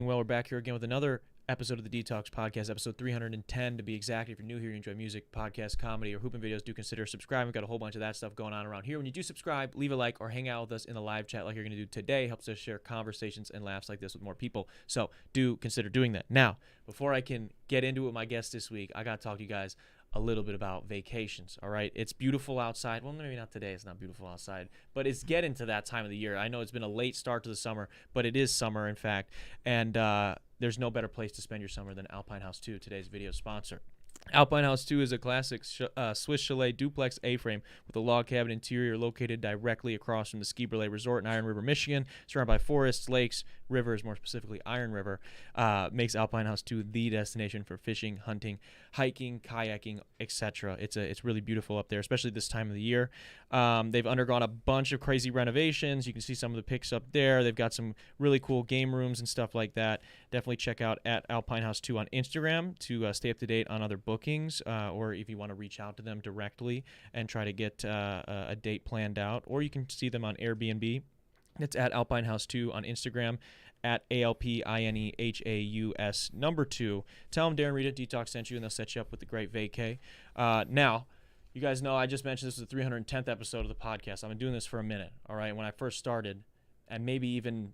Well, we're back here again with another episode of the Detox Podcast, episode 310 to be exact. If you're new here, you enjoy music, podcast, comedy, or hooping videos, do consider subscribing. We've got a whole bunch of that stuff going on around here. When you do subscribe, leave a like or hang out with us in the live chat like you're going to do today. Helps us share conversations and laughs like this with more people. So do consider doing that. Now, before I can get into it with my guest this week, I got to talk to you guys a little bit about vacations, all right? It's beautiful outside. Well, maybe not today. It's not beautiful outside, but it's getting to that time of the year. I know it's been a late start to the summer, but it is summer, in fact, and there's no better place to spend your summer than Alpine House 2, today's video sponsor. Alpine House 2 is a classic Swiss chalet duplex A-frame with a log cabin interior located directly across from the Ski Brule Resort in Iron River, Michigan. Surrounded by forests, lakes, rivers, more specifically Iron River, makes Alpine House 2 the destination for fishing, hunting, hiking, kayaking, etc. It's really beautiful up there, especially this time of the year. They've undergone a bunch of crazy renovations. You can see some of the pics up there. They've got some really cool game rooms and stuff like that. Definitely check out at Alpine House 2 on Instagram to stay up to date on other bookings, or if you want to reach out to them directly and try to get a date planned out, or you can see them on Airbnb. It's at Alpine House 2 on Instagram, at ALPINEHAUS number 2. Tell them Darren, Rita, Detox sent you, and they'll set you up with the great vacay. Now, you guys know I just mentioned this is the 310th episode of the podcast. I've been doing this for a minute, all right? When I first started, and maybe even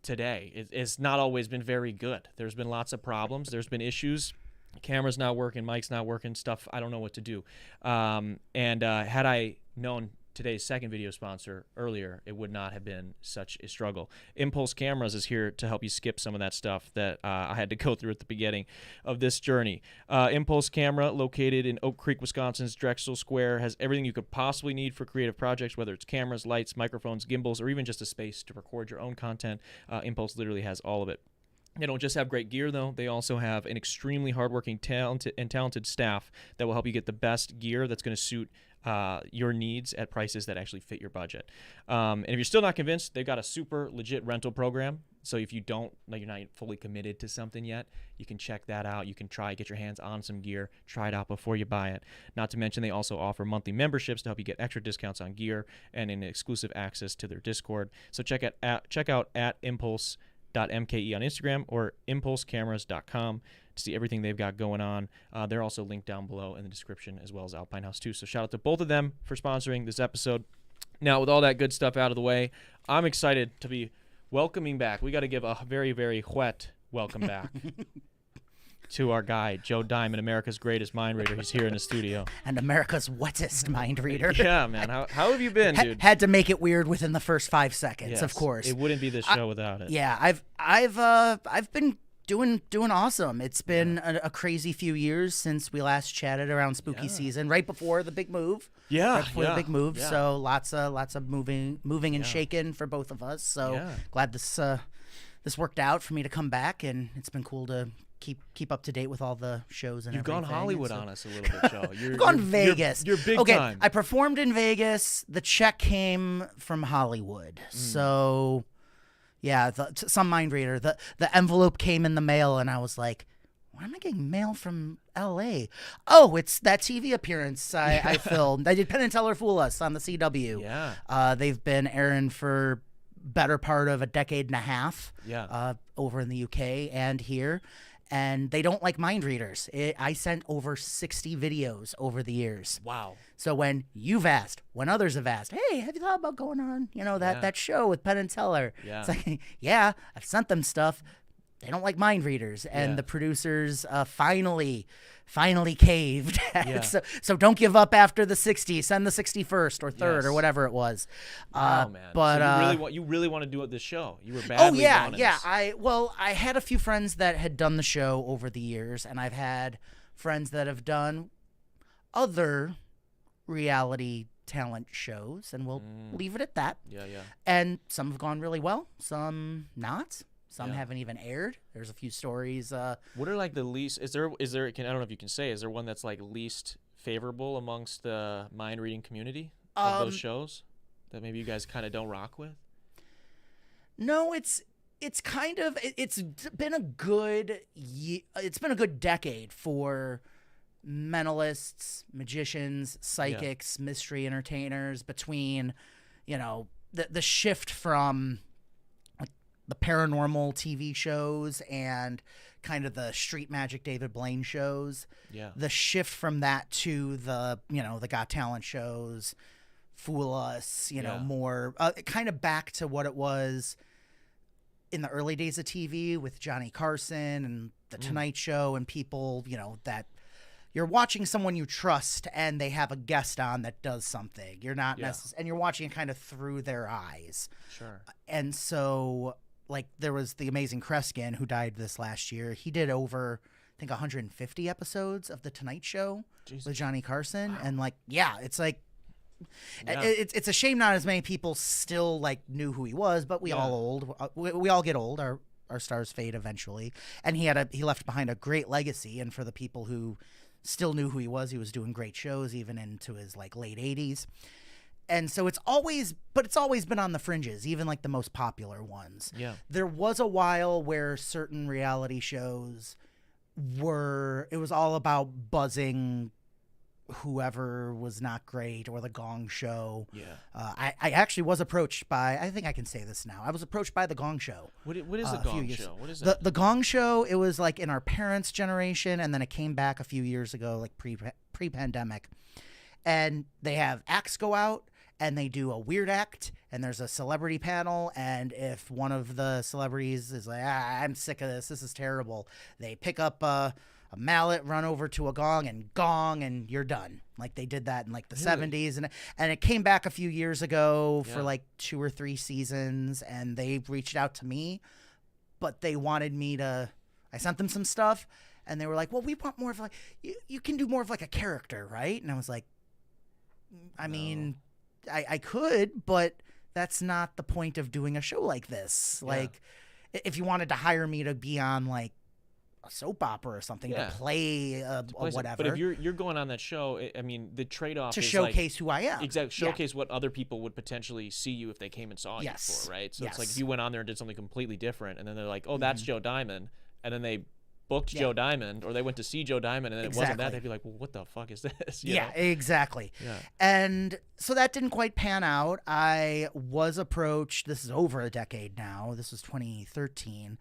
today, it's not always been very good. There's been lots of problems. There's been issues. Camera's not working, mic's not working, stuff. I don't know what to do. Had I known today's second video sponsor earlier, it would not have been such a struggle. Impulse Cameras is here to help you skip some of that stuff that I had to go through at the beginning of this journey. Impulse Camera, located in Oak Creek, Wisconsin's Drexel Square, has everything you could possibly need for creative projects, whether it's cameras, lights, microphones, gimbals, or even just a space to record your own content. Impulse literally has all of it. They don't just have great gear, though. They also have an extremely hardworking, talented staff that will help you get the best gear that's going to suit your needs at prices that actually fit your budget. And if you're still not convinced, they've got a super legit rental program. So if you're not fully committed to something yet, you can check that out. You can get your hands on some gear, try it out before you buy it. Not to mention, they also offer monthly memberships to help you get extra discounts on gear and an exclusive access to their Discord. So check out at Impulse.mke on Instagram or impulsecameras.com to see everything they've got going on. They're also linked down below in the description, as well as Alpine House 2. So shout out to both of them for sponsoring this episode. Now, with all that good stuff out of the way, I'm excited to be welcoming back. We got to give a very, very wet welcome back to our guy, Joe Diamond, America's greatest mind reader. He's here in the studio. And America's wettest mind reader. Yeah, man. How have you been, dude? Had to make it weird within the first 5 seconds, Yes, of course. It wouldn't be this show without it. Yeah, I've been doing awesome. It's been a crazy few years since we last chatted around spooky season, right before the big move. Yeah, right before the big move. Yeah. So lots of moving and shaking for both of us. So glad this worked out for me to come back, and it's been cool to keep up to date with all the shows and You've everything. gone Hollywood on us a little bit, Joe. I've gone Vegas. You're big okay, time. I performed in Vegas. The check came from Hollywood. So, yeah, some mind reader. The envelope came in the mail, and I was like, why am I getting mail from L.A.? Oh, it's that TV appearance I filmed. I did Penn and Teller Fool Us on the CW. Yeah. They've been airing for better part of a decade and a half. Yeah. Over in the UK and here. And they don't like mind readers. I sent over 60 videos over the years. Wow. So when you've asked, when others have asked, hey, have you thought about going on, that show with Penn and Teller? Yeah. It's like, yeah, I've sent them stuff. They don't like mind readers. And the producers finally caved. Yeah. So don't give up after the 60. Send the 61st or 3rd or whatever it was. Oh, man. But so you really want to do this show. You were badly wanting yeah. this. I had a few friends that had done the show over the years, and I've had friends that have done other reality talent shows, and we'll leave it at that. Yeah. And some have gone really well, some not. Some haven't even aired. There's a few stories. What are like the least? Is there? I don't know if you can say. Is there one that's like least favorable amongst the mind reading community of those shows that maybe you guys kind of don't rock with? No, it's been a good decade for mentalists, magicians, psychics, mystery entertainers. Between, the shift from the paranormal TV shows and kind of the street magic David Blaine shows. Yeah. The shift from that to the, the Got Talent shows, Fool Us, more kind of back to what it was in the early days of TV with Johnny Carson and the Tonight Show and people, that you're watching someone you trust and they have a guest on that does something. You're not and you're watching it kind of through their eyes. Sure. And so, like, there was the amazing Kreskin who died this last year. He did over, I think, 150 episodes of the Tonight Show with Johnny Carson. Wow. And it's like, it's a shame not as many people still knew who he was, but we all old. We all get old. Our stars fade eventually. And he left behind a great legacy. And for the people who still knew who he was doing great shows even into his late 80s. And so it's always been on the fringes, even the most popular ones. Yeah. There was a while where certain reality shows it was all about buzzing whoever was not great, or the Gong Show. Yeah. I actually was approached by, I think I can say this now, I was approached by the Gong Show. What is the Gong Show? What is that? The Gong Show, it was in our parents' generation, and then it came back a few years ago, pre-pandemic. And they have acts go out, and they do a weird act, and there's a celebrity panel, and if one of the celebrities is like, I'm sick of this is terrible, they pick up a mallet, run over to a gong, and you're done. They did that in the 70s, and it came back a few years ago for 2 or 3 seasons, and they reached out to me, but they wanted me to. I sent them some stuff, and they were like, "Well, we want more of you can do more of a character, right?" And I was like, "I mean, I could, but that's not the point of doing a show like this. Yeah. If you wanted to hire me to be on a soap opera or something to play whatever. But if you're going on that show, I mean, the trade-off is to showcase who I am. Exactly, showcase what other people would potentially see you if they came and saw you for, right? So it's if you went on there and did something completely different, and then they're like, oh, that's Joe Diamond, and then they booked Joe Diamond, or they went to see Joe Diamond, and then it wasn't that, they'd be like, well, what the fuck is this? You know? Exactly. Yeah. And so that didn't quite pan out. I was approached, this is over a decade now, this was 2013,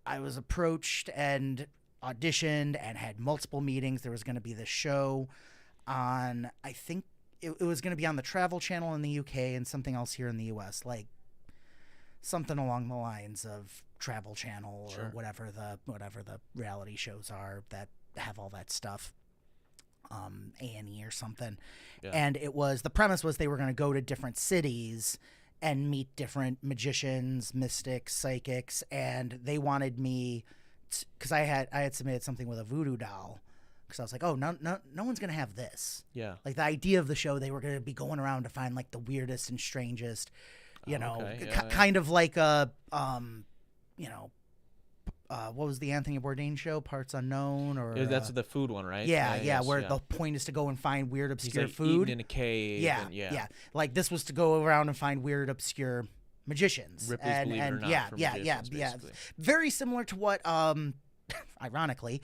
I was approached and auditioned and had multiple meetings. There was going to be this show on, I think it was going to be on the Travel Channel in the UK and something else here in the US, something along the lines of Travel Channel or whatever the reality shows are that have all that stuff, A&E or something. Yeah. And the premise was they were going to go to different cities and meet different magicians, mystics, psychics, and they wanted me because I had submitted something with a voodoo doll, because I was like, oh, no one's gonna have this. Yeah, the idea of the show, they were gonna be going around to find the weirdest and strangest, kind of like a what was the Anthony Bourdain show? Parts Unknown, or that's the food one, right? Yeah, where the point is to go and find weird, obscure food. Eating in a cave. Yeah. This was to go around and find weird, obscure magicians. Ripley's Believe It or Not for magicians, basically. Very similar to what, ironically,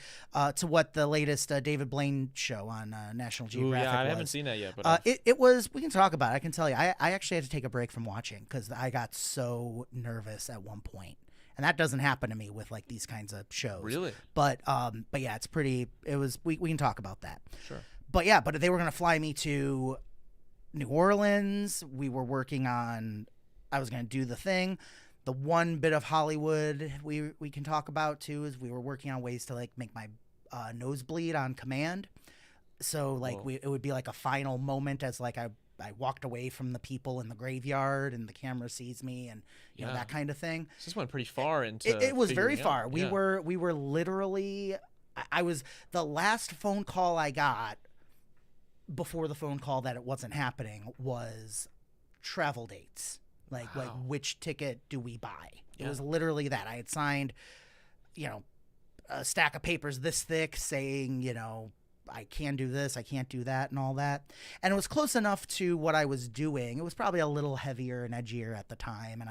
to what the latest David Blaine show on National Geographic was. I haven't seen that yet, but it was. We can talk about it. I can tell you. I actually had to take a break from watching because I got so nervous at one point. And that doesn't happen to me with these kinds of shows. Really? But yeah, it's pretty. It was. We can talk about that. Sure. But they were going to fly me to New Orleans. We were working on. I was going to do the thing. The one bit of Hollywood we can talk about too is we were working on ways to make my nose bleed on command. So it would be a final moment as I walked away from the people in the graveyard and the camera sees me and you know that kind of thing. So this went pretty far into it was very far. Out. We were literally I was the last phone call I got before the phone call that it wasn't happening was travel dates. Like which ticket do we buy? It was literally that. I had signed a stack of papers this thick saying, I can do this, I can't do that, and all that. And it was close enough to what I was doing. It was probably a little heavier and edgier at the time, and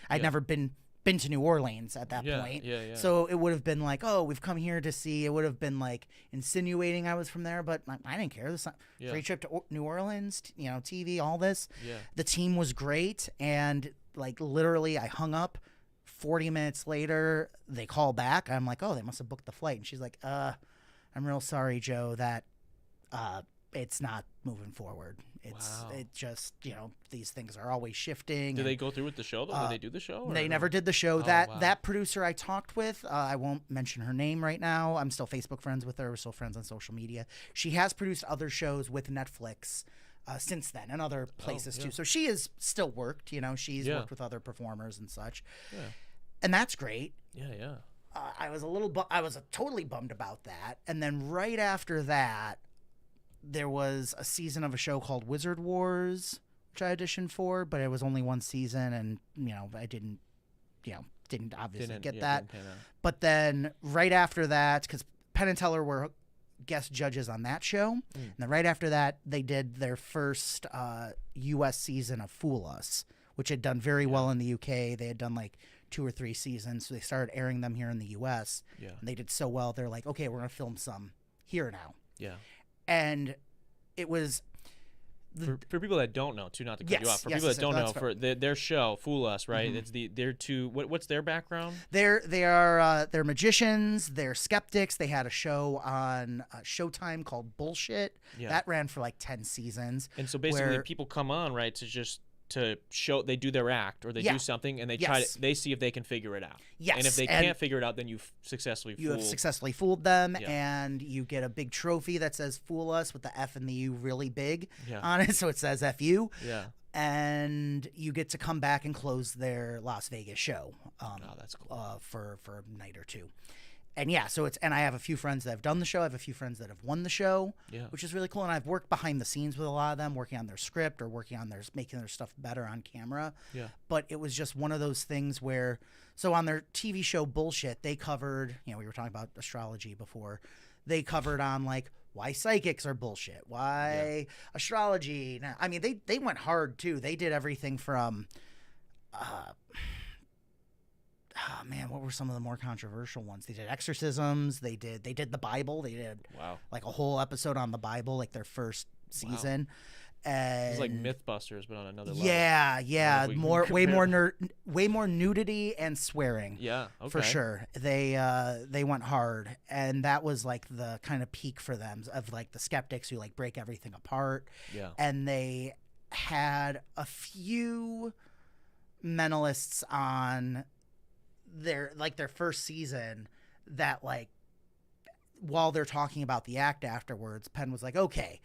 I'd never been been to New Orleans at that Yeah, point. yeah. So it would have been like, oh, we've come here to see. It would have been like insinuating I was from there, but I didn't care. This free trip to New Orleans, TV, all this. Yeah. The team was great, and like literally, I hung up. 40 minutes later, they call back. I'm like, oh, they must have booked the flight, and she's like, I'm real sorry, Joe, that it's not moving forward. It just, these things are always shifting. Did they go through with the show, though? Did they do the show? They never did the show. Oh, That producer I talked with, I won't mention her name right now. I'm still Facebook friends with her. We're still friends on social media. She has produced other shows with Netflix since then and other places, too. So she is still worked. She's worked with other performers and such. Yeah. And that's great. Yeah. I was totally bummed about that. And then right after that, there was a season of a show called Wizard Wars, which I auditioned for, but it was only one season, and I didn't obviously get that. But then right after that, because Penn and Teller were guest judges on that show, and then right after that, they did their first U.S. season of Fool Us, which had done very well in the UK. They had done like 2 or 3 seasons, so they started airing them here in the U.S. Yeah. And they did so well, they're like, okay, we're gonna film some here now. Yeah. And it was for people that don't know, too, not to cut you off. For people that don't know, for their show, Fool Us, right? It's they're two. What's their background? They're magicians. They're skeptics. They had a show on Showtime called Bullshit. Yeah. That ran for like 10 seasons. And so basically, people come on, right, to show, they do their act or they do something, and they see if they can figure it out. Yes. And if they can't figure it out, then you've successfully fooled them, and you get a big trophy that says "Fool Us" with the F and the U really big on it, so it says "FU." Yeah. And you get to come back and close their Las Vegas show. That's cool. For a night or two. And I have a few friends that have done the show. I have a few friends that have won the show, which is really cool. And I've worked behind the scenes with a lot of them, working on their script or working on making their stuff better on camera. Yeah. But it was just one of those things where, so on their TV show Bullshit, they covered, we were talking about astrology before. They covered on like why psychics are bullshit, why astrology. I mean, they went hard too. They did everything from, oh man, what were some of the more controversial ones? They did exorcisms. They did the Bible. They did like a whole episode on the Bible, like their first season. And it's like MythBusters, but on another level. Yeah. Way more nudity and swearing. Yeah, okay. For sure. They went hard, and that was like the kind of peak for them of like the skeptics who like break everything apart. Yeah. And they had a few mentalists on their first season that like while they're talking about the act afterwards, Penn was like, okay,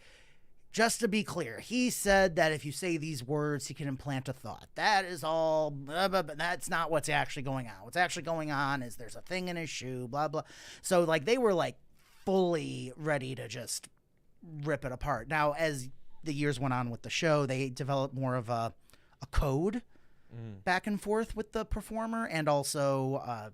just to be clear, he said that if you say these words, he can implant a thought. That is all, but that's not what's actually going on. What's actually going on is there's a thing in his shoe, blah, blah. So like they were like fully ready to just rip it apart. Now, as the years went on with the show, they developed more of a code back and forth with the performer, and also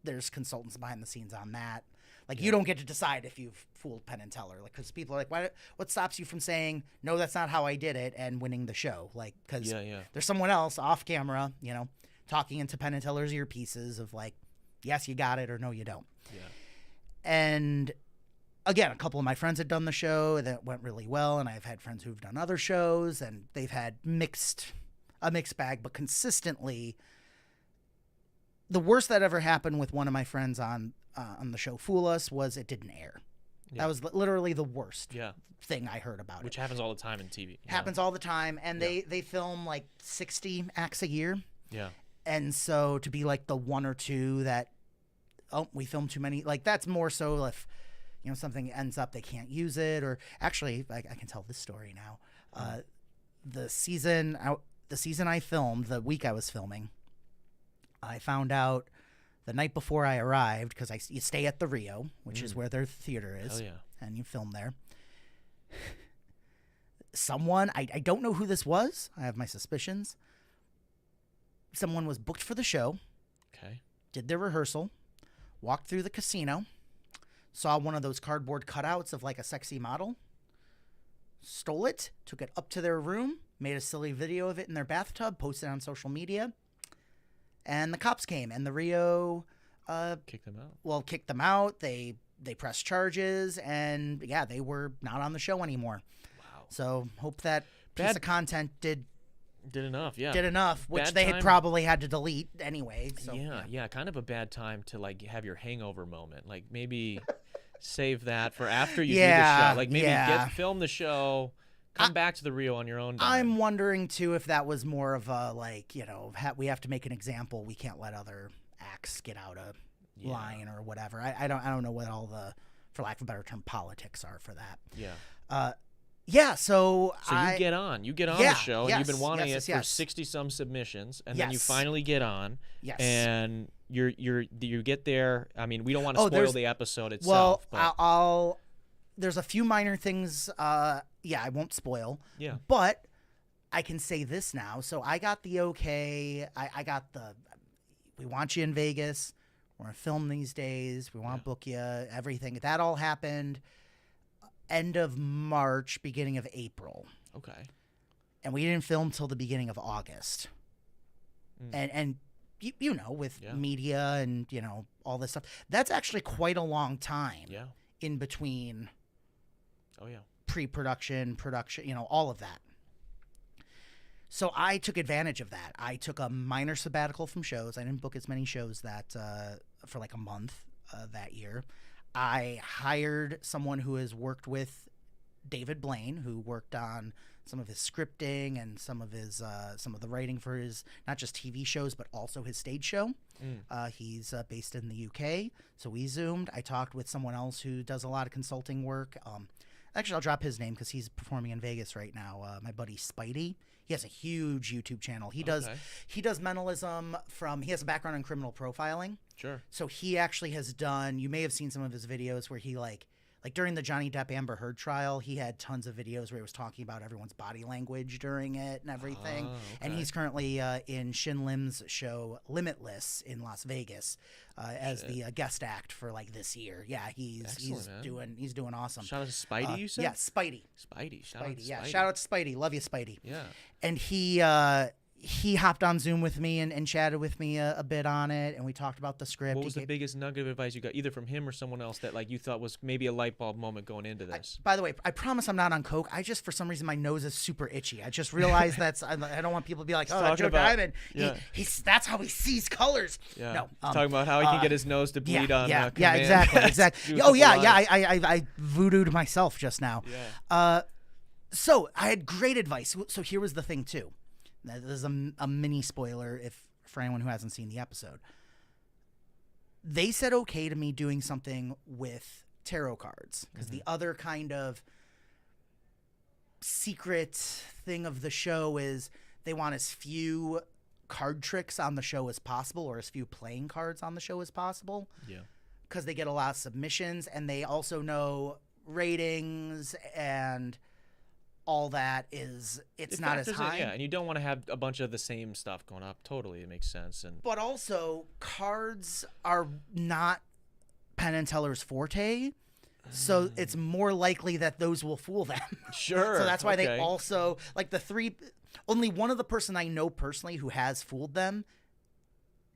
there's consultants behind the scenes on that. Like you don't get to decide if you've fooled Penn and Teller, like because people are like, what stops you from saying no, that's not how I did it, and winning the show? Like because there's someone else off camera, talking into Penn and Teller's earpieces of like, yes, you got it, or no, you don't. Yeah. And again, a couple of my friends had done the show that went really well, and I've had friends who've done other shows, and they've had a mixed bag, but consistently, the worst that ever happened with one of my friends on the show Fool Us was it didn't air. Yeah. That was literally the worst thing I heard about Which happens all the time in TV. Happens all the time, and they film like 60 acts a year. Yeah. And so to be like the one or two that, we filmed too many, like that's more so if, something ends up, they can't use it, or actually, I can tell this story now. The season I filmed, the week I was filming, I found out the night before I arrived, because you stay at the Rio, which is where their theater is, and you film there. Someone, I don't know who this was, I have my suspicions. Someone was booked for the show, did their rehearsal, walked through the casino, saw one of those cardboard cutouts of like a sexy model, stole it, took it up to their room, made a silly video of it in their bathtub, posted it on social media, and the cops came, and the Rio Kick them out. well, kicked them out. They pressed charges, and yeah, they were not on the show anymore. Wow. So hope that piece Bad- of content did enough. Yeah. which Bad they time. had probably had to delete anyway. So, Yeah. Kind of a bad time to like have your hangover moment. Like maybe save that for after you do the show. Like maybe film the show, come back to the Rio on your own dime. I'm wondering too if that was more of a like, we have to make an example. We can't let other acts get out of line or whatever. I don't know what all the, for lack of a better term, politics are for that. Yeah. Yeah, so you get on the show, and you've been wanting it for 60-some submissions, and then you finally get on, and you get there. I mean, we don't want to spoil the episode itself. Well, there's a few minor things. I won't spoil. Yeah, but I can say this now. So I got the okay. I got the. We want you in Vegas. We're gonna film these days. We want to book you. Everything that all happened end of March, beginning of April. Okay. And we didn't film till the beginning of August. And with media and, all this stuff, that's actually quite a long time in between pre-production, production, all of that. So I took advantage of that. I took a minor sabbatical from shows. I didn't book as many shows that for like a month that year. I hired someone who has worked with David Blaine, who worked on some of his scripting and some of the writing for his not just TV shows but also his stage show. He's based in the UK, so we Zoomed. I talked with someone else who does a lot of consulting work. Actually, I'll drop his name because he's performing in Vegas right now. My buddy Spidey. He has a huge YouTube channel. He does mentalism he has a background in criminal profiling. Sure. So he actually has done, you may have seen some of his videos where he like during the Johnny Depp Amber Heard trial, he had tons of videos where he was talking about everyone's body language during it and everything. And he's currently in Shin Lim's show Limitless in Las Vegas as the guest act for like this year. Yeah, he's doing awesome. Shout out to Spidey, you said? Yeah, Spidey. Shout out to Spidey. Yeah, shout out to Spidey. Love you, Spidey. Yeah. And he hopped on Zoom with me and chatted with me a bit on it, and we talked about the script. What was the biggest nugget of advice you got, either from him or someone else, that like you thought was maybe a light bulb moment going into this? By the way, I promise I'm not on coke. I just, for some reason, my nose is super itchy. I just realized I don't want people to be like, oh, that Joe Diamond, that's how he sees colors. Yeah. No, talking about how he can get his nose to bleed on. Yeah, exactly. Oh yeah, I voodooed myself just now. Yeah. So I had great advice. So here was the thing too. This is a mini spoiler for anyone who hasn't seen the episode. They said okay to me doing something with tarot cards because the other kind of secret thing of the show is they want as few card tricks on the show as possible, or as few playing cards on the show as possible. Yeah. Because they get a lot of submissions, and they also know ratings and all that it's not as high. And you don't want to have a bunch of the same stuff going up. Totally, it makes sense. But also, cards are not Penn and Teller's forte, so it's more likely that those will fool them. Sure. So that's why they also, like only one of the person I know personally who has fooled them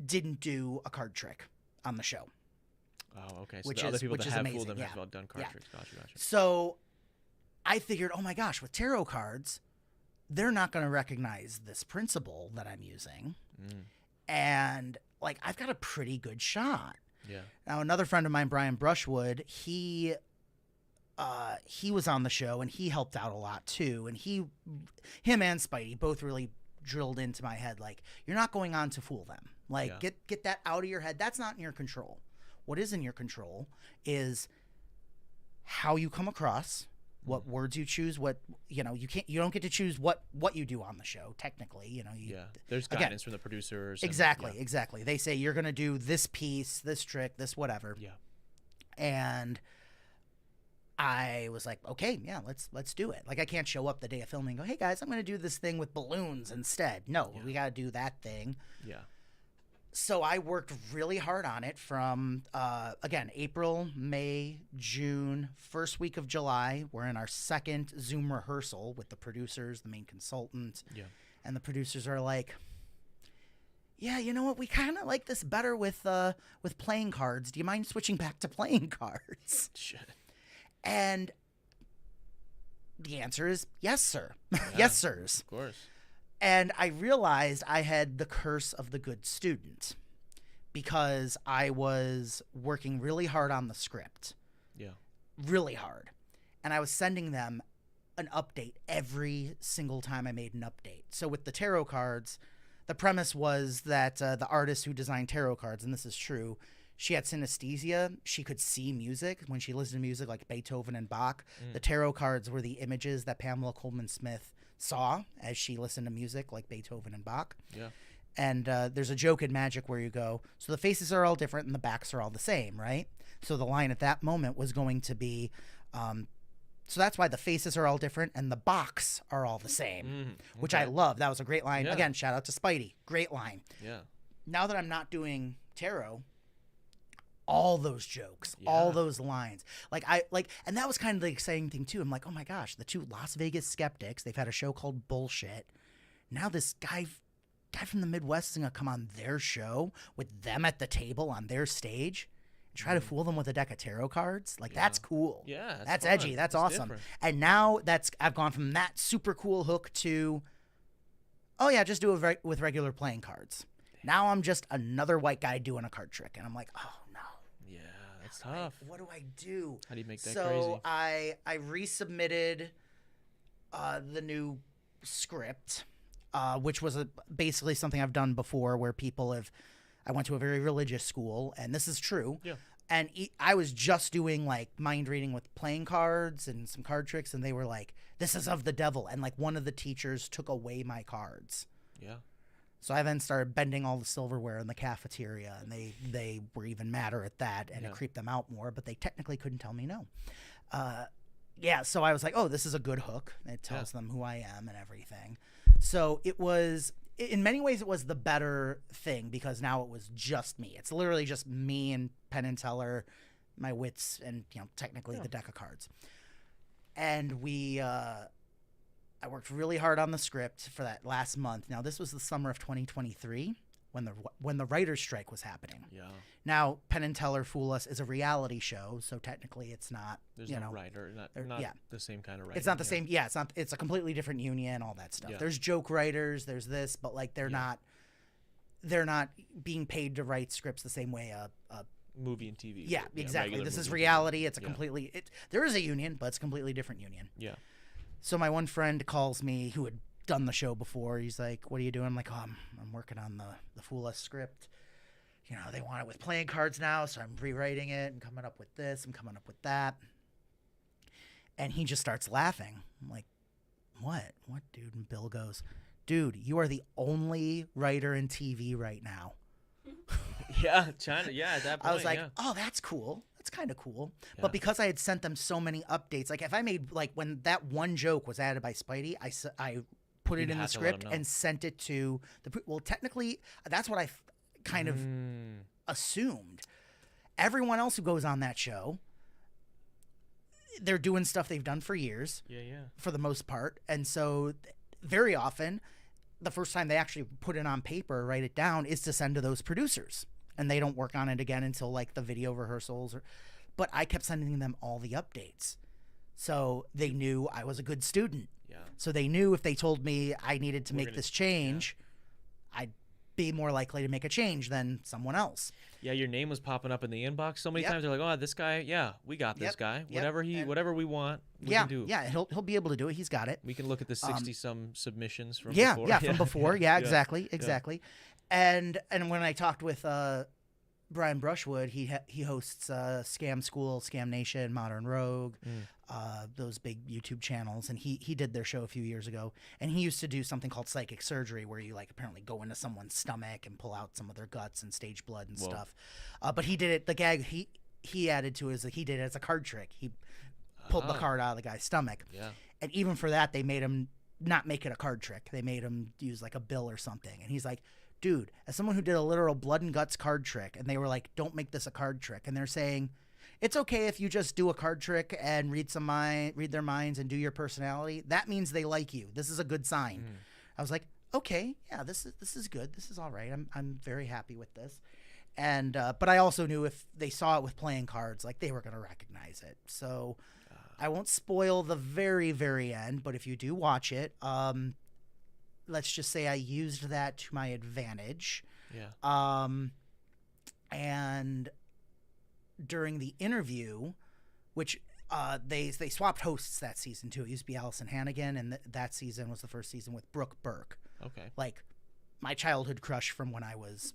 didn't do a card trick on the show. Oh, okay. So the other people that have amazing. Fooled them have done card tricks. Gotcha. So I figured, oh my gosh, with tarot cards, they're not going to recognize this principle that I'm using. And like, I've got a pretty good shot. Yeah. Now, another friend of mine, Brian Brushwood, he was on the show and he helped out a lot too. And him and Spidey both really drilled into my head, like, you're not going on to fool them. Like, get that out of your head. That's not in your control. What is in your control is how you come across, what words you choose, you don't get to choose what you do on the show, technically, there's guidance from the producers. Exactly. They say you're going to do this piece, this trick, this whatever. Yeah. And I was like, okay, yeah, let's do it. Like, I can't show up the day of filming and go, hey guys, I'm going to do this thing with balloons instead. No, we got to do that thing. Yeah. So I worked really hard on it from, again, April, May, June, first week of July. We're in our second Zoom rehearsal with the producers, the main consultant. Yeah. And the producers are like, yeah, you know what? We kind of like this better with playing cards. Do you mind switching back to playing cards? Shit. And the answer is yes, sir. Yeah, Yes, sirs. Of course. And I realized I had the curse of the good student because I was working really hard on the script. Yeah. Really hard. And I was sending them an update every single time I made an update. So with the tarot cards, the premise was that the artist who designed tarot cards, and this is true, she had synesthesia. She could see music when she listened to music like Beethoven and Bach. The tarot cards were the images that Pamela Coleman Smith saw as she listened to music like Beethoven and Bach. Yeah. And there's a joke in magic where you go, so the faces are all different and the backs are all the same, right? So the line at that moment was going to be, so that's why the faces are all different and the box are all the same, which I love. That was a great line. Yeah. Again, shout out to Spidey. Great line. Yeah. Now that I'm not doing tarot, all those jokes, Yeah. all those lines, and that was kind of the exciting thing too. I'm like, oh my gosh, the two Las Vegas skeptics, they've had a show called Bullshit. Now this guy from the Midwest is gonna come on their show with them at the table on their stage and try to fool them with a deck of tarot cards. Like, that's cool. Yeah, that's fun. edgy. That's It's awesome. different. And now I've gone from that super cool hook to, oh yeah, just do it with regular playing cards. Now I'm just another white guy doing a card trick, and I'm like, oh no. Yeah, that's tough. What do I do? How do you make that so crazy? I resubmitted the new script, which was basically something I've done before, where I went to a very religious school, and this is true. Yeah. And I was just doing like mind reading with playing cards and some card tricks, and they were like, "This is of the devil," and like one of the teachers took away my cards. Yeah. So I then started bending all the silverware in the cafeteria, and they were even madder at that, and it creeped them out more, but they technically couldn't tell me no. Yeah, so I was like, oh, this is a good hook. It tells them who I am and everything. So it was, in many ways, it was the better thing because now it was just me. It's literally just me and Penn and Teller, my wits, and technically the deck of cards. And I worked really hard on the script for that last month. Now, this was the summer of 2023 when the writer's strike was happening. Yeah. Now, Penn and Teller Fool Us is a reality show, so technically it's not, There's no writer, not the same kind of writer. It's not the same. Yeah, it's not. It's a completely different union, all that stuff. Yeah. There's joke writers, there's this, but like they're not being paid to write scripts the same way a movie and TV. Yeah, exactly. regular This is movie. reality. It's a completely there is a union, but it's a completely different union. Yeah. So my one friend calls me who had done the show before. He's like, "What are you doing?" I'm like, "Oh, I'm working on the Fool Us script. They want it with playing cards now, so I'm rewriting it and coming up with this. I'm coming up with that." And he just starts laughing. I'm like, "What, dude?" And Bill goes, "Dude, you are the only writer in TV right now." Yeah, China. Yeah, at that point. I was like, yeah. "Oh, that's cool. That's kind of cool." Yeah. But because I had sent them so many updates, like if I made when that one joke was added by Spidey, I put it You'd in the have to let 'em script know. and sent it to technically that's what I kind of assumed. Everyone else who goes on that show, they're doing stuff they've done for years. Yeah, yeah. For the most part, and so very often the first time they actually put it on paper, write it down, is to send to those producers, and they don't work on it again until like the video rehearsals. But I kept sending them all the updates, so they knew I was a good student. Yeah. So they knew if they told me I needed to make this change, I'd be more likely to make a change than someone else. Yeah, your name was popping up in the inbox so many Yep. times. They're like, "Oh, this guy. Yeah, we got this Yep. guy. Yep. Whatever we want, we Yeah, can do. yeah, he'll be able to do it. He's got it. We can look at the 60-some submissions from Yeah, before. yeah, from before. Yeah, Yeah. exactly. And when I talked with Brian Brushwood, he hosts Scam School, Scam Nation, Modern Rogue, those big YouTube channels, and he did their show a few years ago. And he used to do something called psychic surgery, where you like apparently go into someone's stomach and pull out some of their guts and stage blood and stuff. But he did it. The gag he added to it is that he did it as a card trick. He pulled the card out of the guy's stomach. Yeah. And even for that, they made him not make it a card trick. They made him use like a bill or something. And he's like, "Dude, as someone who did a literal blood and guts card trick," and they were like, "Don't make this a card trick," and they're saying, "It's okay if you just do a card trick and read their minds and do your personality. That means they like you. This is a good sign." I was like, okay, yeah, this is good. This is all right. I'm very happy with this. And but I also knew if they saw it with playing cards, like they were going to recognize it. So I won't spoil the very, very end, but if you do watch it, let's just say I used that to my advantage. Yeah. And during the interview, which they swapped hosts that season too. It used to be Allison Hannigan, and that season was the first season with Brooke Burke. Okay. Like my childhood crush from when I was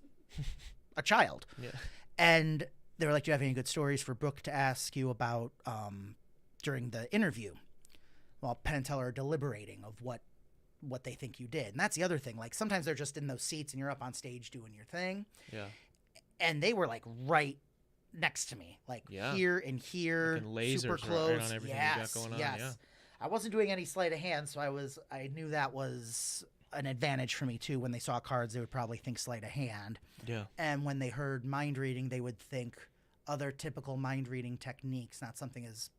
a child. Yeah. And they were like, "Do you have any good stories for Brooke to ask you about during the interview?" While Penn and Teller are deliberating of what they think you did. And that's the other thing. Like sometimes they're just in those seats and you're up on stage doing your thing. Yeah. And they were like right next to me, like here and here, super close. Right on everything you got going on. Yeah. I wasn't doing any sleight of hand, so I knew that was an advantage for me too. When they saw cards, they would probably think sleight of hand. Yeah. And when they heard mind reading, they would think other typical mind reading techniques, not something as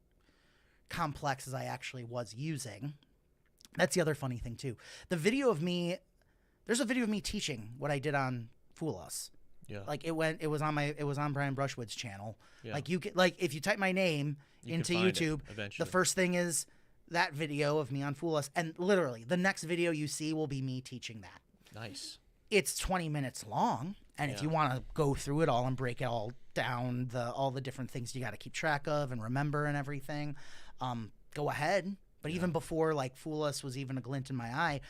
complex as I actually was using. That's the other funny thing too. There's a video of me teaching what I did on Fool Us. Yeah. Like it was on Brian Brushwood's channel. Yeah. Like if you type my name into YouTube, the first thing is that video of me on Fool Us, and literally the next video you see will be me teaching that. Nice. It's 20 minutes long, and if you want to go through it all and break it all down, all the different things you got to keep track of and remember and everything, go ahead. But even before like Fool Us was even a glint in my eye,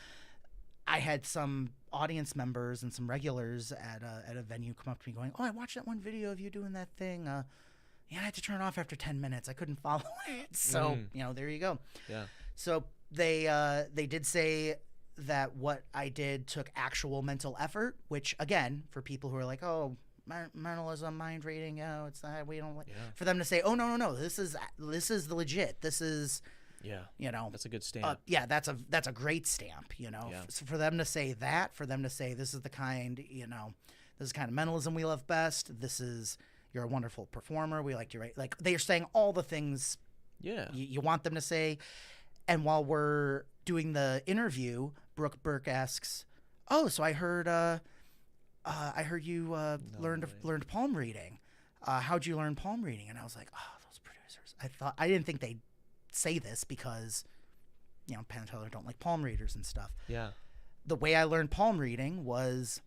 I had some audience members and some regulars at a venue come up to me going, "Oh, I watched that one video of you doing that thing. Yeah, I had to turn it off after 10 minutes. I couldn't follow it." So, there you go. Yeah. So they did say that what I did took actual mental effort, which again, for people who are like, "Oh, mentalism, mind reading, it's that we don't like," for them to say, "Oh, no, this is the legit. This is." Yeah, that's a good stamp. That's a great stamp. So for them to say that, for them to say this is the kind, this is the kind of mentalism we love best. You're a wonderful performer. We like you, right? Like they are saying all the things. Yeah, you want them to say. And while we're doing the interview, Brooke Burke asks, "Oh, so I heard you learned palm reading. How'd you learn palm reading?" And I was like, "Oh, those producers." I didn't think they'd say this because Penn and Teller don't like palm readers and stuff. Yeah. The way I learned palm reading was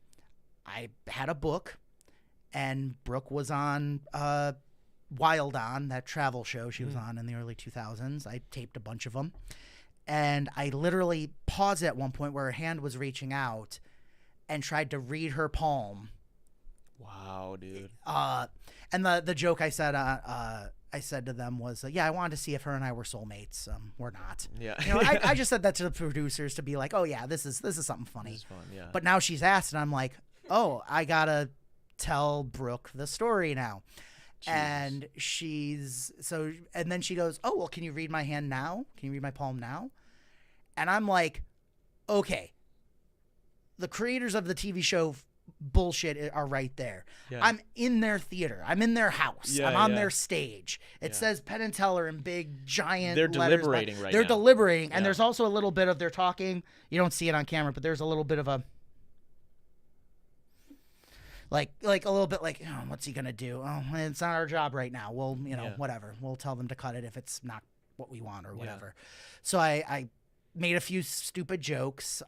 I had a book, and Brooke was on Wild On, that travel show she was on in the early 2000s. I taped a bunch of them, and I literally paused at one point where her hand was reaching out and tried to read her palm. Wow, dude. And the joke I said to them was, I wanted to see if her and I were soulmates. We're not. Yeah. I just said that to the producers to be like, "Oh yeah, this is something funny." This is fun, yeah. But now she's asked, and I'm like, "Oh, I gotta tell Brooke the story now." Jeez. And then she goes, "Oh, well, can you read my hand now? Can you read my palm now?" And I'm like, "Okay, the creators of the TV show bullshit are right there. Yeah. I'm in their theater. I'm in their house. I'm on their stage. It says Penn and Teller in big giant They're letters. Deliberating right now. They're deliberating, and there's also a little bit of they're talking. You don't see it on camera, but there's a little bit of a like a little bit like, "Oh, what's he gonna do? Oh, it's not our job right now. Well, whatever. We'll tell them to cut it if it's not what we want or whatever." So I made a few stupid jokes.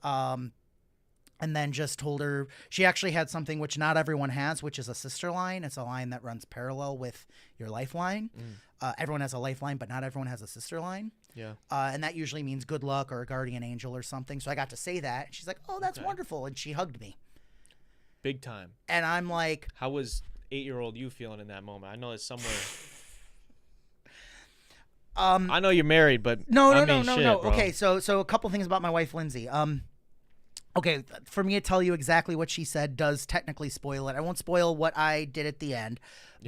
And then just told her she actually had something which not everyone has, which is a sister line. It's a line that runs parallel with your lifeline. Everyone has a lifeline, but not everyone has a sister line. Yeah. And that usually means good luck or a guardian angel or something. So I got to say that. And she's like, "Oh, that's wonderful." And she hugged me. Big time. And I'm like... How was 8-year-old you feeling in that moment? I know it's somewhere... I know you're married, but... No. Bro. Okay, so a couple things about my wife, Lindsay. Okay, for me to tell you exactly what she said does technically spoil it. I won't spoil what I did at the end,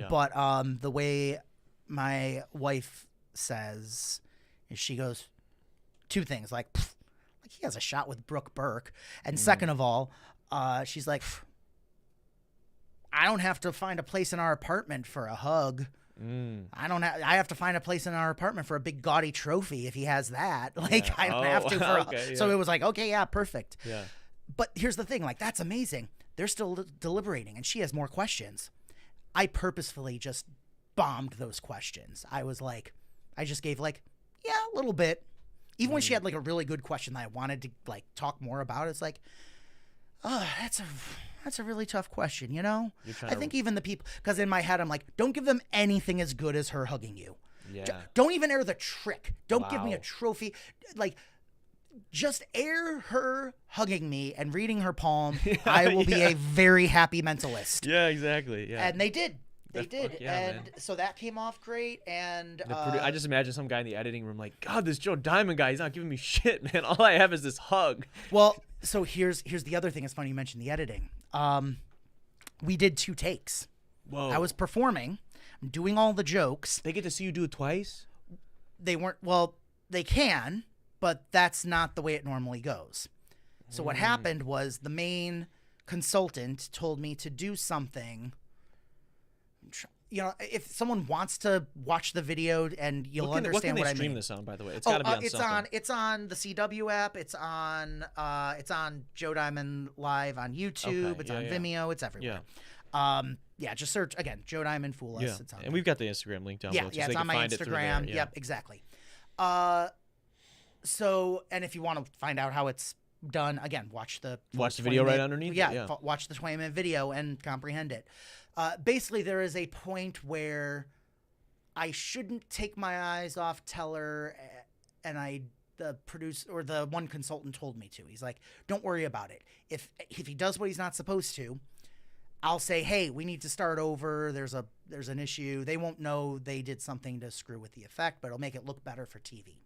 but the way my wife says is she goes, two things, like he has a shot with Brooke Burke, and second of all, she's like, "I don't have to find a place in our apartment for a hug. I have to find a place in our apartment for a big gaudy trophy if he has that. Like I don't have to for so it was like, okay, yeah, perfect." Yeah. But here's the thing, like, that's amazing. They're still deliberating, and she has more questions. I purposefully just bombed those questions. I was like, I just gave like, yeah, a little bit. Even when she had like a really good question that I wanted to like talk more about, it's like, oh, that's a really tough question, you know? I think even the people, because in my head I'm like, don't give them anything as good as her hugging you. Yeah. Don't even air the trick. Don't give me a trophy. Like, just air her hugging me and reading her palm. I will be a very happy mentalist. Yeah, exactly. Yeah. And they did. They did. Yeah, and man. so that came off great. And I just imagine some guy in the editing room like, God, this Joe Diamond guy, he's not giving me shit, man. All I have is this hug. Well, so here's the other thing. It's funny you mentioned the editing. We did 2 takes. Whoa. I was performing, I'm doing all the jokes. They get to see you do it twice? They weren't, well, they can, but that's not the way it normally goes. So what happened was the main consultant told me to do something. You know, if someone wants to watch the video and you'll understand what I mean. What can they stream this on, by the way? It's got to be on something. It's on the CW app. It's on Joe Diamond Live on YouTube. It's on Vimeo. It's everywhere. Yeah. Just search again, Joe Diamond Fool Us. Yeah. It's on And we've got the Instagram link down below. Yeah, it's on my Instagram. Yep, exactly. So, and if you want to find out how it's done, again, watch the video right underneath. Yeah, watch the 20-minute video and comprehend it. Basically, there is a point where I shouldn't take my eyes off Teller, and the producer or the one consultant told me to. He's like, "Don't worry about it. If he does what he's not supposed to, I'll say, hey, we need to start over. There's an issue. They won't know they did something to screw with the effect, but it'll make it look better for TV."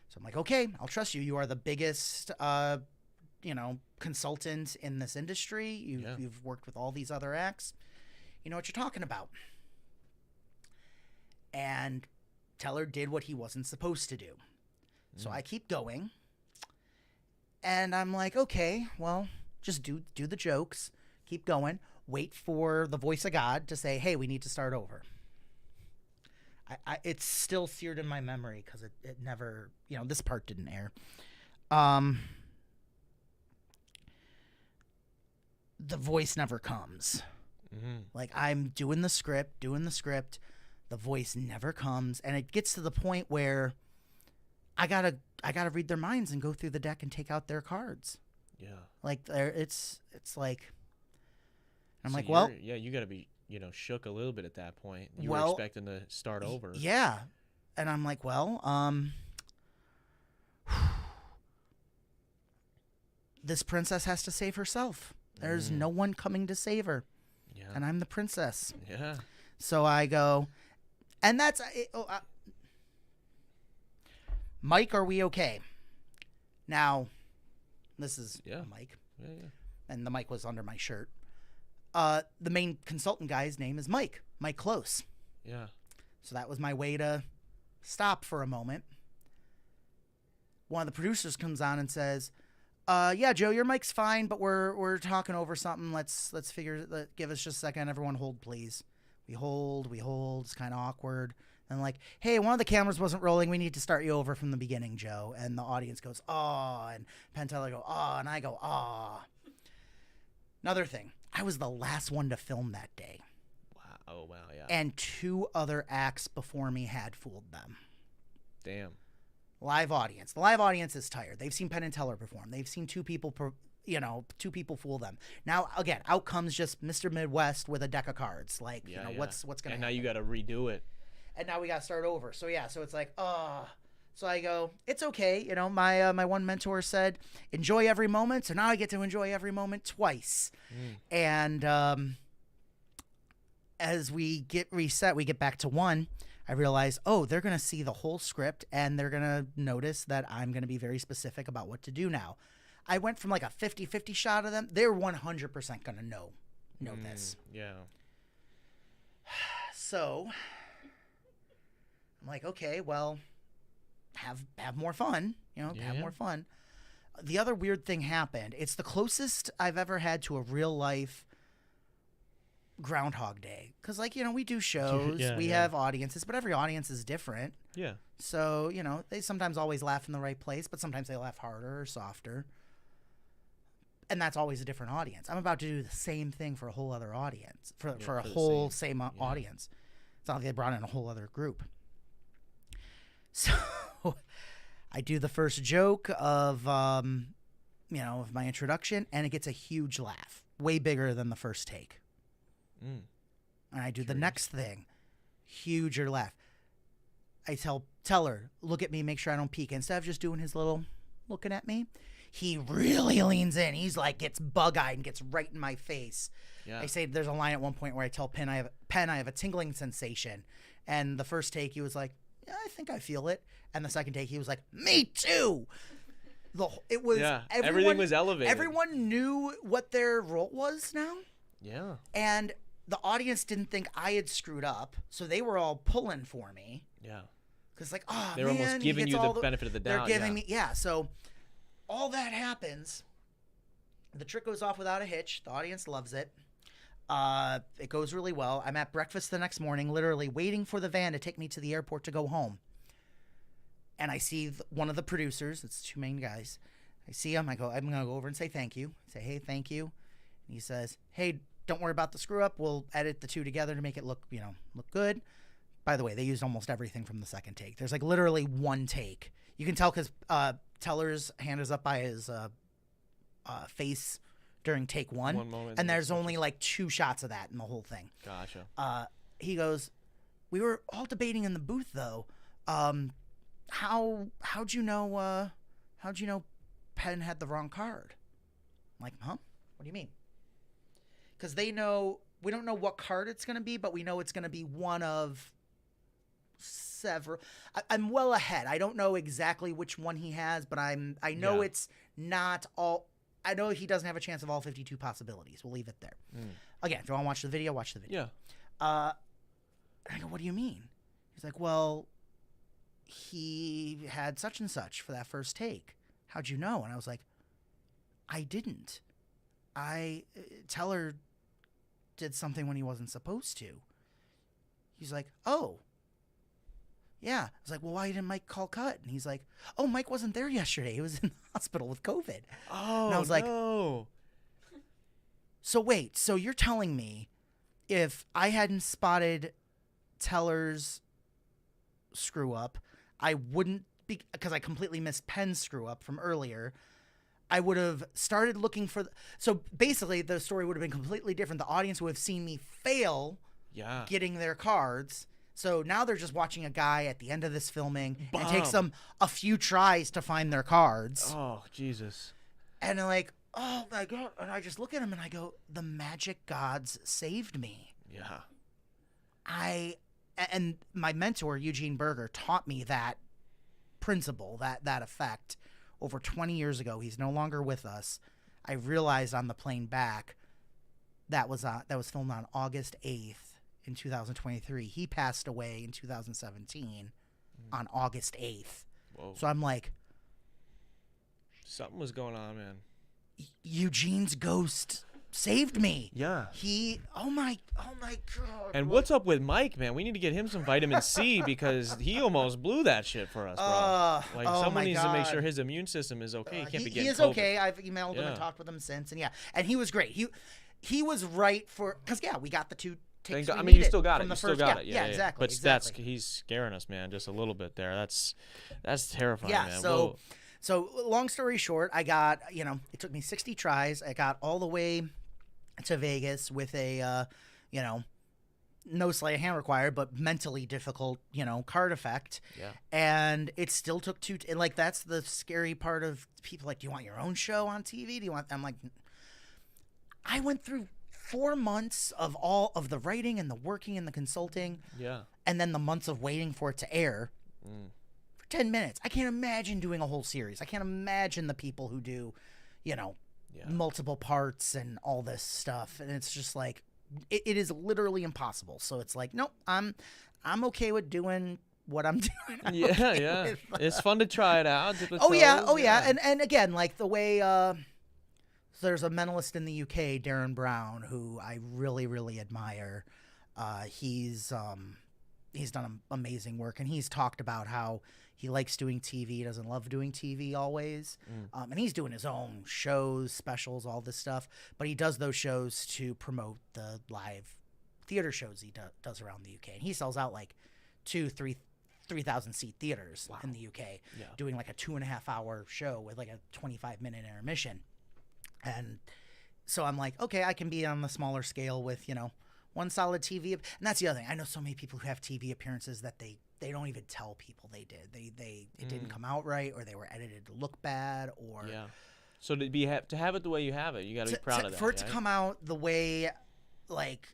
So I'm like, okay, I'll trust you. You are the biggest, consultant in this industry. You've worked with all these other acts. You know what you're talking about. And Teller did what he wasn't supposed to do. So I keep going. And I'm like, okay, well, just do the jokes. Keep going. Wait for the voice of God to say, hey, we need to start over. It's still seared in my memory because it never, this part didn't air. The voice never comes. Like, I'm doing the script, the voice never comes, and it gets to the point where I gotta read their minds and go through the deck and take out their cards. Yeah. Like, it's like, I'm like, well, yeah, you gotta be, shook a little bit at that point. You were expecting to start over. Yeah. And I'm like, well, this princess has to save herself. There's no one coming to save her. Yeah. And I'm the princess. Yeah. So I go, and that's, Mike, are we okay? Now, this is Mike. Yeah. And the mic was under my shirt. The main consultant guy's name is Mike Close. Yeah. So that was my way to stop for a moment. One of the producers comes on and says, yeah, Joe, your mic's fine, but we're talking over something. Let's give us just a second. Everyone hold, please. We hold. It's kind of awkward. And like, hey, one of the cameras wasn't rolling. We need to start you over from the beginning, Joe. And the audience goes, oh, and Penn Teller go, oh, and I go, oh. Another thing, I was the last one to film that day. Wow. Oh, wow, yeah. And 2 other acts before me had fooled them. Damn. Live audience. The live audience is tired. They've seen Penn and Teller perform. They've seen 2 people, 2 people fool them. Now, again, out comes just Mr. Midwest with a deck of cards. Like, what's going to happen? And now you got to redo it. And now we got to start over. So, yeah, so it's like, So I go, it's okay. My one mentor said, enjoy every moment. So now I get to enjoy every moment twice. And as we get reset, we get back to 1. I realize, they're going to see the whole script, and they're going to notice that I'm going to be very specific about what to do now. I went from like a 50-50 shot of them. They're 100% going to know this. Yeah. So I'm like, okay, well, have more fun, have more fun. The other weird thing happened. It's the closest I've ever had to a real life Groundhog Day, because we do shows, we have audiences, but every audience is different. Yeah. So they sometimes always laugh in the right place, but sometimes they laugh harder or softer. and that's always a different audience. I'm about to do the same thing for a whole other audience, for a for the whole same- same audience. It's not like they brought in a whole other group. So I do the first joke of, of my introduction, and it gets a huge laugh, way bigger than the first take. Mm. And I do the next thing, huger laugh. I tell her, look at me, make sure I don't peek. Instead of just doing his little looking at me, he really leans in. He's like, gets bug-eyed and gets right in my face. Yeah. I say there's a line at one point where I tell Penn I have a tingling sensation. And the first take, he was like, yeah, I think I feel it. And the second take, he was like, me too. It was everything was elevated. Everyone knew what their role was now. Yeah. And the audience didn't think I had screwed up, so they were all pulling for me. Yeah. Because like, oh, they were man, almost giving you the benefit of the doubt. They're giving me, so all that happens. The trick goes off without a hitch. The audience loves it. It goes really well. I'm at breakfast the next morning, literally waiting for the van to take me to the airport to go home. And I see one of the producers. It's two main guys. I see him. I go, I'm going to go over and say thank you. I say, hey, thank you. And he says, hey, don't worry about the screw up. We'll edit the two together to make it look good. By the way, they used almost everything from the second take. There's like literally one take. You can tell because Teller's hand is up by his face during take one. One moment, and there's only like 2 shots of that in the whole thing. Gotcha. He goes, we were all debating in the booth though. How'd you know Penn had the wrong card? I'm like, huh? What do you mean? Because we don't know what card it's going to be, but we know it's going to be one of several. I'm well ahead. I don't know exactly which one he has, but I know it's not all. I know he doesn't have a chance of all 52 possibilities. We'll leave it there. Again, if you want to watch the video, watch the video. Yeah. I go, what do you mean? He's like, well, he had such and such for that first take. How'd you know? And I was like, I didn't. Teller did something when he wasn't supposed to. He's like, oh. Yeah. I was like, well, why didn't Mike call cut? And he's like, oh, Mike wasn't there yesterday. He was in the hospital with COVID. Oh, and I was like, no. So wait, so you're telling me if I hadn't spotted Teller's screw up, I wouldn't be, because I completely missed Penn's screw up from earlier, I would have started looking for so basically the story would have been completely different. The audience would have seen me fail getting their cards. So now they're just watching a guy at the end of this filming. And it takes them a few tries to find their cards. Oh, Jesus. And they're like, oh my God. And I just look at him and I go, the magic gods saved me. Yeah. And my mentor, Eugene Berger, taught me that principle, that effect over 20 years ago. He's no longer with us. I realized on the plane back that was filmed on August 8th in 2023. He passed away in 2017 on August 8th. Whoa. So I'm like, something was going on, man. Eugene's ghost saved me. Yeah. Oh my God. And what's up with Mike, man? We need to get him some vitamin C because he almost blew that shit for us, bro. Someone needs to make sure his immune system is okay. He can't be getting He is COVID. okay. I've emailed him and talked with him since, and he was great. He was right for because we got the 2 takes. I mean, you still got it. You still got it. Yeah, exactly. But exactly. He's scaring us, man, just a little bit there. That's terrifying, man. So long story short, I got, it took me 60 tries. I got all the way to Vegas with a, no sleight of hand required, but mentally difficult, card effect. Yeah. And it still took 2, that's the scary part of people like, do you want your own show on TV? I'm like, I went through 4 months of all of the writing and the working and the consulting. Yeah. And then the months of waiting for it to air. 10 minutes. I can't imagine doing a whole series. I can't imagine the people who do, multiple parts and all this stuff. And it's just like, it is literally impossible. So it's like, nope, I'm okay with doing what I'm doing. Yeah. It's fun to try it out. Oh yeah. And again, like the way, there's a mentalist in the UK, Darren Brown, who I really, really admire. He's he's done amazing work, and he's talked about how he likes doing TV. He doesn't love doing TV always. And he's doing his own shows, specials, all this stuff. But he does those shows to promote the live theater shows he does around the UK. And he sells out like 3,000 seat theaters in the UK, doing like a 2.5 hour show with like a 25-minute intermission. And so I'm like, okay, I can be on the smaller scale with, one solid TV. And that's the other thing. I know so many people who have TV appearances that they don't even tell people they did. It didn't come out right, or they were edited to look bad, or So to have it the way you have it, you got to be proud of that. For it to come out the way, like,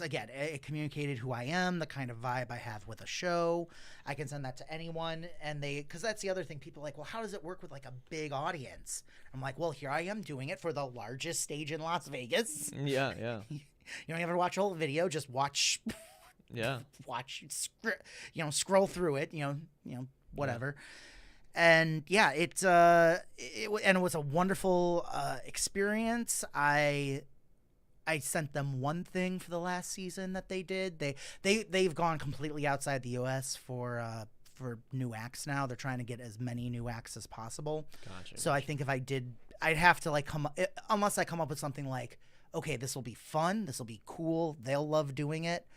again, it communicated who I am, the kind of vibe I have with a show. I can send that to anyone, and because that's the other thing. People are like, well, how does it work with like a big audience? I'm like, well, here I am doing it for the largest stage in Las Vegas. Yeah. You don't ever watch a whole video, just watch. Scroll through it, whatever. And it was a wonderful experience. I sent them one thing for the last season that they did. They've gone completely outside the US for new acts now. They're trying to get as many new acts as possible. Gotcha. So I think if I did, I'd have to like unless I come up with something like, okay, this will be fun, this will be cool, they'll love doing it,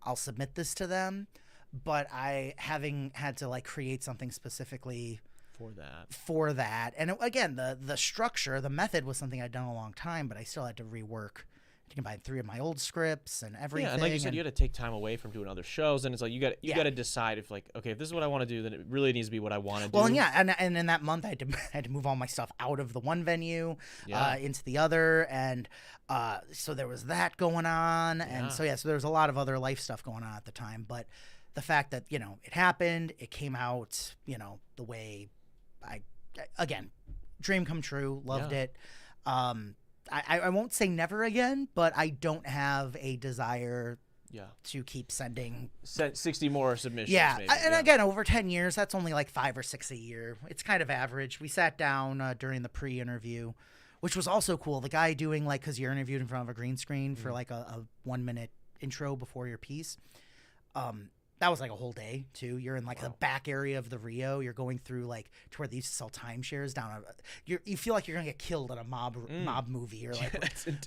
I'll submit this to them. But having had to like create something specifically for that. And again, the structure, the method was something I'd done a long time, but I still had to rework. I combine 3 of my old scripts and everything. Yeah, and like you said, you got to take time away from doing other shows, and it's like you got to decide if like, okay, if this is what I want to do, then it really needs to be what I want to do. Well, and in that month, I had to move all my stuff out of the one venue into the other, and so there was that going on, and so there was a lot of other life stuff going on at the time. But the fact that it happened, it came out, the way again, dream come true, loved it. I won't say never again, but I don't have a desire to keep sending 60 more submissions. Maybe. Again, over 10 years, that's only like 5 or 6 a year. It's kind of average. We sat down during the pre-interview, which was also cool. The guy doing like, because you're interviewed in front of a green screen for like a 1-minute intro before your piece. That was like a whole day too. You're in like the back area of the Rio. You're going through like to where they used to sell timeshares down. You feel like you're gonna get killed in a mob movie or like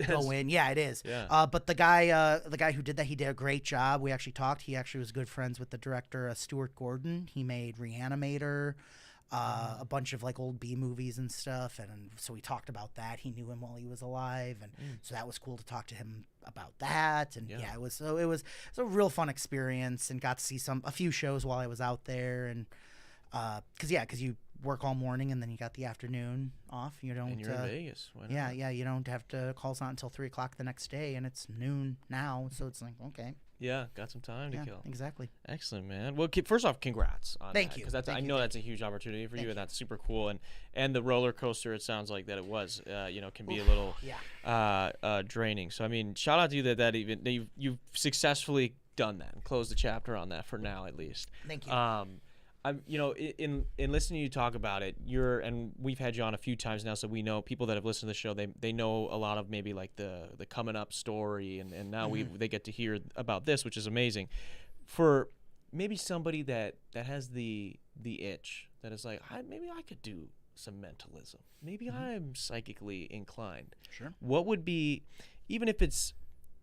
go in. Yeah, it is. Yeah. But the guy who did that, he did a great job. We actually talked. He actually was good friends with the director, Stuart Gordon. He made Reanimator, a bunch of like old B movies and stuff, and so we talked about that. He knew him while he was alive, and so that was cool to talk to him about that. And it was a real fun experience, and got to see a few shows while I was out there, and because you work all morning and then you got the afternoon off. You don't. And you're in Vegas. You don't have to call's not until 3:00 the next day, and it's noon now, so it's like okay. Yeah, got some time to kill. Exactly. Excellent, man. Well, first off, congrats on Thank that. you. Because I know that's a huge opportunity for you, and that's super cool. And the roller coaster, it sounds like that it was, can be a little draining. So I mean, shout out to you that you've successfully done that and closed the chapter on that for now at least. Thank you. In listening to you talk about it, and we've had you on a few times now, so we know people that have listened to the show, they know a lot of maybe like the coming up story, and now they get to hear about this, which is amazing. For maybe somebody that has the itch, that is like, maybe I could do some mentalism. Maybe I'm psychically inclined. Sure. What would be, even if it's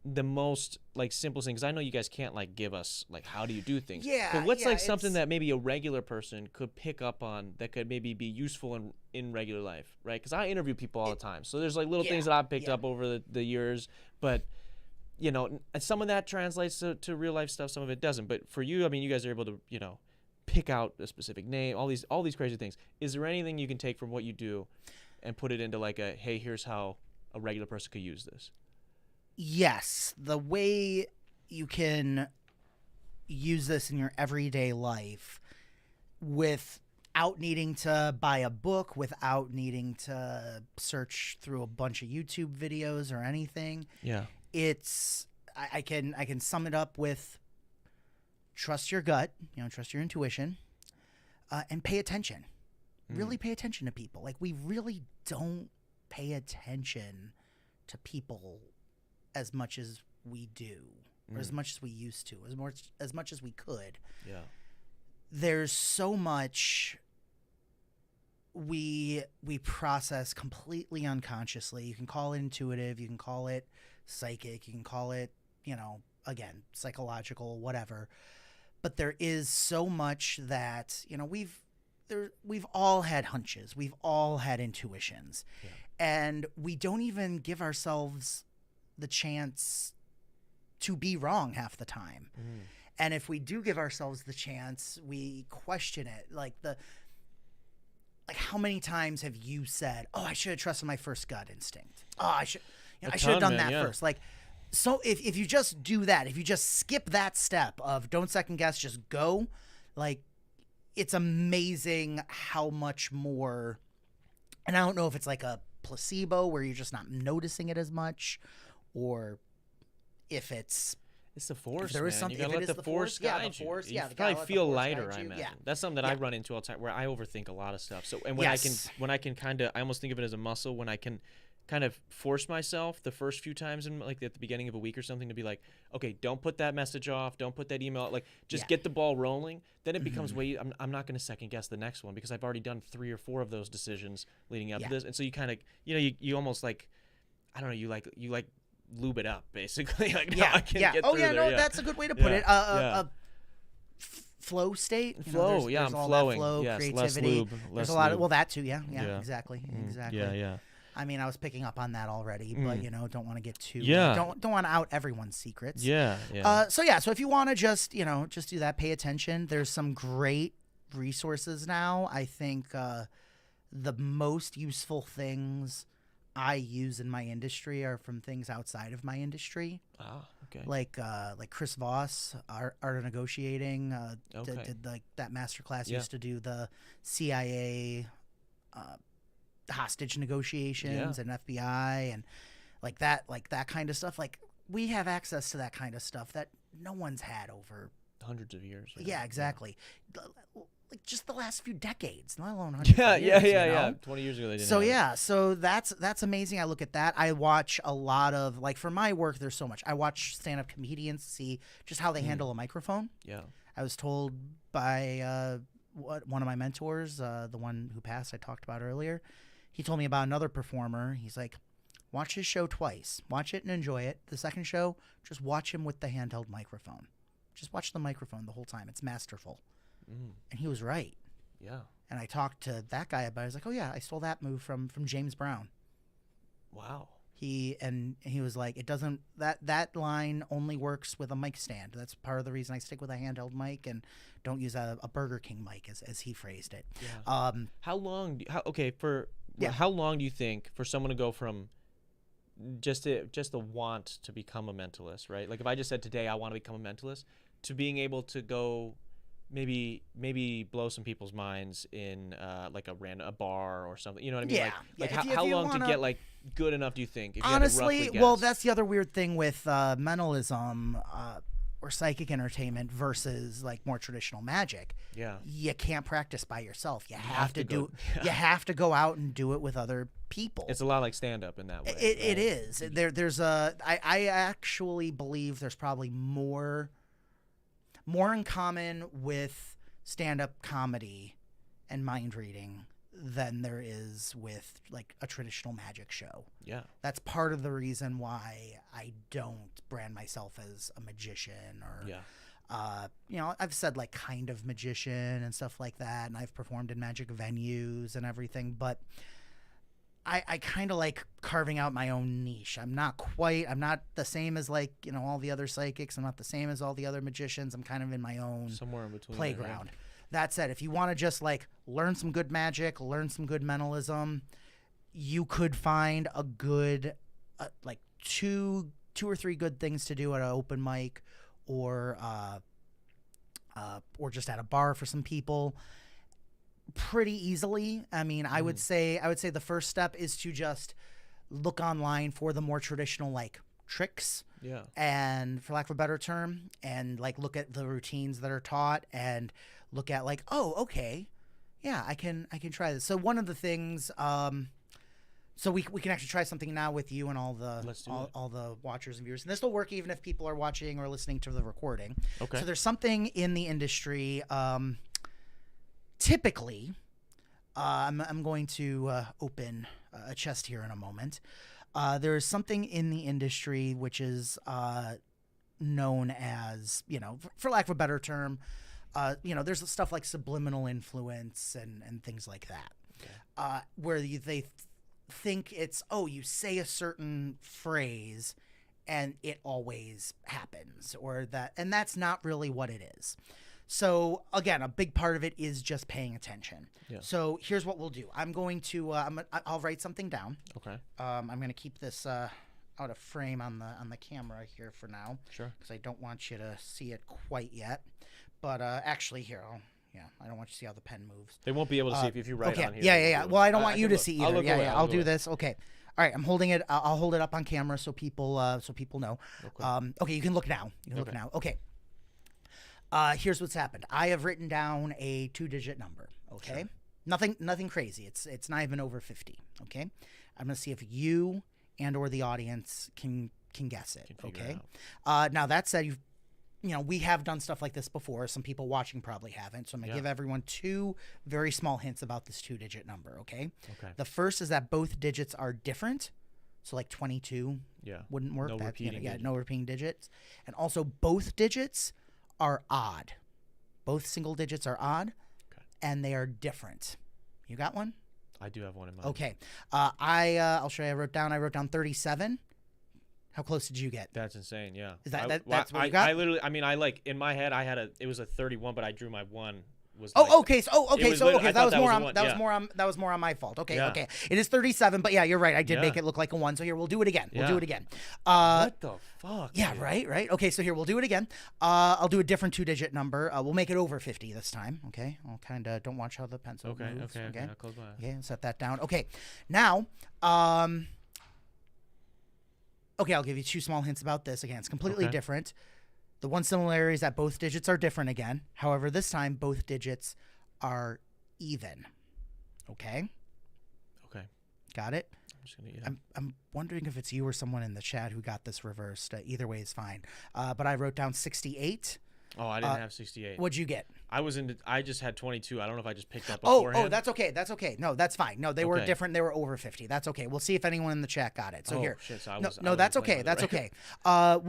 the most like simplest thing, because I know you guys can't like give us like how do you do things, but what's like something that maybe a regular person could pick up on that could maybe be useful in regular life, right? Because I interview people all the time, so there's like little things that I've picked up over the years, but some of that translates to real life stuff, some of it doesn't. But for you, I mean, you guys are able to pick out a specific name, all these crazy things. Is there anything you can take from what you do and put it into like hey, here's how a regular person could use this? Yes, the way you can use this in your everyday life without needing to buy a book, without needing to search through a bunch of YouTube videos or anything. Yeah. I can sum it up with trust your gut, trust your intuition, and pay attention. Really pay attention to people. Like, we really don't pay attention to people as much as we do. or as much as we used to, as much as we could. Yeah. There's so much we process completely unconsciously. You can call it intuitive, you can call it psychic, you can call it, again, psychological, whatever. But there is so much that, we've all had hunches. We've all had intuitions. Yeah. And we don't even give ourselves the chance to be wrong half the time. And if we do give ourselves the chance, we question it. Like how many times have you said, "Oh, I should have trusted my first gut instinct. Oh, I should have done that first." Like, so if you just do that, if you just skip that step of don't second guess, just go, like, it's amazing how much more. And I don't know if it's like a placebo where you're just not noticing it as much, or if it's the force. There is man. something. You gotta let the force guide you. You probably feel lighter. I imagine. Yeah. That's something that I run into all the time, where I overthink a lot of stuff. So, and when I can kind of, I almost think of it as a muscle. When I can kind of force myself the first few times, in like at the beginning of a week or something, to be like, okay, don't put that message off, don't put that email, like just get the ball rolling. Then it becomes I'm not going to second guess the next one, because I've already done 3 or 4 of those decisions leading up to this, and so you kind of, you almost like, I don't know, you like lube it up, basically. Like, no, I can get through there. That's a good way to put it. Flow state. Flow, there's I'm all flowing. That flow, yes, creativity. less lube, there's a lot of that too. Yeah, exactly. Yeah. I mean, I was picking up on that already, but don't want to get too. Don't want to out everyone's secrets. Yeah. So if you want to just do that, pay attention. There's some great resources now. I think the most useful things I use in my industry are from things outside of my industry. Okay. Like Chris Voss, Art of Negotiating, did like that masterclass. Used to do the CIA hostage negotiations and FBI and like that kind of stuff. Like, we have access to that kind of stuff that no one's had over hundreds of years. Yeah, exactly. Like just the last few decades, not alone hundreds of years. Yeah. 20 years ago they didn't. So that's amazing. I look at that. I watch a lot of, like, for my work, there's so much. I watch stand-up comedians to see just how they handle a microphone. Yeah. I was told by one of my mentors, the one who passed I talked about earlier. He told me about another performer. He's like, watch his show twice. Watch it and enjoy it. The second show, just watch him with the handheld microphone. Just watch the microphone the whole time. It's masterful. And he was right. Yeah. And I talked to that guy about it. I was like, oh, yeah, I stole that move from James Brown. Wow. He was like, it doesn't, that line only works with a mic stand. That's part of the reason I stick with a handheld mic and don't use a Burger King mic, as he phrased it. Yeah. How long do you think for someone to go from just the want to become a mentalist, right? Like, if I just said today I want to become a mentalist, to being able to go maybe blow some people's minds in like a bar or something, you know what I mean? How long to get like good enough, do you think? If honestly, you well, that's the other weird thing with mentalism or psychic entertainment versus like more traditional magic. Yeah, you can't practice by yourself. You have to do. You have to go out and do it with other people. It's a lot like stand-up in that way. It is. I actually believe there's probably more in common with stand-up comedy and mind reading than there is with like a traditional magic show. Yeah. That's part of the reason why I don't brand myself as a magician or I've said like kind of magician and stuff like that, and I've performed in magic venues and everything, but I kind of like carving out my own niche. I'm not the same as like, all the other psychics. I'm not the same as all the other magicians. I'm kind of in my own somewhere in between playground. There, yeah. That said, if you want to just like learn some good magic, learn some good mentalism, you could find a good like two or three good things to do at an open mic or just at a bar for some people pretty easily. I mean, I would say the first step is to just look online for the more traditional like tricks. Yeah. And for lack of a better term, and like look at the routines that are taught and look at like, oh, okay, yeah, I can try this. So one of the things, So we can actually try something now with you and all the watchers and viewers. And this will work even if people are watching or listening to the recording. Okay. So there's something in the industry. Typically, I'm going to open a chest here in a moment. There is something in the industry which is known as, for lack of a better term, there's stuff like subliminal influence and things like that, where they think it's, you say a certain phrase and it always happens, and that's not really what it is. So again, a big part of it is just paying attention. Yeah. So here's what we'll do. I'm going to I'll write something down. Okay. I'm going to keep this out of frame on the camera here for now. Sure. Because I don't want you to see it quite yet. But actually, here, I don't want you to see how the pen moves. They won't be able to see if you write on here. Yeah. Well, I don't want you to see either. I'll do this. this. Okay. All right, I'm holding it. I'll hold it up on camera so people know. Okay. Okay, you can look now. Look now. Okay. Here's what's happened. I have written down a 2-digit number. Okay. Sure. Nothing crazy. It's not even over 50. Okay. I'm gonna see if you and or the audience can guess it. Okay. Now that said, we have done stuff like this before. Some people watching probably haven't. So I'm gonna give everyone 2 very small hints about this 2-digit number. Okay. Okay. The first is that both digits are different. So like 22 wouldn't work. No repeating digits. No repeating digits. And also both digits are odd. Both single digits are odd, and they are different. You got one? I do have one in mind. Okay. I'll show you. I wrote down 37. How close did you get? That's insane. Yeah. Is that's what you got? I literally, in my head, it was a 31, but I drew my one. Okay. So that was more on my fault. Okay. It is 37, but you're right. I did make it look like a 1. So here, we'll do it again. What the fuck? Yeah, dude? right. Okay, so here, we'll do it again. I'll do a different 2-digit number. We'll make it over 50 this time. Okay. I'll kind of don't watch how the pencil moves. Okay. I'll close my eyes. Okay, set that down. Okay. Now, okay, I'll give you 2 small hints about this. Again, it's completely different. The one similarity is that both digits are different again. However, this time both digits are even. Okay? Okay. Got it? I'm just gonna eat it. I'm wondering if it's you or someone in the chat who got this reversed. Either way is fine. But I wrote down 68. Oh, I didn't have 68. What'd you get? I just had 22. I don't know if I just picked up beforehand. Oh, that's okay. No, that's fine. No, they were different. They were over 50. That's okay. We'll see if anyone in the chat got it. So here. Shit, so that's okay. That's okay. Well,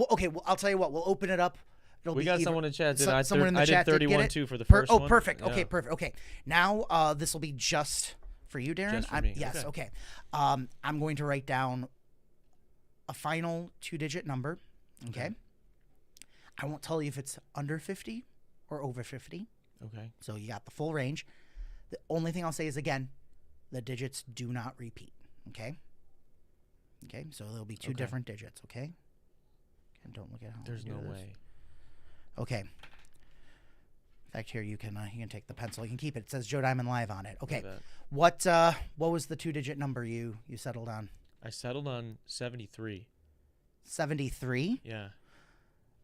I'll tell you what. We'll open it up. We got someone in chat. Someone in the chat did 31 too for the first one. Oh, perfect. Okay, perfect. Okay. Now this will be just for you, Darren. Just for me. Yes. Okay. I'm going to write down a final 2-digit number. Okay. I won't tell you if it's under 50 or over 50. Okay. So you got the full range. The only thing I'll say is, again, the digits do not repeat. Okay. Okay. So there'll be 2 different digits. Okay. And don't look at how. There's no way. Okay. In fact, here you can take the pencil. You can keep it. It says Joe Diamond Live on it. Okay. What was the 2-digit number you settled on? I settled on 73. 73? Yeah.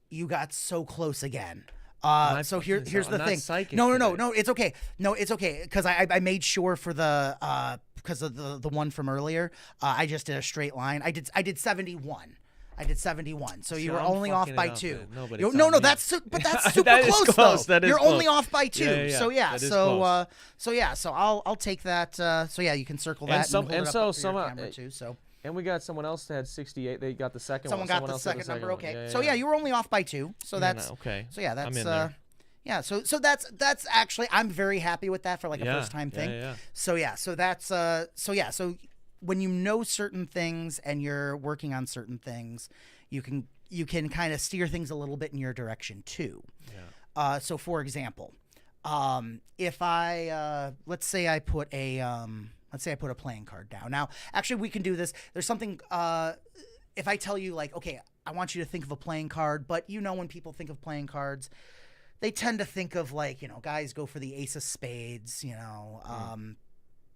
You got so close again. So here's the thing. No, it's okay. No, it's okay because I made sure for the because of the one from earlier. I just did a straight line. I did 71. So you were only off by 2. That's super close though. You're only off by 2. So I'll take that. So you can circle that. And we got someone else that had 68. They got the second one. Someone got the second number. Okay. So you were only off by 2. So that's okay. So that's I'm in there. Yeah, so that's actually, I'm very happy with that for like a first time thing. Yeah. So when you know certain things and you're working on certain things, you can kind of steer things a little bit in your direction too. Yeah. So for example, if I let's say I put a playing card down. Now, actually, we can do this. There's something. If I tell you, like, okay, I want you to think of a playing card, but when people think of playing cards, they tend to think of, like, guys go for the ace of spades.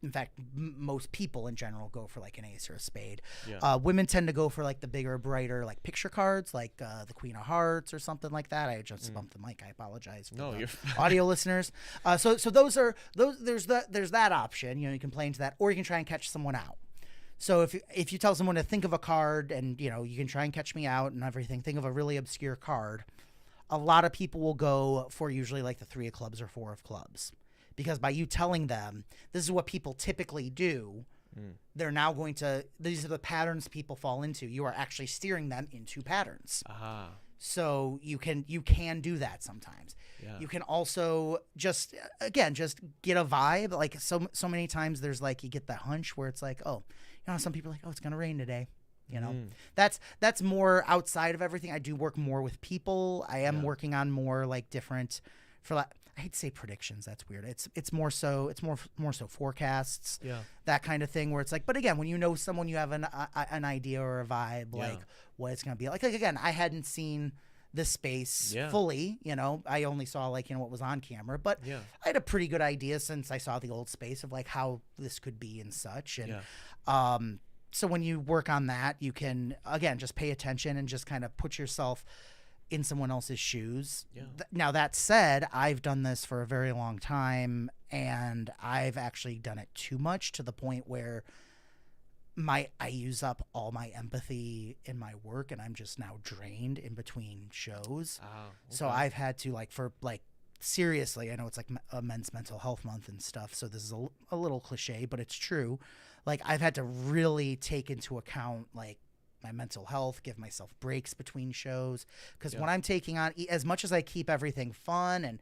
In fact, most people in general go for like an ace or a spade. Yeah. Women tend to go for like the bigger, brighter, like picture cards, like the Queen of Hearts or something like that. I just bumped the mic. I apologize for audio listeners. So there's that option. You can play into that, or you can try and catch someone out. So if you tell someone to think of a card and, you can try and catch me out and everything, think of a really obscure card, a lot of people will go for usually like the 3 of clubs or 4 of clubs. Because by you telling them this is what people typically do, they're now going to, these are the patterns people fall into. You are actually steering them into patterns. So you can do that sometimes. Yeah. You can also just get a vibe. Like so many times there's like, you get that hunch where it's like, oh, some people are like, oh, it's going to rain today. That's more outside of everything. I do work more with people. I am working on more like different, I hate to say predictions. That's weird. It's more so forecasts. Yeah. That kind of thing where it's like, but again, when you know someone, you have an idea or a vibe like what it's gonna be like. Like again, I hadn't seen this space fully. I only saw like what was on camera, but I had a pretty good idea since I saw the old space of like how this could be and such. And so when you work on that, you can again just pay attention and just kind of put yourself in someone else's shoes. Yeah. Now that said, I've done this for a very long time, and I've actually done it too much to the point where I use up all my empathy in my work, and I'm just now drained in between shows. Okay. So I've had to seriously, I know it's like a men's mental health month and stuff, so this is a little cliche, but it's true. Like I've had to really take into account like my mental health, give myself breaks between shows. Because when I'm taking on, as much as I keep everything fun and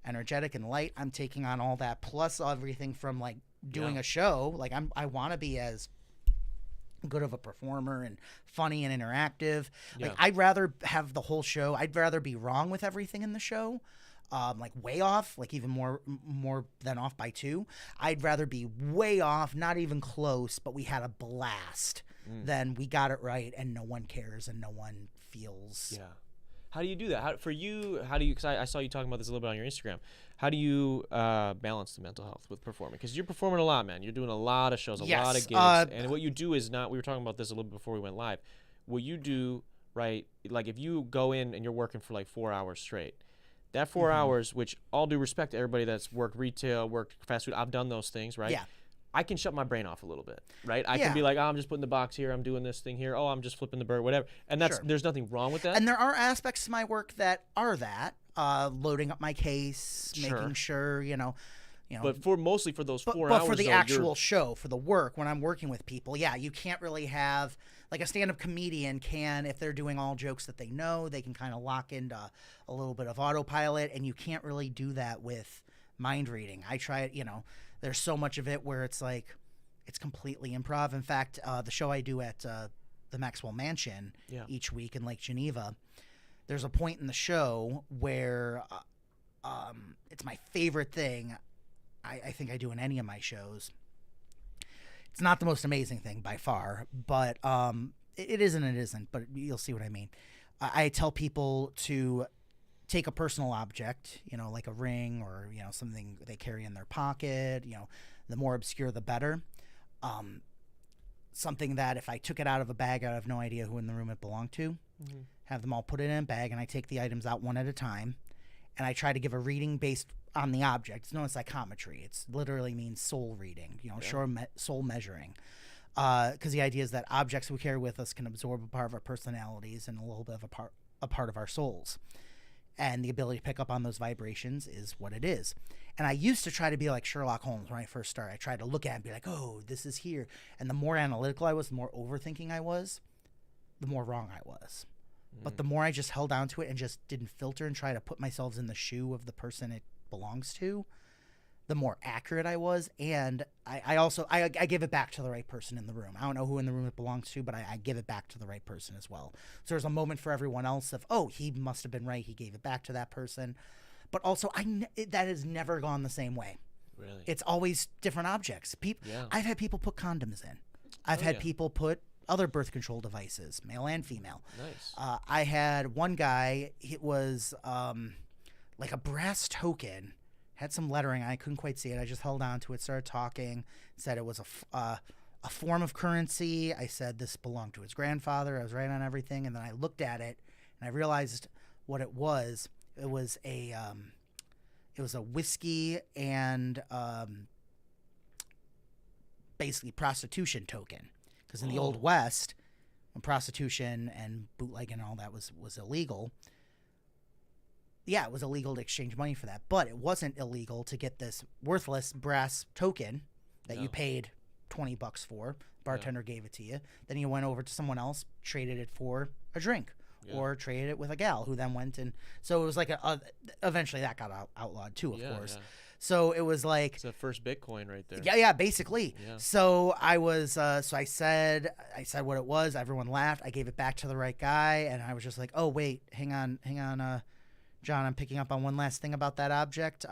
energetic and light, I'm taking on all that plus everything from like doing a show. Like I want to be as good of a performer and funny and interactive. Like I'd rather have the whole show. I'd rather be wrong with everything in the show. Like way off, like even more than off by 2. I'd rather be way off, not even close, but we had a blast. Then we got it right, and no one cares, and no one feels. Yeah. How do you do that? How do you? Because I saw you talking about this a little bit on your Instagram. How do you balance the mental health with performing? Because you're performing a lot, man. You're doing a lot of shows, a lot of gigs, and what you do is not. We were talking about this a little bit before we went live. What you do, right? Like if you go in and you're working for like 4 hours straight. That 4 hours, which all due respect to everybody that's worked retail, worked fast food, I've done those things, right? Yeah. I can shut my brain off a little bit, right? I can be like, oh, I'm just putting the box here, I'm doing this thing here, oh, I'm just flipping the bird, whatever. And there's nothing wrong with that. And there are aspects to my work that are that, loading up my case, making sure, But mostly for those 4 hours. But for the actual show, for the work, when I'm working with people, you can't really have like a stand-up comedian can, if they're doing all jokes that they know, they can kind of lock into a little bit of autopilot, and you can't really do that with mind reading. I try it, there's so much of it where it's like it's completely improv. In fact, the show I do at the Maxwell Mansion each week in Lake Geneva, there's a point in the show where it's my favorite thing. I think I do in any of my shows. It's not the most amazing thing by far, but it is and it isn't, but you'll see what I mean. I tell people to take a personal object, like a ring or, something they carry in their pocket, the more obscure, the better. Something that if I took it out of a bag, I'd have no idea who in the room it belonged to. Have them all put it in a bag, and I take the items out one at a time, and I try to give a reading based on the object. It's known as psychometry. It's literally means soul reading, soul measuring. Because the idea is that objects we carry with us can absorb a part of our personalities and a little bit of a part of our souls. And the ability to pick up on those vibrations is what it is. And I used to try to be like Sherlock Holmes when I first started. I tried to look at it and be like, oh, this is here. And the more analytical I was, the more overthinking I was, the more wrong I was. But the more I just held on to it and just didn't filter and try to put myself in the shoe of the person it belongs to, the more accurate I was. And I also give it back to the right person in the room. I don't know who in the room it belongs to, but I give it back to the right person as well. So there's a moment for everyone else of, oh, he must have been right. He gave it back to that person. But also, that has never gone the same way. Really? It's always different objects. I've had people put condoms in. I've had people put other birth control devices, male and female. Nice. I had one guy, it was like a brass token, had some lettering. I couldn't quite see it. I just held on to it, started talking, said it was a form of currency. I said this belonged to his grandfather. I was right on everything. And then I looked at it, and I realized what it was. It was a whiskey and basically prostitution token. Because in the Old West, when prostitution and bootlegging and all that was illegal, yeah, it was illegal to exchange money for that. But it wasn't illegal to get this worthless brass token that you paid $20 for. Bartender gave it to you. Then you went over to someone else, traded it for a drink, or traded it with a gal who then went and. So it was like eventually that got outlawed too, of course. Yeah. So it was like it's the first Bitcoin right there. Yeah, basically. Yeah. So I was, so I said what it was. Everyone laughed. I gave it back to the right guy, and I was just like, oh wait, hang on, John, I'm picking up on one last thing about that object.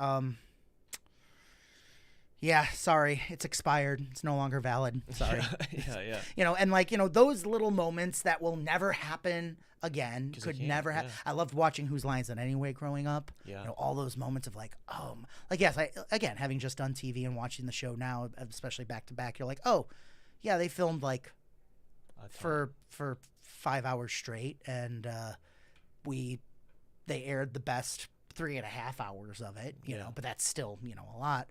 Yeah, sorry, it's expired. It's no longer valid. Sorry. Yeah. You know, and like, you know, those little moments that will never happen again, could never happen. I loved watching Whose Line Is It Anyway growing up. Yeah. You know, all those moments of like, like, yes, again, having just done TV and watching the show now, especially back to back, you're like, oh, yeah, they filmed like for 5 hours straight, and they aired the best 3.5 hours of it, you know, but that's still, you know, a lot.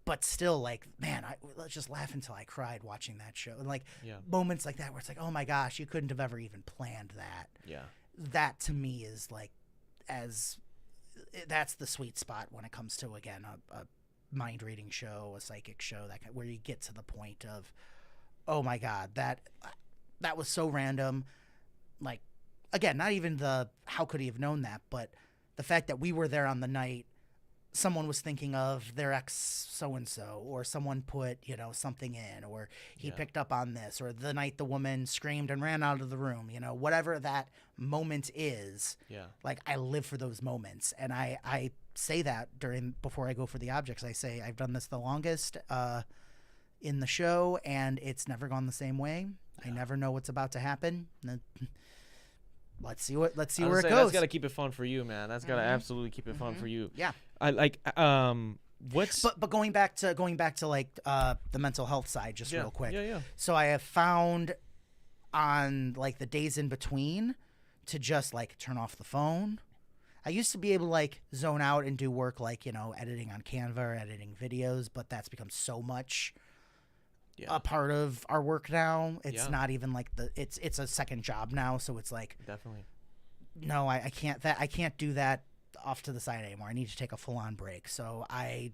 But still, like, man, let's just laugh until I cried watching that show. And, like, moments like that where it's like, oh, my gosh, you couldn't have ever even planned that. Yeah. That, to me, is, like, that's the sweet spot when it comes to, again, a mind-reading show, a psychic show, where you get to the point of, oh, my God, that was so random. Like, again, not even how could he have known that, but the fact that we were there on the night someone was thinking of their ex so-and-so, or someone put, you know, something in, or he picked up on this, or the night the woman screamed and ran out of the room, you know, whatever that moment is. Yeah. Like, I live for those moments. And I say that before I go for the objects. I say, I've done this the longest in the show, and it's never gone the same way. Yeah. I never know what's about to happen. Let's see where it goes. That's got to keep it fun for you, man. That's got to absolutely keep it fun for you. Yeah. I like what's but going back to like the mental health side just real quick. Yeah. So I have found on like the days in between to just like turn off the phone. I used to be able to like zone out and do work like, you know, editing on Canva or editing videos, but that's become so much a part of our work now. It's not even like it's a second job now, so it's like definitely no, I can't do that off to the side anymore. I need to take a full-on break. So I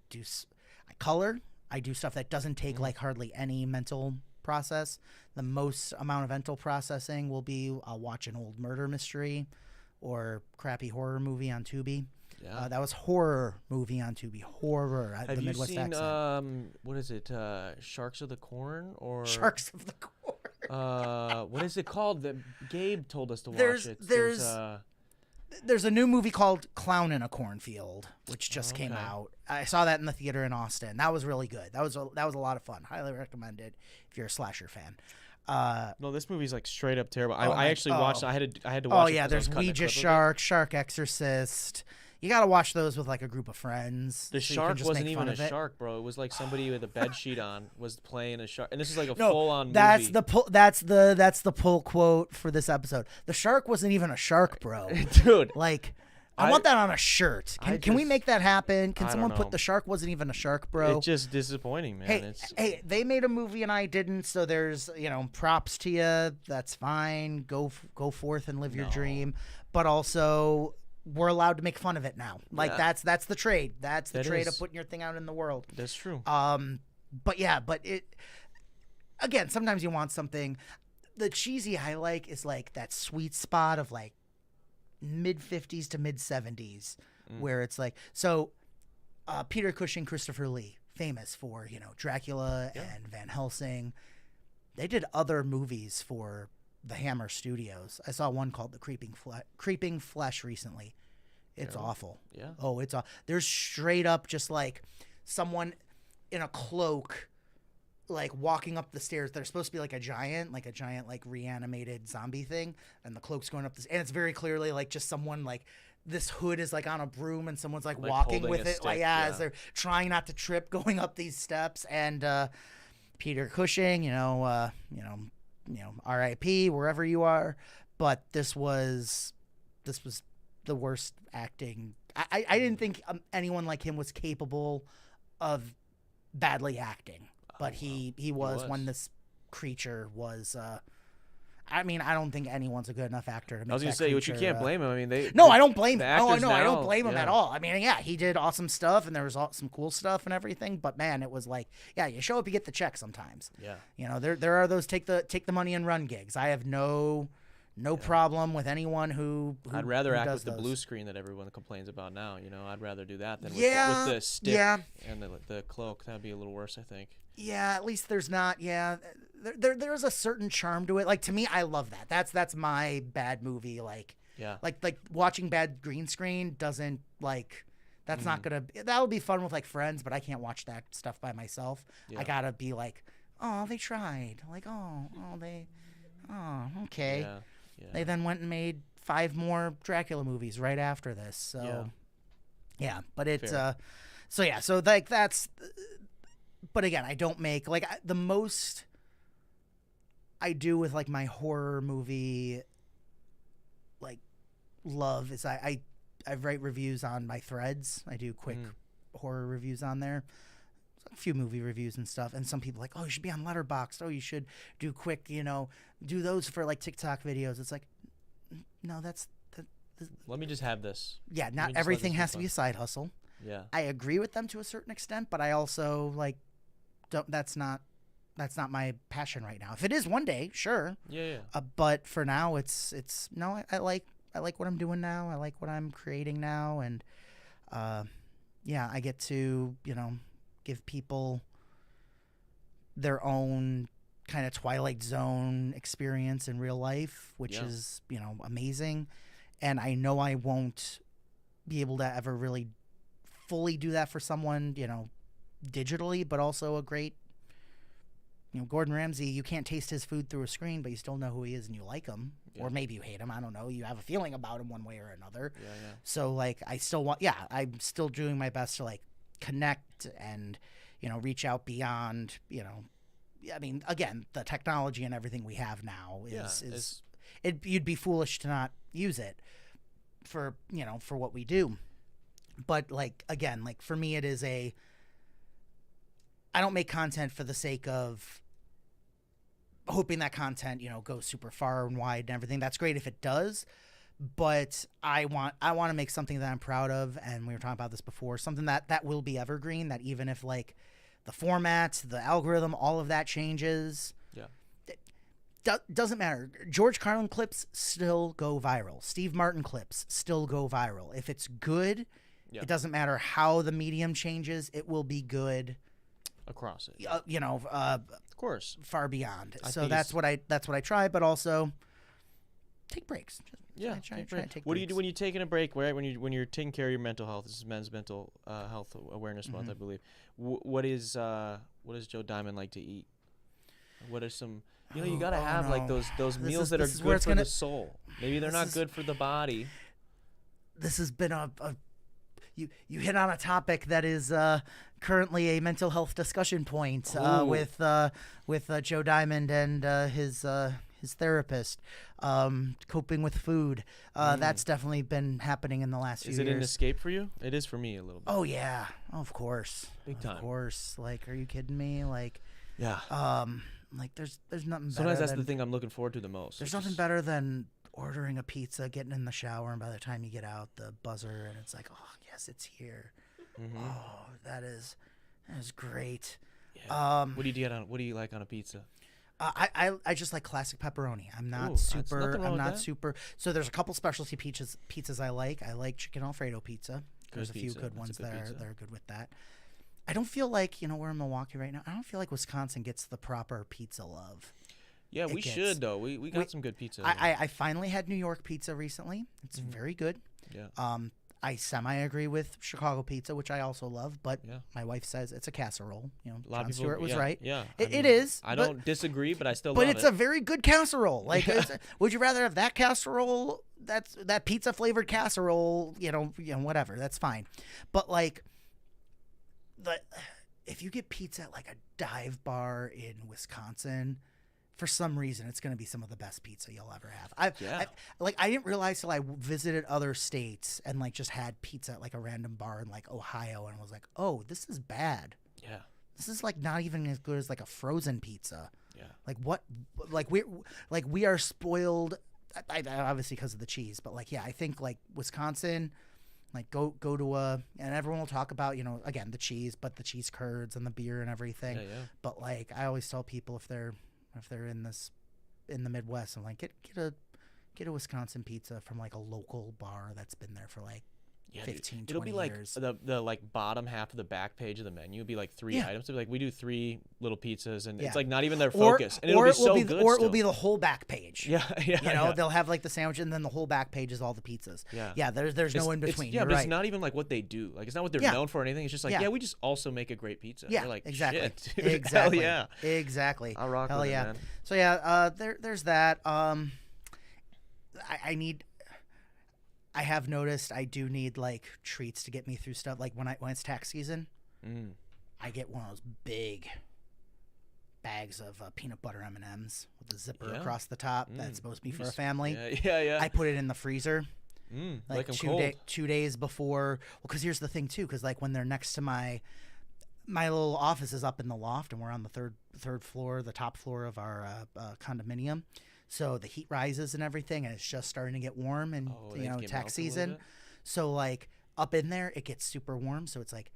color. I do stuff that doesn't take like hardly any mental process. The most amount of mental processing will be I'll watch an old murder mystery or crappy horror movie on Tubi. Yeah. That was horror movie on Tubi. Horror. Have the you Midwest seen accent. What is it? Sharks of the Corn or Sharks of the Corn? What is it called? That Gabe told us to watch it. There's a new movie called Clown in a Cornfield, which just came out. I saw that in the theater in Austin. That was really good. That was a lot of fun. Highly recommend it if you're a slasher fan. No, this movie's like straight up terrible. I actually watched it. I had to watch it. Oh yeah, there's Ouija Shark, Shark Exorcist. You gotta watch those with like a group of friends. The shark wasn't even a shark, bro. It was like somebody with a bed sheet on was playing a shark, and this is like a full-on movie. That's the pull quote for this episode. The shark wasn't even a shark, bro. Dude, like. I want that on a shirt. Can we make that happen? Can someone put the shark wasn't even a shark, bro? It's just disappointing, man. Hey, they made a movie and I didn't, so there's, you know, props to you. That's fine. Go forth and live your dream. But also, we're allowed to make fun of it now. Like that's the trade. That's the trade of putting your thing out in the world. That's true. But it again, sometimes you want something. The cheesy I like is like that sweet spot of like mid 50s to mid 70s where it's like Peter Cushing, Christopher Lee, famous for, you know, Dracula and Van Helsing. They did other movies for the Hammer Studios. I saw one called The Creeping Flesh recently. It's awful. Yeah. Oh, there's straight up just like someone in a cloak like walking up the stairs. They're supposed to be like a giant like reanimated zombie thing, and the cloak's going up this, and it's very clearly like just someone like this hood is like on a broom and someone's like walking with it stick, as they're trying not to trip going up these steps. And Peter Cushing, you know, R.I.P. wherever you are, but this was the worst acting. I didn't think anyone like him was capable of badly acting. But he was when this Creature was. I mean, I don't think anyone's a good enough actor to make I was gonna that say, which you Creature, can't blame him. I mean, No, I don't blame the him. No, actors no, I don't now, blame him yeah. at all. I mean, yeah, he did awesome stuff, and there was some cool stuff and everything. But man, it was like, yeah, you show up, you get the check sometimes. Yeah. You know, there are those take the money and run gigs. I have no problem with anyone who I'd rather who act does with the those. blue screen that everyone complains about now. You know, I'd rather do that than Yeah, with the stick yeah. and the cloak. That'd be a little worse, I think. Yeah, at least there's not. Yeah, there's a certain charm to it. Like to me, I love that. That's my bad movie. Like Yeah. like watching bad green screen doesn't like. That's not gonna. That'll be fun with like friends, but I can't watch that stuff by myself. Yeah. I gotta be like, oh, they tried. Like, okay. Yeah. Yeah. They then went and made 5 more Dracula movies right after this. So, yeah, but it's Fair. so like that's. But again, I don't make like the most I do with like my horror movie like love is I write reviews on my threads. I do quick horror reviews on there. A few movie reviews and stuff. And some people are like, oh, you should be on Letterboxd. Oh, you should do quick, do those for like TikTok videos. It's like, no, Let me just have this. yeah, Let me not just let everything this has to be a side hustle. Yeah. I agree with them to a certain extent, but I also like don't. That's not my passion right now. If it is one day, sure. Yeah. But for now, it's no. I like what I'm doing now. I like what I'm creating now, and yeah, I get to give people their own kind of Twilight Zone experience in real life, which is amazing. And I know I won't be able to ever really fully do that for someone, digitally, but also a great, Gordon Ramsay, you can't taste his food through a screen, but you still know who he is and you like him. Yeah. Or maybe you hate him. I don't know. You have a feeling about him one way or another. Yeah. So like, I'm still doing my best to like connect and, reach out beyond, I mean, again, the technology and everything we have now you'd be foolish to not use it for what we do. But like, again, like for me, it is I don't make content for the sake of hoping that content, goes super far and wide and everything. That's great if it does, but I want to make something that I'm proud of. And we were talking about this before, something that will be evergreen, that even if like the format, the algorithm, all of that changes. Yeah. Doesn't matter. George Carlin clips still go viral. Steve Martin clips still go viral. If it's good, it doesn't matter how the medium changes. It will be good Across it. Of course. Far beyond. I So think that's what I try, but also take breaks. Try take to break. take What do you do breaks. when you're taking a break? Right, when you're taking care of your mental health. This is Men's Mental Health Awareness Month, I believe. What does Joe Diamond like to eat? What are some? You gotta have like those meals that are good for the soul. Maybe they're not good for the body. This has been you hit on a topic that is currently a mental health discussion point with Joe Diamond and his therapist, coping with food. That's definitely been happening in the last few years. Is it an escape for you? It is for me a little bit. Oh yeah, of course, Big time. Of course, like, are you kidding me? Like, yeah. Like there's nothing better. Sometimes that's the thing I'm looking forward to the most. There's nothing better than ordering a pizza, getting in the shower, and by the time you get out, the buzzer, and it's like, oh yes, it's here. Oh, that is great. Yeah. What do you like on a pizza? I just like classic pepperoni. I'm not Ooh, super. nothing wrong I'm with not that. super. So there's a couple specialty pizzas I like. I like chicken Alfredo pizza. There's a few pizza. good That's ones a good that pizza. are good with that. I don't feel like we're in Milwaukee right now. I don't feel like Wisconsin gets the proper pizza love. Yeah, we should though. We got some good pizza. I finally had New York pizza recently. It's very good. Yeah. I semi-agree with Chicago pizza, which I also love, but Yeah. my wife says it's a casserole. A lot Jon of people, Stewart was yeah, right. Yeah, It is. I but- don't disagree, but I still But love it's it. a very good casserole. Like, would you rather have that casserole? That pizza flavored casserole. Whatever. That's fine. But like, if you get pizza at like a dive bar in Wisconsin, for some reason, it's going to be some of the best pizza you'll ever have. I didn't realize till I visited other states and like just had pizza at like a random bar in like Ohio, and was like, oh, this is bad. Yeah. This is like not even as good as like a frozen pizza. Yeah. Like what? Like we are spoiled. I obviously because of the cheese, but like I think like Wisconsin, like go to and everyone will talk about again the cheese, but the cheese curds and the beer and everything. Yeah, yeah. But like I always tell people if they're in the Midwest, I'm like get a Wisconsin pizza from like a local bar that's been there for like 15, dude. It'll 20 be like years. the like bottom half of the back page of the menu would be like 3 items. It'll be like we do 3 little pizzas, and it's like not even their focus, and it'll be so good. Or it will be the whole back page. Yeah. They'll have like the sandwich, and then the whole back page is all the pizzas. Yeah. There's no in between. But it's not even like what they do. Like it's not what they're known for or anything. It's just like we just also make a great pizza. Yeah, you're like, exactly. Shit, dude. Exactly. Hell yeah. Exactly. I'll rock Hell with yeah. it, man. So there's that. I have noticed I do need like treats to get me through stuff. Like when it's tax season, I get one of those big bags of peanut butter M&Ms with the zipper across the top. That's supposed to be for a family. Yeah. I put it in the freezer. Like 2 days before. Well, because here's the thing too. Because like when they're next to my little office is up in the loft, and we're on the third floor, the top floor of our condominium. So the heat rises and everything, and it's just starting to get warm, and tax season. So like up in there, it gets super warm. So it's like,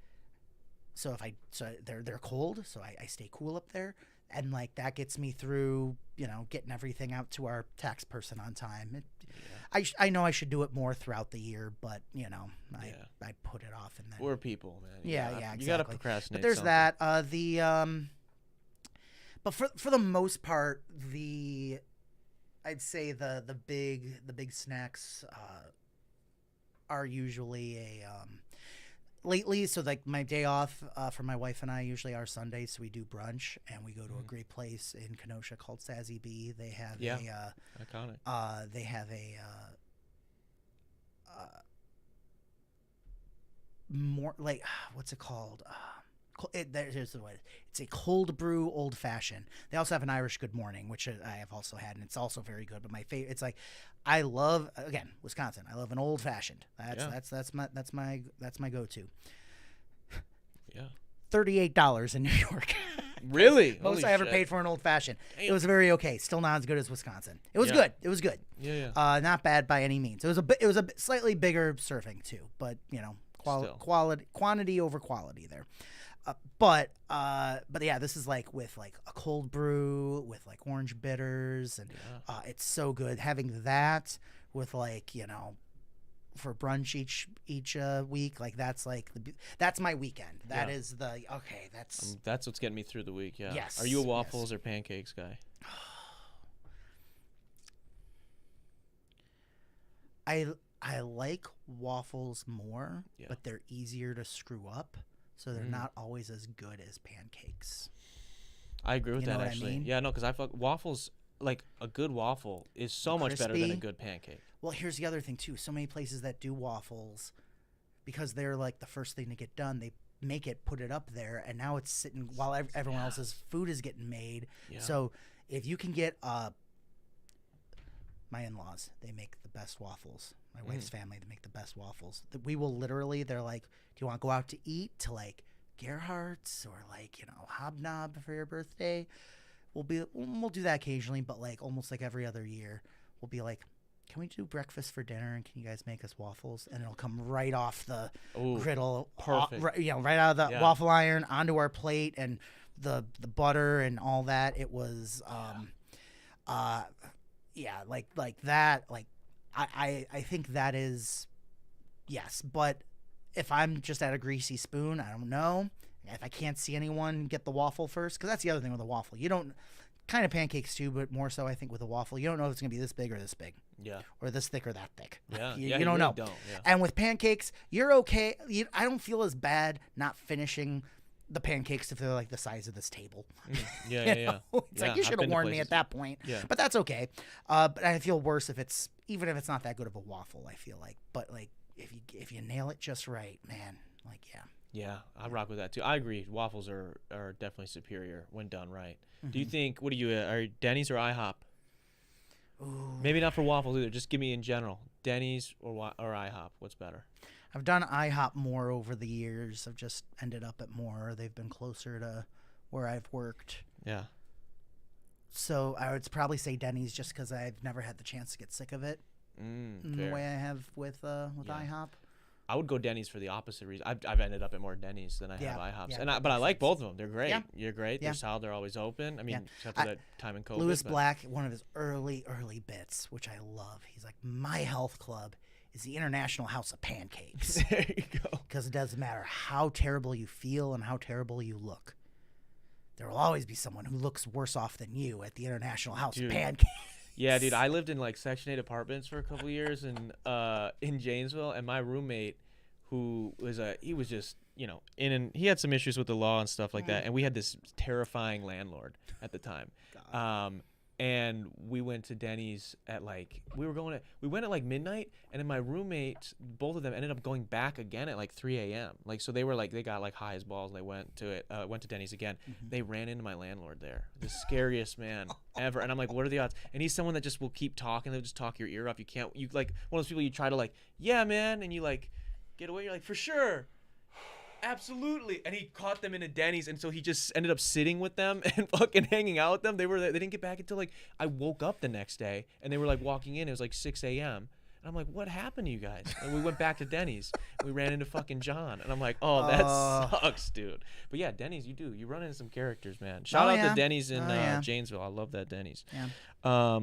they're cold. So I stay cool up there, and like that gets me through, getting everything out to our tax person on time. I know I should do it more throughout the year, but I put it off, and then we're people, man. Exactly. You gotta procrastinate. But there's something. that. But for the most part, I'd say the big snacks are usually lately. So like my day off for my wife and I usually are Sundays. So we do brunch, and we go to a great place in Kenosha called Sassy Bee. They have iconic. They have more like what's it called? Here's the way. It's a cold brew old fashioned. They also have an Irish Good Morning, which I have also had, and it's also very good. But my favorite, it's like, I love Wisconsin. I love an old fashioned. That's my go-to. Yeah. $38 in New York. Really? Most I ever paid for an old fashioned. It was very okay. Still not as good as Wisconsin. It was good. It was good. Yeah. Not bad by any means. It was a slightly bigger serving too, but quantity over quality there. But yeah, this is like with like a cold brew with like orange bitters, and it's so good having that with like for brunch each week. Like that's my weekend. That is that's what's getting me through the week. Yeah. Yes. Are you a waffles or pancakes guy? I like waffles more, but they're easier to screw up. So they're not always as good as pancakes. I agree with that, actually. I mean? Yeah, no, because I feel like waffles, like a good waffle is so much better than a good pancake. Well, here's the other thing, too. So many places that do waffles, because they're like the first thing to get done, they make it, put it up there, and now it's sitting while everyone else's food is getting made. Yeah. So if you can get my in-laws, they make the best waffles. My wife's family, they make the best waffles. We will literally, they're like, do you want to go out to eat to like Gerhardt's or like, Hobnob for your birthday? We'll do that occasionally, but like almost like every other year, we'll be like, can we do breakfast for dinner, and can you guys make us waffles? And it'll come right off the griddle, perfect. Right out of the waffle iron onto our plate, and the butter and all that. It was, like that. Like I think that is, yes. But if I'm just at a greasy spoon, I don't know. If I can't see anyone get the waffle first, because that's the other thing with a waffle. You don't, kind of pancakes too, but more so I think with a waffle, you don't know if it's going to be this big or this big. Yeah. Or this thick or that thick. Yeah. You really don't know. Yeah. And with pancakes, you're okay. I don't feel as bad not finishing the pancakes if they're like the size of this table. Yeah. It's like you should have warned me at that point. Yeah. But that's okay. But I feel worse even if it's not that good of a waffle, I feel like. But like if you nail it just right, man, like Yeah, I rock with that too. I agree. Waffles are definitely superior when done right. Mm-hmm. Do you think? What are you? Are Denny's or IHOP? Ooh. Maybe not for waffles either. Just give me in general. Denny's or IHOP. What's better? I've done IHOP more over the years. I've just ended up at more. They've been closer to where I've worked. Yeah. So I would probably say Denny's just because I've never had the chance to get sick of it in the way I have with IHOP. I would go Denny's for the opposite reason. I've ended up at more Denny's than I have IHOPs, yeah, but I like both of them. They're great. Yeah. You're great. Yeah. They're solid. They're always open. I mean, except for that time in COVID. Lewis Black, one of his early bits, which I love. He's like, my health club is the International House of Pancakes. There you go. Because it doesn't matter how terrible you feel and how terrible you look. There will always be someone who looks worse off than you at the International House of Pancakes. Yeah, dude. I lived in like Section 8 apartments for a couple of years in Janesville, and my roommate, who was he was just, he had some issues with the law and stuff like that, and we had this terrifying landlord at the time. And we went to Denny's at we went at like midnight, and then my roommates, both of them ended up going back again at like 3 a.m. So they got like high as balls, and they went to Denny's again. They ran into my landlord there, the scariest man ever. And I'm like, what are the odds? And he's someone that just will keep talking. They'll just talk your ear off. You like one of those people you try to yeah, man, and you get away. You're like, for sure. Absolutely. And he caught them in a Denny's, and so he just ended up sitting with them and fucking hanging out with them. They didn't get back until I woke up the next day, and they were walking in. It was 6 a.m. And I'm like, what happened to you guys? And we went back to Denny's. We ran into fucking John, and I'm like, oh, that sucks, dude. But yeah, Denny's, you run into some characters, man. Shout out to Denny's in Janesville. I love that Denny's. Yeah.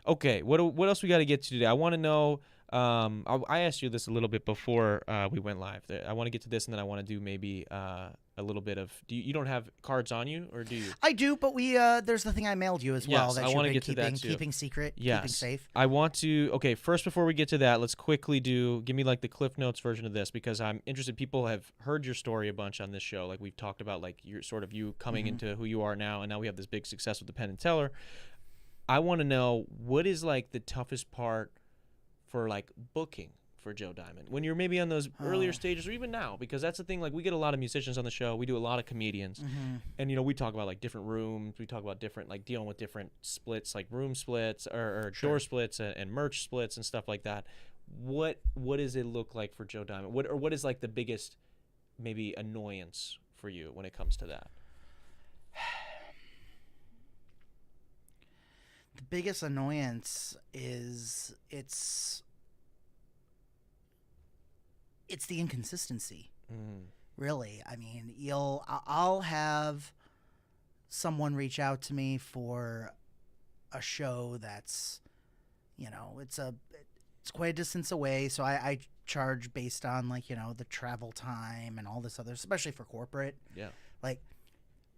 Okay, what else we got to get to today? I want to know. I asked you this a little bit before we went live. I want to get to this, and then I want to do maybe a little bit of. You don't have cards on you, or do you? I do, but there's the thing I mailed you as well. Yes, that I want to get keeping, to that too. Keeping secret, yes. keeping safe. I want to. Okay, first before we get to that, let's quickly give me the Cliff Notes version of this, because I'm interested. People have heard your story a bunch on this show. We've talked about your you coming into who you are now, and now we have this big success with the Penn and Teller. I want to know, what is the toughest part for booking for Joe Diamond when you're maybe on those earlier stages, or even now, because that's the thing. We get a lot of musicians on the show. We do a lot of comedians, and we talk about different rooms. We talk about different dealing with different splits, room splits or door splits and merch splits and stuff like that. What does it look like for Joe Diamond? What is the biggest maybe annoyance for you when it comes to that? The biggest annoyance is it's the inconsistency. Really. I mean, I'll have someone reach out to me for a show that's, it's quite a distance away, so I charge based on the travel time and all this other, especially for corporate. Yeah.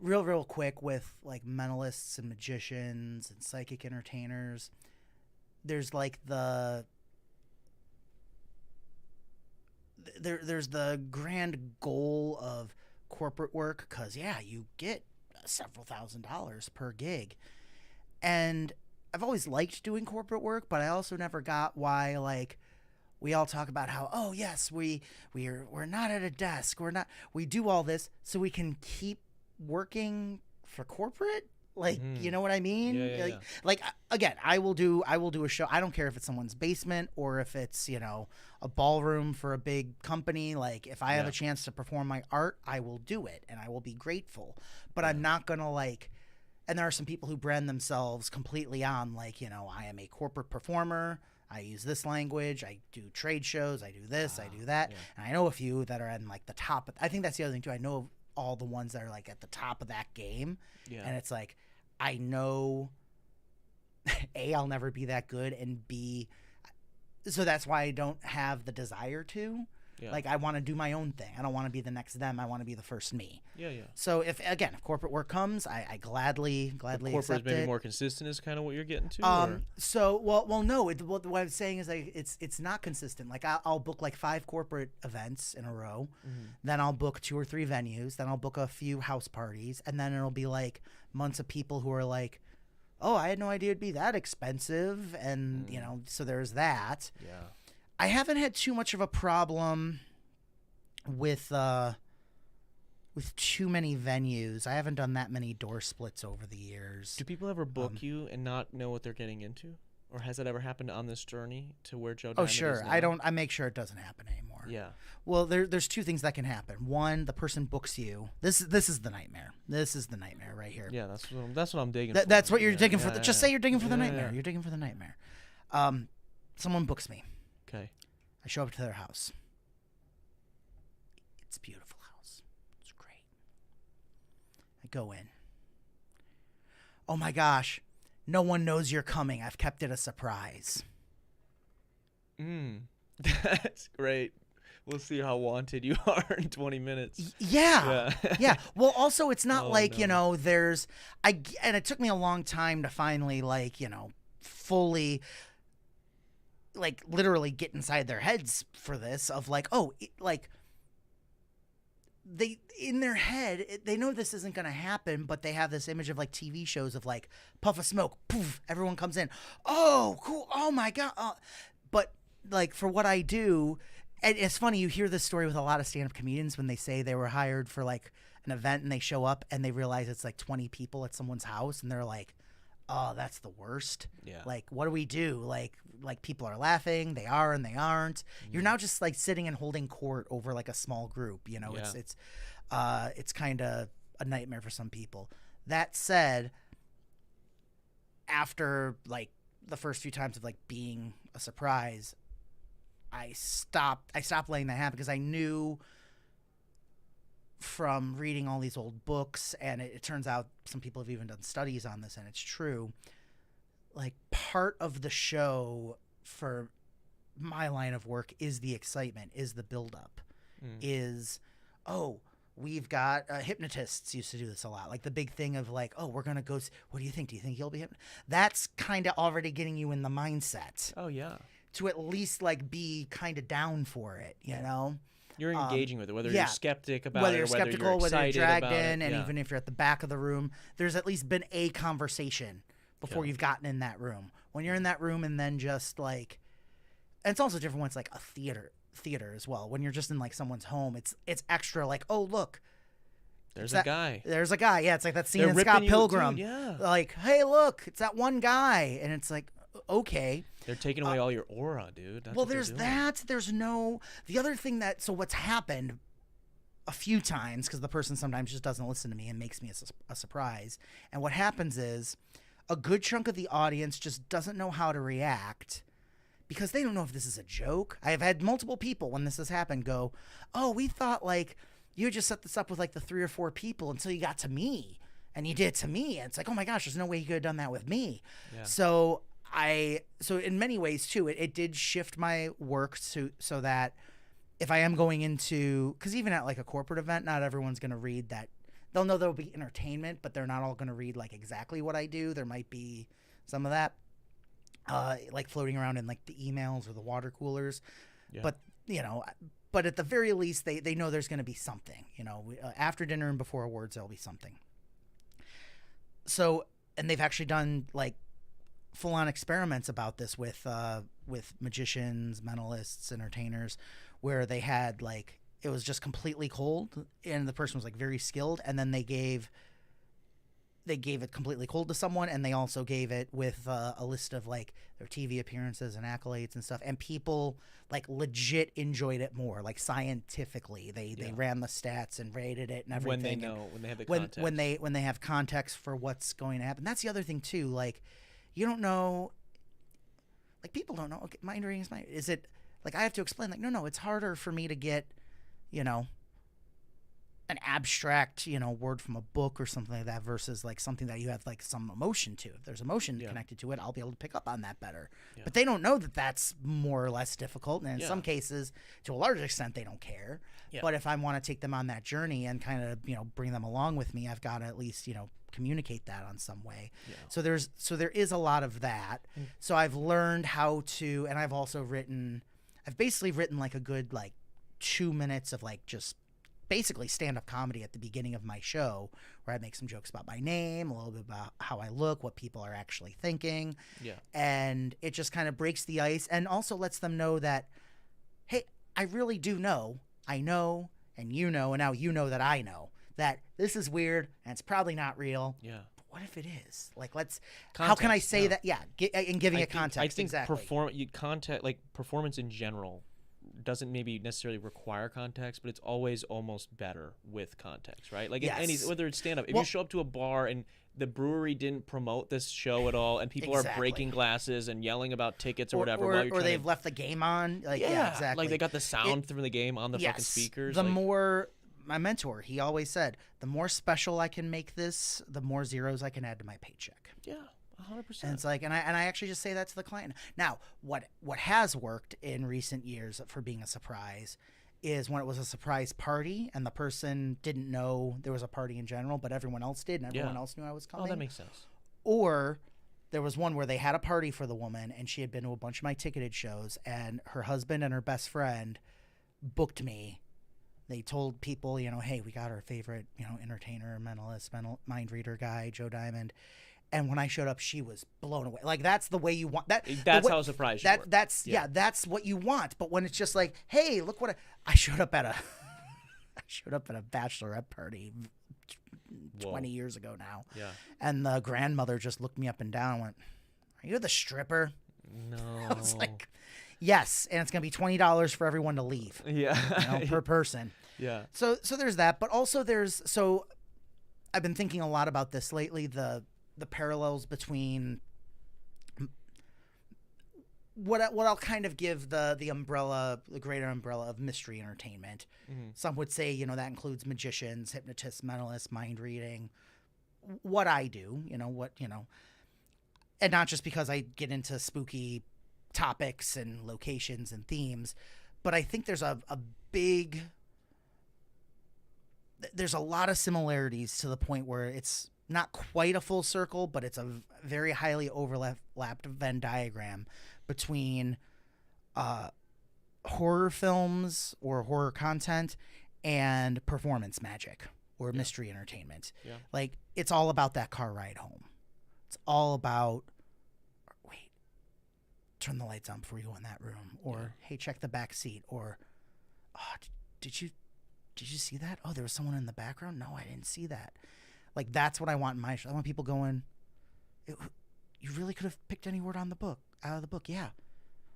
Real quick with mentalists and magicians and psychic entertainers, there's there's the grand goal of corporate work, because you get several $1,000s per gig, and I've always liked doing corporate work, but I also never got why we all talk about how, oh yes, we're not at a desk, we do all this so we can keep working for corporate, you know what I mean? Yeah. Again, I will do a show. I don't care if it's someone's basement or if it's a ballroom for a big company. If I have a chance to perform my art, I will do it, and I will be grateful. But I'm not gonna and there are some people who brand themselves completely on I am a corporate performer. I use this language. I do trade shows. I do this. I do that. Yeah. And I know a few that are in the top. I think that's the other thing too. I know all the ones that are at the top of that game. Yeah. And it's I know A, I'll never be that good, and B, so that's why I don't have the desire to. Yeah. I want to do my own thing. I don't want to be the next them. I want to be the first me. Yeah. So if corporate work comes, I gladly corporate accept maybe it. More consistent is kind of what you're getting to. No. What I'm saying is it's not consistent. I'll book 5 corporate events in a row, then I'll book 2 or 3 venues, then I'll book a few house parties, and then it'll be months of people who are oh, I had no idea it'd be that expensive, and so there's that. Yeah. I haven't had too much of a problem with too many venues. I haven't done that many door splits over the years. Do people ever book you and not know what they're getting into? Or has that ever happened on this journey to where Joe Oh, Diamond sure. is now? I make sure it doesn't happen anymore. Yeah. Well, there's two things that can happen. One, the person books you. This is the nightmare. This is the nightmare right here. Yeah, that's what I'm digging for. That's what you're Yeah, digging yeah, for. yeah, Just yeah. say you're digging for the Yeah, nightmare. yeah. You're digging for the nightmare. Someone books me. Okay. I show up to their house. It's a beautiful house. It's great. I go in. Oh my gosh. No one knows you're coming. I've kept it a surprise. That's great. We'll see how wanted you are in 20 minutes. Yeah. Yeah. Well, also, it's not Oh, like, no. and it took me a long time to finally, fully, literally get inside their heads for this of they, in their head, they know this isn't going to happen, but they have this image of TV shows of puff of smoke, poof, everyone comes in. Oh, cool. Oh my God. But for what I do, and it's funny, you hear this story with a lot of stand-up comedians when they say they were hired for an event and they show up and they realize it's 20 people at someone's house and they're like, oh, that's the worst. Yeah. What do we do? People are laughing, they are and they aren't. You're now just sitting and holding court over a small group. It's kind of a nightmare for some people. That said, after the first few times of being a surprise, I stopped letting that happen because I knew from reading all these old books, and it turns out some people have even done studies on this, and it's true. Part of the show for my line of work is the excitement, is the buildup, we've got hypnotists used to do this a lot. The big thing of oh, we're going to go, what do you think? Do you think he'll be hypnotized? That's kind of already getting you in the mindset. Oh, yeah. To at least be kind of down for it, you know? You're engaging with it, whether yeah. you're skeptic about whether it or you're skeptical, whether whether you're you're excited dragged about in, it. and Yeah. even if you're at the back of the room, there's at least been a conversation before you've gotten in that room. When you're in that room and then just and it's also different when it's a theater as well. When you're just in someone's home, it's extra oh, look. There's a guy. There's a guy. Yeah, it's that scene They're in ripping Scott you, Pilgrim. dude, yeah. Hey, look, it's that one guy. And it's okay. They're taking away all your aura, dude. That's Well, what they're there's doing. that. There's no... The other thing so what's happened a few times, because the person sometimes just doesn't listen to me and makes me a surprise. And what happens is a good chunk of the audience just doesn't know how to react because they don't know if this is a joke. I have had multiple people when this has happened go, oh, we thought you just set this up with the 3 or 4 people until you got to me. And you did it to me. And it's oh my gosh, there's no way you could have done that with me. Yeah. So in many ways too, it did shift my work so that if I am going into, because even at a corporate event, not everyone's going to read that. They'll know there'll be entertainment, but they're not all going to read exactly what I do. There might be some of that floating around in the emails or the water coolers. Yeah. But, but at the very least, they know there's going to be something, after dinner and before awards, there'll be something. So, and they've actually done full-on experiments about this with magicians, mentalists, entertainers, where they had it was just completely cold and the person was very skilled, and then they gave it completely cold to someone, and they also gave it with a list of their TV appearances and accolades and stuff, and people legit enjoyed it more, scientifically. They ran the stats and rated it and everything. When they have the context. when they have context for what's going to happen. That's the other thing too. You don't know. People don't know. Okay, mind reading is mind. Is it I have to explain? No, it's harder for me to get, an abstract, word from a book or something like that versus something that you have some emotion to. If there's emotion connected to it, I'll be able to pick up on that better. Yeah. But they don't know that that's more or less difficult, and in some cases, to a large extent, they don't care. Yeah. But if I want to take them on that journey and kind of bring them along with me, I've got to at least communicate that on some way. Yeah. So there is a lot of that. So I've learned how to, and I've also I've basically written a good 2 minutes of just basically stand-up comedy at the beginning of my show, where I make some jokes about my name, a little bit about how I look, what people are actually thinking. Yeah. And it just kind of breaks the ice and also lets them know that, hey, I really do know. I know, and you know, and now you know that I know that this is weird and it's probably not real. Yeah. what if it is? Like, how can I say that? Yeah, and giving it context. I think exactly. Performance in general doesn't maybe necessarily require context, but it's always almost better with context, right? Like in any, whether it's stand up, if you show up to a bar and the brewery didn't promote this show at all, and people are breaking glasses and yelling about tickets or whatever, or they've left the game on, like exactly, like they got the sound from the game on the fucking speakers. The more, my mentor, he always said, the more special I can make this, the more zeros I can add to my paycheck. Yeah. 100%. And it's like, and I actually just say that to the client. Now, what has worked in recent years for being a surprise is when it was a surprise party and the person didn't know there was a party in general, but everyone else did, and everyone else knew I was coming. Oh, that makes sense. Or there was one where they had a party for the woman, and she had been to a bunch of my ticketed shows, and her husband and her best friend booked me. They told people, hey, we got our favorite, entertainer, mentalist, mind reader guy, Joe Diamond. And when I showed up, she was blown away. Like, that's the way you want that. That's how surprised you were. That's what you want. But when it's just like, hey, look what I showed up at a bachelorette party 20 years ago now. Yeah. And the grandmother just looked me up and down and went, "Are you the stripper?" No. I was like, yes, and it's gonna be $20 for everyone to leave. Yeah. Per person. Yeah. So there's that, but also I've been thinking a lot about this lately. The parallels between what I'll kind of give the umbrella, the greater umbrella of mystery entertainment. Mm-hmm. Some would say, that includes magicians, hypnotists, mentalists, mind reading. What I do, and not just because I get into spooky topics and locations and themes, but I think there's there's a lot of similarities to the point where it's not quite a full circle, but it's a very highly overlapped Venn diagram between horror films or horror content and performance magic or mystery entertainment. Yeah. Like, it's all about that car ride home. It's all about, wait, turn the lights on before you go in that room. Or, hey, check the back seat. Or, oh, did you see that? Oh, there was someone in the background? No, I didn't see that. Like, that's what I want in my show. I want people going, you really could have picked any word out of the book. Yeah.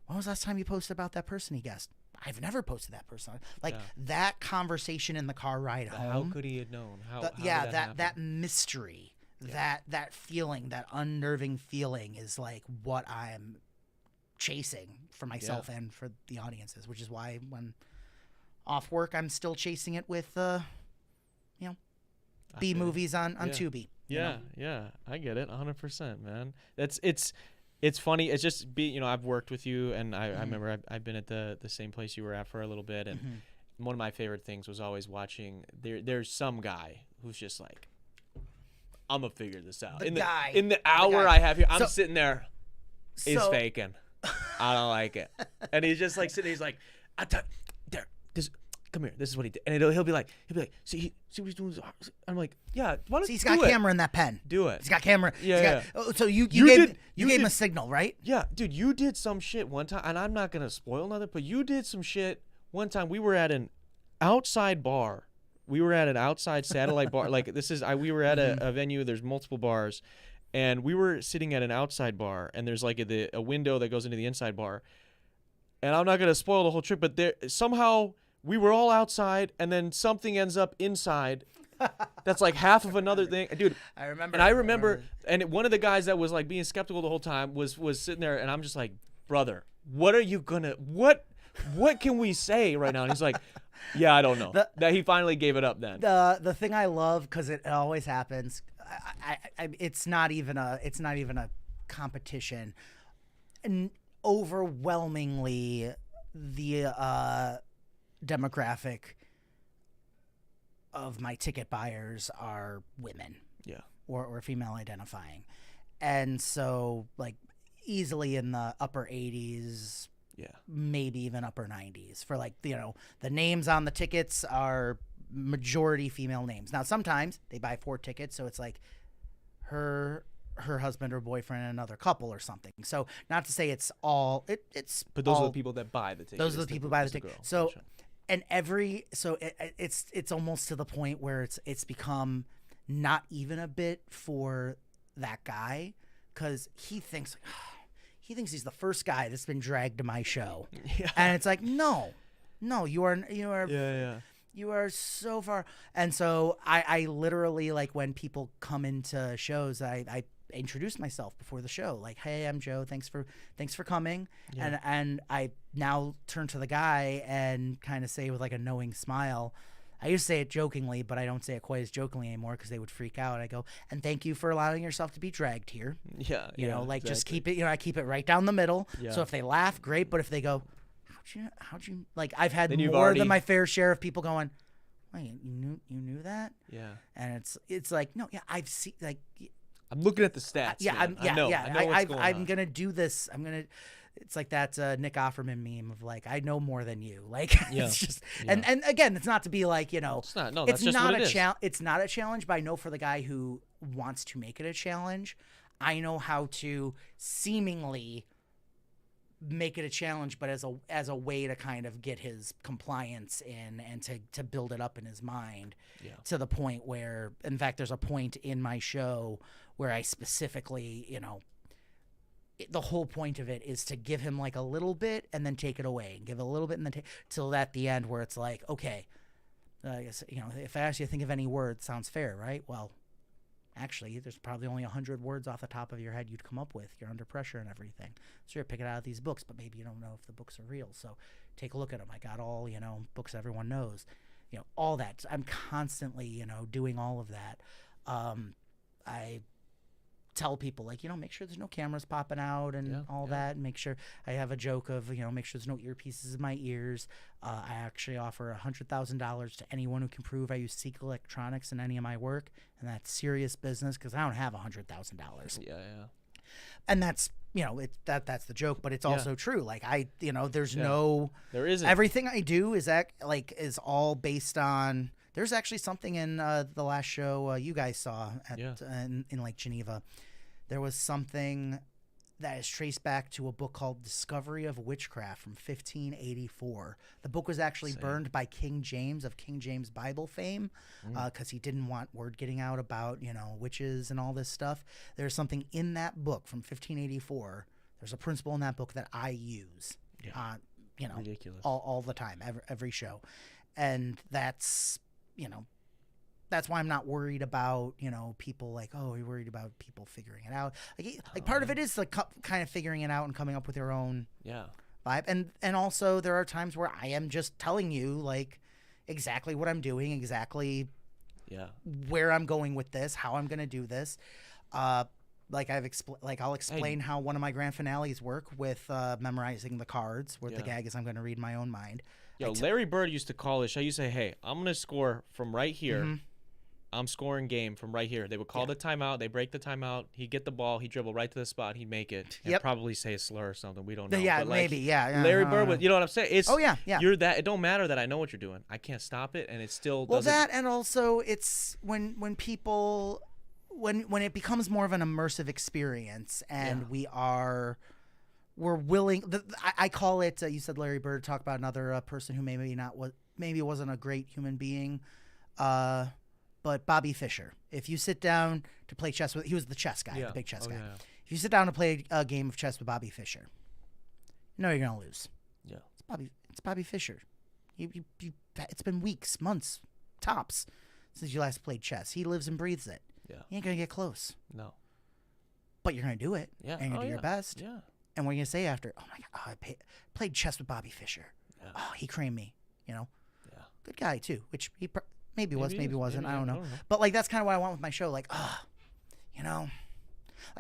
When was the last time you posted about that person he guessed? I've never posted that person. Like, that conversation in the car ride home. How could he have known? That mystery, that feeling, that unnerving feeling is like what I'm chasing for myself and for the audiences, which is why when off work, I'm still chasing it with, B movies on Tubi. Yeah, I get it, 100%, man. It's funny. It's just I've worked with you, and I remember I've been at the same place you were at for a little bit, and one of my favorite things was always watching. There's some guy who's just like, I'm gonna figure this out. In the hour I have here, I'm sitting there. He's faking. I don't like it, and he's just like sitting. He's like, Darren, come here. This is what he did, and he'll be like, see what he's doing. I'm like, yeah. Why don't he's got camera in that pen. Do it. He's got camera. Yeah. So you gave him a signal, right? Yeah, dude. You did some shit one time, and I'm not gonna spoil nothing, but you did some shit one time. We were at an outside bar. We were at an outside satellite bar. Like, we were at a venue. There's multiple bars, and we were sitting at an outside bar, and there's like a window that goes into the inside bar. And I'm not gonna spoil the whole trip, but there somehow. We were all outside, and then something ends up inside. That's like half of another thing, dude. I remember. And I remember, and one of the guys that was like being skeptical the whole time was sitting there, and I'm just like, brother, what are you gonna what can we say right now? And he's like, yeah, I don't know. That he finally gave it up then. The thing I love, because it always happens. It's not even a competition. And overwhelmingly, the demographic of my ticket buyers are women, or female identifying, and so like easily in the upper 80s, maybe even upper 90s for like the names on the tickets are majority female names. Now sometimes they buy 4 tickets, so it's like her husband or boyfriend and another couple or something. So not to say it's all it's but those are the people that buy the ticket. Those are the people who buy the ticket. So and it's almost to the point where it's become not even a bit for that guy because he thinks he's the first guy that's been dragged to my show. Yeah. And it's like, no, you are Yeah. you are so far. And so I literally, like, when people come into shows, I introduce myself before the show, like, hey, I'm Joe, thanks for coming. Yeah. And I now turn to the guy and kind of say with like a knowing smile, I used to say it jokingly, but I don't say it quite as jokingly anymore because they would freak out. I go, and thank you for allowing yourself to be dragged here. Yeah. You know, like, exactly. just keep it, I keep it right down the middle. Yeah. So if they laugh, great. But if they go, how'd you, like, I've had Then you've more already- than my fair share of people going, wait, you knew that? Yeah. And it's like, no, yeah, I've seen, like, I'm looking at the stats. yeah, man. I know what's going I'm on. gonna do this. It's like that Nick Offerman meme of like, I know more than you. Like, Yeah. it's just, Yeah. and again, it's not to be like, It's not. No, that's it's just not what it a is. challenge. It's not a challenge, but I know for the guy who wants to make it a challenge, I know how to seemingly make it a challenge, but as a way to kind of get his compliance in and to build it up in his mind. Yeah. To the point where, in fact, there's a point in my show where I specifically, the whole point of it is to give him like a little bit and then take it away, and give a little bit and then till at the end where it's like, okay, I guess, if I ask you to think of any word, sounds fair, right? Well, actually, there's probably only 100 words off the top of your head you'd come up with. You're under pressure and everything. So you're picking out of these books, but maybe you don't know if the books are real. So take a look at them. I got all, books everyone knows. All that. I'm constantly, doing all of that. I tell people, like, make sure there's no cameras popping out and that. And make sure I have a joke of, make sure there's no earpieces in my ears. I actually offer $100,000 to anyone who can prove I use Seek Electronics in any of my work. And that's serious business because I don't have $100,000. Yeah. And that's, that's the joke, but it's also true. Like, there's There isn't. everything I do is is all based on. There's actually something in the last show you guys saw in Lake Geneva. There was something that is traced back to a book called Discovery of Witchcraft from 1584. The book was actually burned by King James of King James Bible fame because he didn't want word getting out about, witches and all this stuff. There's something in that book from 1584. There's a principle in that book that I use, Ridiculous. all the time, every show. And that's, that's why I'm not worried about, people like, oh, you're worried about people figuring it out. Like part of it is like kind of figuring it out and coming up with your own vibe. And also there are times where I am just telling you like exactly what I'm doing, exactly where I'm going with this, how I'm going to do this. Like I'll explain how one of my grand finales work with memorizing the cards where the gag is I'm going to read my own mind. Yo, Larry Bird used to call this. I used to say, hey, I'm going to score from right here. Mm-hmm. I'm scoring game from right here. They would call the timeout. They break the timeout. He'd get the ball. He'd dribble right to the spot. He'd make it. And probably say a slur or something. We don't know. Yeah, but like, maybe. Yeah. Larry Bird would, you know what I'm saying? It's, yeah. You're that. It don't matter that I know what you're doing. I can't stop it. And it still doesn't. Well, that and also it's when people, when it becomes more of an immersive experience and we're willing. I call it. You said Larry Bird. Talk about another person who maybe wasn't a great human being, but Bobby Fischer. If you sit down to play chess with, he was the chess guy, the big chess guy. Yeah. If you sit down to play a game of chess with Bobby Fischer, you're gonna lose. Yeah. It's Bobby Fischer. It's been weeks, months, tops since you last played chess. He lives and breathes it. Yeah. You ain't gonna get close. No. But you're gonna do it. Yeah. And you're gonna do your best. Yeah. And what are you gonna say after? Oh my God, I played chess with Bobby Fischer. Yeah. Oh, he creamed me. Yeah. Good guy too. Which he maybe was, maybe wasn't. Maybe, I don't know. But like that's kind of what I want with my show. Like, like,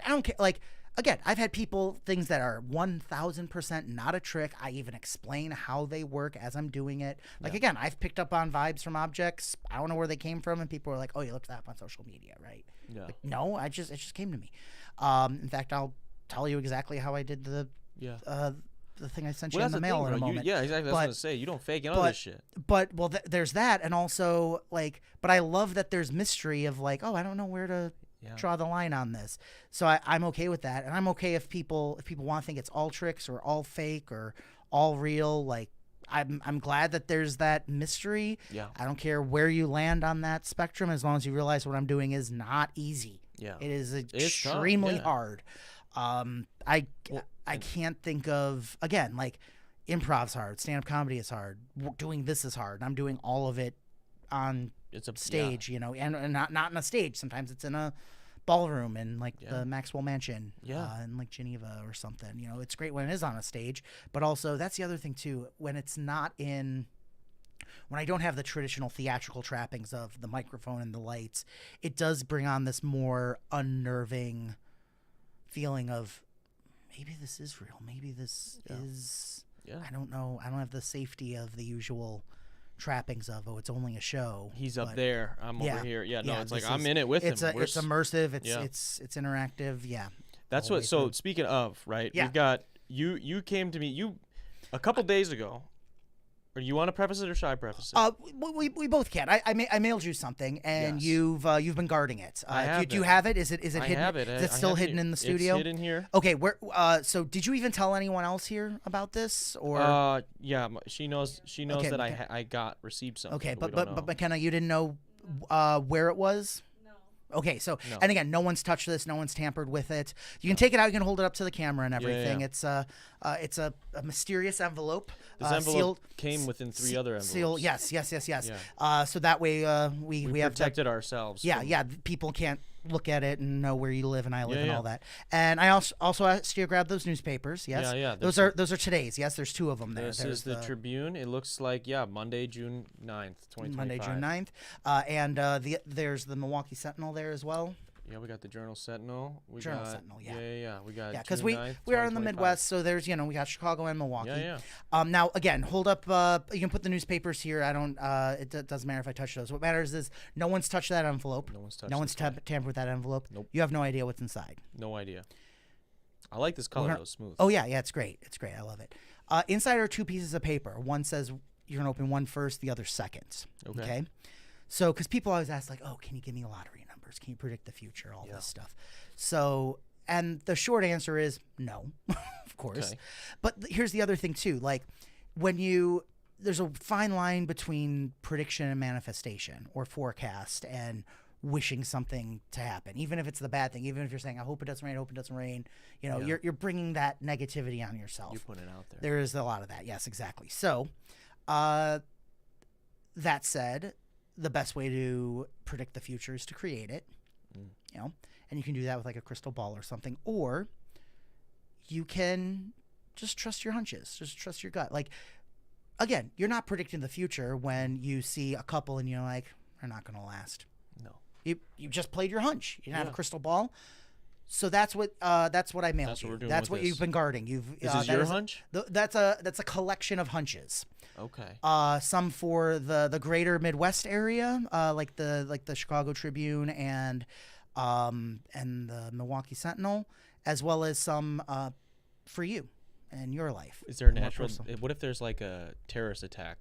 I don't care. Like again, I've had things that are 1,000% not a trick. I even explain how they work as I'm doing it. Like again, I've picked up on vibes from objects. I don't know where they came from, and people are like, "Oh, you looked that up on social media, right?" Yeah. Like, no, it just came to me. In fact, I'll tell you exactly how I did the thing I sent you in the mail in a moment. Yeah, exactly. That's what I was gonna say. You don't fake none of this shit. But there's that, and also like, but I love that there's mystery of like, oh, I don't know where to draw the line on this. So I'm okay with that, and I'm okay if people want to think it's all tricks or all fake or all real. Like, I'm glad that there's that mystery. Yeah. I don't care where you land on that spectrum as long as you realize what I'm doing is not easy. Yeah. It is tough, extremely yeah. hard. I can't think of, again, like, improv's hard, stand-up comedy is hard, doing this is hard. I'm doing all of it on stage, you know, and not on a stage. Sometimes it's in a ballroom in like the Maxwell Mansion in like Geneva or something. You know, it's great when it is on a stage, but also that's the other thing too, when it's not in, when I don't have the traditional theatrical trappings of the microphone and the lights, it does bring on this more unnerving feeling of maybe this is real, maybe this is, I don't know, I don't have the safety of the usual trappings of, oh, it's only a show. He's up there, I'm over here. It's like I'm in it with it's him. It's immersive. It's interactive. Yeah. That's what. So speaking of, right? We've got you. You came to me a couple days ago. Or you want to preface it, or should I preface it? We both can. I mailed you something, and you've been guarding it. I have do you have it? Is it hidden? I have it. Is it still hidden in the studio? It's hidden here. Okay. Where? So did you even tell anyone else here about this, or? Yeah. She knows. She knows that I received something. Okay, but McKenna, you didn't know where it was. Okay, so and again, no one's touched this, no one's tampered with it. You can take it out, you can hold it up to the camera and everything. It's a mysterious envelope. This envelope sealed, came within 3 other envelopes. Sealed, yes. So that way we have protected ourselves. People can't look at it and know where you live and I live and all that. And I also asked you to grab those newspapers. Yes. Yeah. Those are today's. Yes, there's 2 of them there. This is the Tribune. It looks like Monday, June 9th, 2025. Monday, June 9th. And there's the Milwaukee Sentinel there as well. Yeah, we got the Journal Sentinel. Sentinel, Yeah, we got because we are in the Midwest, so there's we got Chicago and Milwaukee. Yeah. Now again, hold up. You can put the newspapers here. I don't. It doesn't matter if I touch those. What matters is no one's touched that envelope. No one's tampered with that envelope. Nope. You have no idea what's inside. No idea. I like this color though, smooth. Oh yeah, it's great. It's great. I love it. Inside are 2 pieces of paper. One says you're gonna open one first, the other second. Okay. So, because people always ask like, oh, can you give me lottery numbers? Can you predict the future? All this stuff. So, and the short answer is no, of course. Okay. But here's the other thing too. Like there's a fine line between prediction and manifestation, or forecast and wishing something to happen, even if it's the bad thing, even if you're saying, I hope it doesn't rain. You know, you're bringing that negativity on yourself. You put it out there. There is a lot of that. Yes, exactly. So, that said, the best way to predict the future is to create it, you know, and you can do that with like a crystal ball or something, or you can just trust your hunches, just trust your gut. Like, again, you're not predicting the future when you see a couple and you're like, they're not going to last. No. You just played your hunch. You didn't have a crystal ball. So that's what I mailed you. That's what you've been guarding. Is this your hunch? That's a collection of hunches. Okay. Some for the greater Midwest area, like the Chicago Tribune and the Milwaukee Sentinel, as well as some for you and your life. Is there a natural? What if there's like a terrorist attack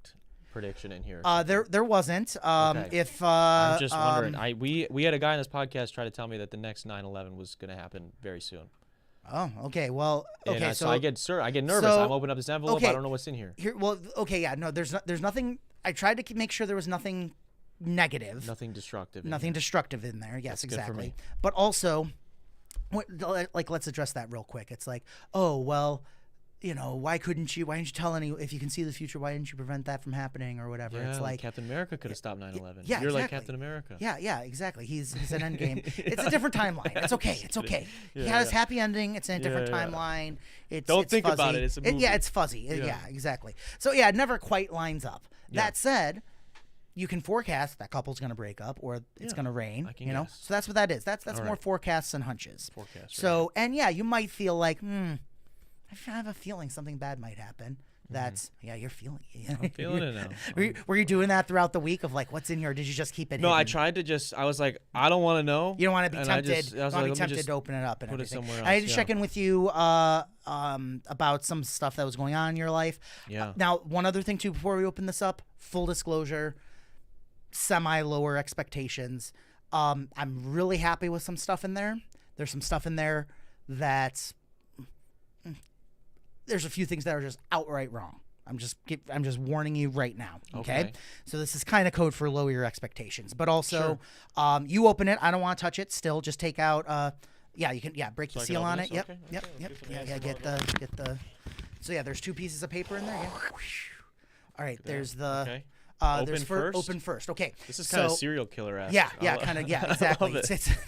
prediction in here? There wasn't. Okay. If I'm just wondering. We had a guy on this podcast try to tell me that the next 9/11 was going to happen very soon. Oh, okay. Well, okay. And so I get nervous. I'm opening up this envelope. Okay. I don't know what's in here. No, there's nothing. I tried to make sure there was nothing negative. Nothing destructive. Nothing destructive in there. Yes, That's good for exactly. me. But also, like, let's address that real quick. It's like, oh well, you know, why didn't you tell if you can see the future, why didn't you prevent that from happening or whatever? Yeah, it's like Captain America could have stopped 9/11. Yeah, You're exactly. like Captain America. Yeah, exactly. He's an Endgame. It's a different timeline. It's okay. It's okay. He had his happy ending. It's in a different timeline. Don't think fuzzy. about it. It's a movie. It's fuzzy. Yeah, exactly. So yeah, it never quite lines up. That said, you can forecast that couple's going to break up or it's going to rain. You know, so that's what that is. That's more forecasts and hunches. So and you might feel like, I have a feeling something bad might happen. That's you're feeling it. I'm feeling it now. Were you doing that throughout the week of like what's in here? Or did you just keep it? No, hidden? I tried to I was like, I don't want to know. You don't want to be tempted. I was like, tempted to open it up and put everything. it somewhere else. I had to check in with you about some stuff that was going on in your life. Yeah. Now, one other thing too before we open this up, full disclosure, semi-lower expectations. I'm really happy with some stuff in there. There's some stuff in there that there's a few things that are just outright wrong. I'm just warning you right now. Okay. So this is kind of code for lower your expectations, but also, you open it. I don't want to touch it. Still, just take out. You can. Yeah, break the seal on it. Yep. Yep. Yeah. Get the. So yeah, there's 2 pieces of paper in there. Yeah. All right. There's the. Okay. Open first. Okay. This is kind of serial killer-esque. Yeah, kind of. Yeah, exactly.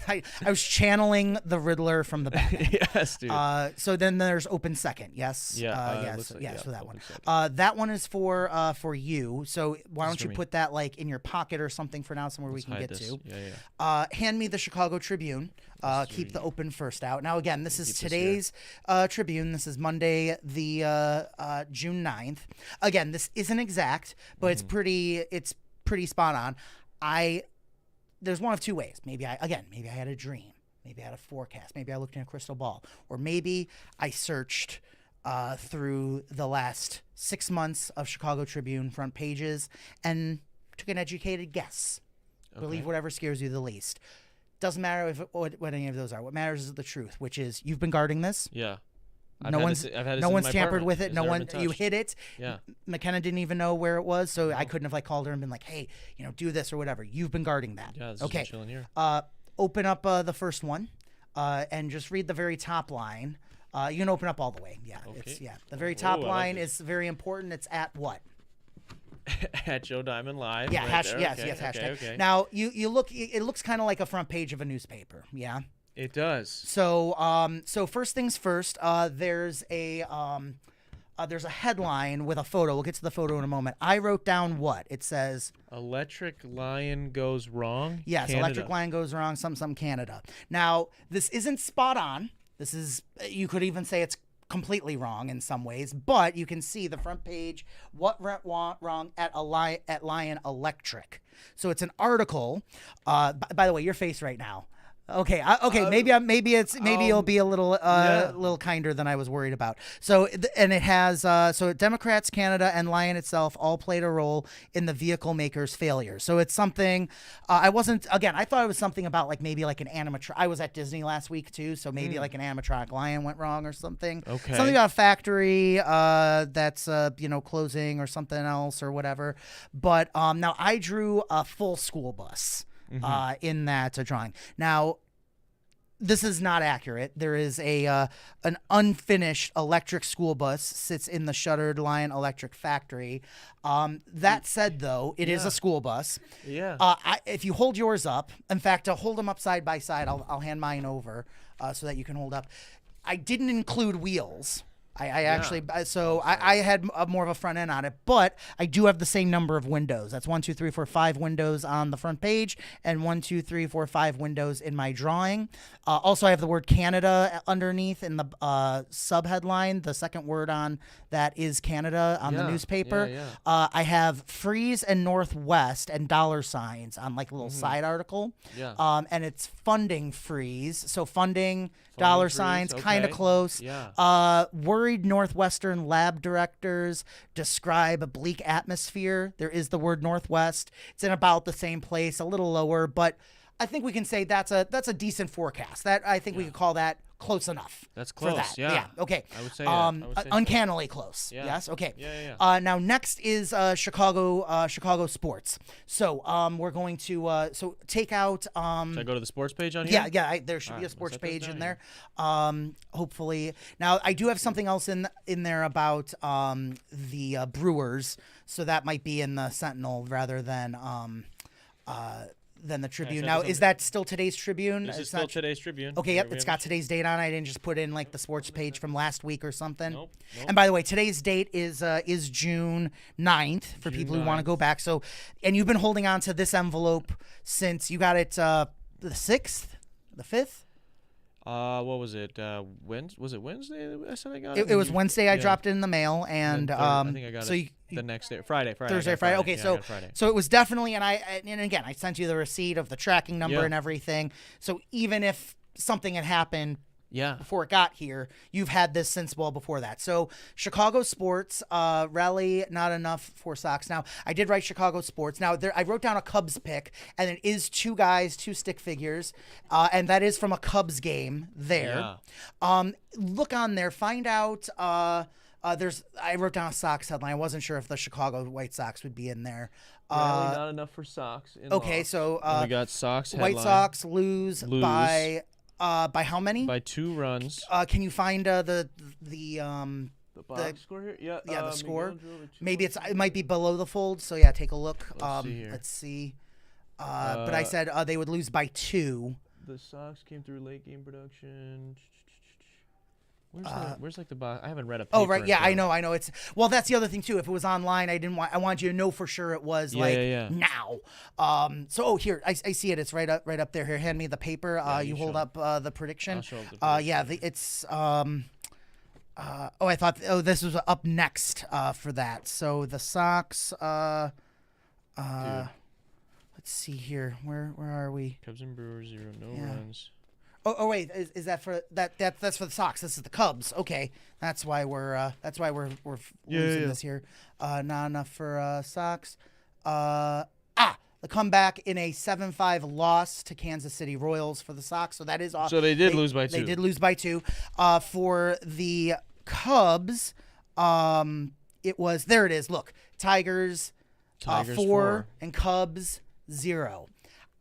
I was channeling the Riddler from the Batman. Yes, dude. So then there's open second. Yes. Yeah. Yes. For that one. That one is for you. So why don't you put that like in your pocket or something for now, somewhere we can get to. Yeah. Hand me the Chicago Tribune. Keep the open first out. Now again, this is today's Tribune. This is Monday, the June 9th. Again, this isn't exact, but it's pretty spot on. There's one of 2 ways. Maybe I had a dream. Maybe I had a forecast. Maybe I looked in a crystal ball, or maybe I searched through the last 6 months of Chicago Tribune front pages and took an educated guess. Believe whatever scares you the least. Doesn't matter what any of those are. What matters is the truth, which is you've been guarding this. Yeah. No one's tampered with it. You hit it. Yeah. McKenna didn't even know where it was, so I couldn't have called her and been like, "Hey, do this or whatever." You've been guarding that. Yeah. This okay. Is chilling here. Open up the first one, and just read the very top line. You can open up all the way. Yeah. Okay. The very top line is very important. It's at what? At Joe Diamond Live. Yeah, right yes, hashtag. Okay. Now you look. It looks kind of like a front page of a newspaper. Yeah. It does. So first things first. There's a headline with a photo. We'll get to the photo in a moment. I wrote down what it says. Electric Lion goes wrong. Yes, Canada. Electric Lion goes wrong. Some Canada. Now this isn't spot on. This is. You could even say it's completely wrong in some ways, but you can see the front page. What went wrong at Lion Electric? So it's an article. By the way, your face right now. Okay. Maybe it'll be a little kinder than I was worried about. So and it has Democrats, Canada, and Lion itself all played a role in the vehicle maker's failure. So it's something. I thought it was something about maybe an animatronic. I was at Disney last week too, so maybe like an animatronic lion went wrong or something. Okay. Something about a factory that's closing or something else or whatever. But now I drew a full school bus. In that drawing. Now, this is not accurate. There is an unfinished electric school bus sits in the shuttered Lion Electric factory. That said, though, it is a school bus. Yeah. If you hold yours up, in fact, hold them up side by side. I'll hand mine over so that you can hold up. I didn't include wheels. I had more of a front end on it, but I do have the same number of windows. That's 1, 2, 3, 4, 5 windows on the front page, and 1, 2, 3, 4, 5 windows in my drawing. Also, I have the word Canada underneath in the sub headline. The second word on that is Canada on the newspaper. I have freeze and Northwest and dollar signs on a little side article. Yeah. And it's funding freeze. So funding dollar signs, kind of close. Yeah. Worried Northwestern lab directors describe a bleak atmosphere. There is the word Northwest. It's in about the same place, a little lower, but I think we can say that's a decent forecast. That I think we could call that close enough. That's close. For that. Yeah. Okay. I would say uncannily close. Yeah. Yes. Okay. Yeah. Now next is Chicago sports. So we're going to take out. Should I go to the sports page on here? Yeah. There should be a sports page in there. Hopefully. Now I do have something else in there about the Brewers. So that might be in the Sentinel rather than the Tribune. Now, is that still today's Tribune? This is still today's Tribune. Okay, yep, it's got today's date on it. I didn't just put in the sports page from last week or something. Nope. And by the way, today's date is June 9th for people who want to go back. So, and you've been holding on to this envelope since you got it the 6th, the 5th? What was it? Was it Wednesday? I said I got it. It was Wednesday. I dropped it in the mail, and I think I got it the next day. Friday. Thursday, Friday. Okay, so it was definitely, and again, I sent you the receipt of the tracking number and everything. So even if something had happened. Yeah. Before it got here, you've had this since well before that. So Chicago sports, rally, not enough for Sox. Now I did write Chicago sports. Now I wrote down a Cubs pick, and it is 2 guys, 2 stick figures, and that is from a Cubs game there. Yeah. Look on there, find out I wrote down a Sox headline. I wasn't sure if the Chicago White Sox would be in there. Apparently not enough for Sox. Okay, so we got Sox White headline. Sox lose by how many? By 2 runs. Can you find the box score here? Yeah. The score. Maybe it might be below the fold. So yeah, take a look. Let's see. But I said they would lose by 2. The Sox came through late game production. Where's like the box? I haven't read a paper. Oh right, yeah, I know. It's that's the other thing too. If it was online, I wanted you to know for sure it was now. Here I see it. It's right up there. Here, hand me the paper. You hold up the prediction. I'll show up the prediction. It's I thought this was up next for that. So the Sox. Let's see here. Where are we? Cubs and Brewers 0, no runs. Oh wait, is that for that? That's for the Sox. This is the Cubs. Okay, that's why we're losing this here. Not enough for Sox. The comeback in a 7-5 loss to Kansas City Royals for the Sox. So that is off. So they did lose by 2. They did lose by 2. For the Cubs, it was there. It is. Look, Tigers 4 and Cubs 0.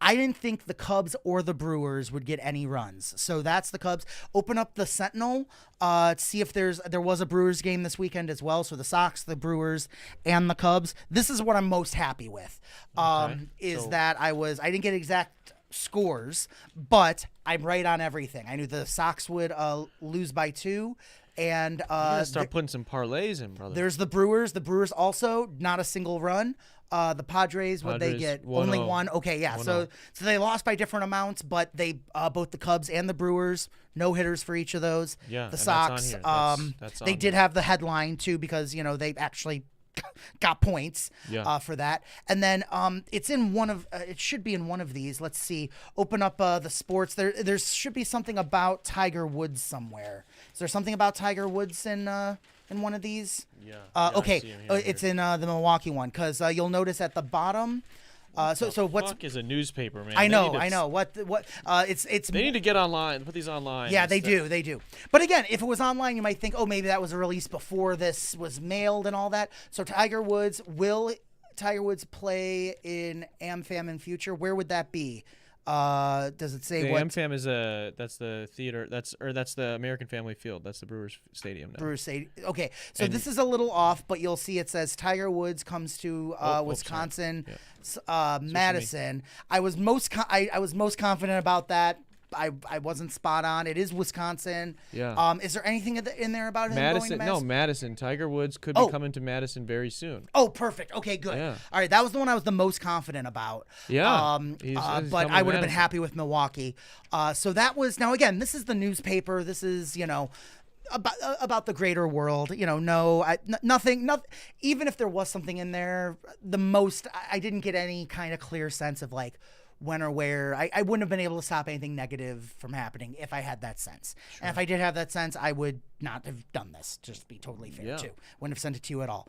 I didn't think the Cubs or the Brewers would get any runs. So that's the Cubs. Open up the Sentinel to see if there was a Brewers game this weekend as well. So the Sox, the Brewers, and the Cubs. This is what I'm most happy with. I didn't get exact scores, but I'm right on everything. I knew the Sox would lose by 2. And you gotta start putting some parlays in, brother. There's the Brewers. The Brewers also not a single run. The Padres, what they get? Only 1. Okay, yeah. So they lost by different amounts, but they both the Cubs and the Brewers, no hitters for each of those. Yeah. The Sox, they did have the headline too because they actually got points for that. And then it's in one of it should be in one of these. Let's see. Open up the sports. There should be something about Tiger Woods somewhere. Is there something about Tiger Woods in one of these? Yeah. Okay. It's in the Milwaukee one because you'll notice at the bottom. So what's fuck is a newspaper, man? I know. What it's they need to get online. Put these online. Yeah, they do. But again, if it was online, you might think, oh, maybe that was a release before this was mailed and all that. So Tiger Woods play in AmFam in future? Where would that be? Does it say what? AmFam is that's the theater. That's the American Family Field. That's the Brewers Stadium now. Brewers Stadium. Okay, so this is a little off, but you'll see it says Tiger Woods comes to Wisconsin, Madison. I was most confident about that. I wasn't spot on. It is Wisconsin. Yeah. Is there anything in there about him Madison? going to Madison? No, Madison. Tiger Woods could be coming to Madison very soon. Oh, perfect. Okay, good. Yeah. All right, that was the one I was the most confident about. Yeah. But I would have been happy with Milwaukee. So that was now again. This is the newspaper. This is about the greater world. Nothing. Even if there was something in there, I didn't get any kind of clear sense of like when or where. I wouldn't have been able to stop anything negative from happening if I had that sense. Sure. And if I did have that sense, I would not have done this. Just to be totally fair, too. Wouldn't have sent it to you at all.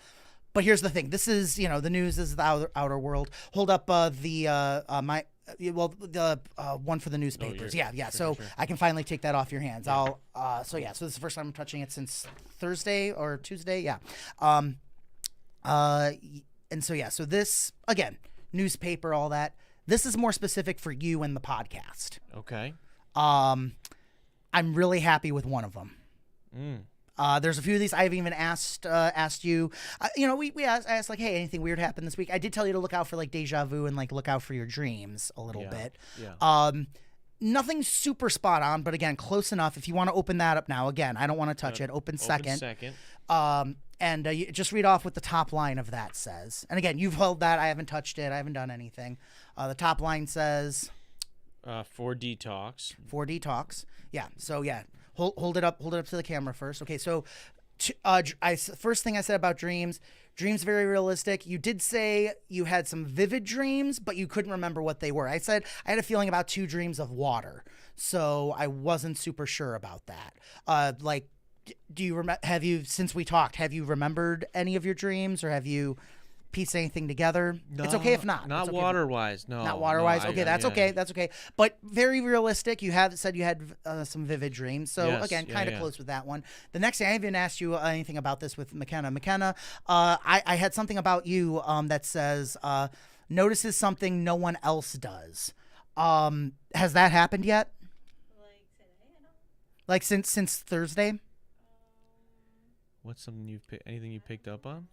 But here's the thing. This is, the news is the outer world. Hold up the one for the newspapers. Yeah. So I can finally take that off your hands. Yeah. So this is the first time I'm touching it since Thursday or Tuesday. Yeah. So this, again, newspaper, all that. This is more specific for you and the podcast. Okay. I'm really happy with one of them. There's a few of these I've even asked you. We asked like, hey, anything weird happened this week? I did tell you to look out for like deja vu and like look out for your dreams a little bit. Yeah. Nothing super spot on, but again, close enough. If you want to open that up now, again, I don't want to touch it. Open second. And you just read off what the top line of that says. And again, you've held that. I haven't touched it. I haven't done anything. The top line says... for detox. For detox. Yeah. So, yeah. Hold it up. Hold it up to the camera first. Okay, so first thing I said about dreams very realistic. You did say you had some vivid dreams, but you couldn't remember what they were. I said I had a feeling about 2 dreams of water, so I wasn't super sure about that. Do you since we talked, have you remembered any of your dreams, or have you piece anything together. It's okay if not. Not It's okay water-wise, no. not water-wise. No, Okay, that's yeah. okay. That's okay. But very realistic. You have said you had some vivid dreams. So, Yes, again, yeah, kind of yeah. close with that one. The next thing, I haven't asked you anything about this with McKenna. McKenna, I had something about you that says notices something no one else does. Has that happened yet? Like today, I don't. Like since Thursday? What's something anything you picked up on?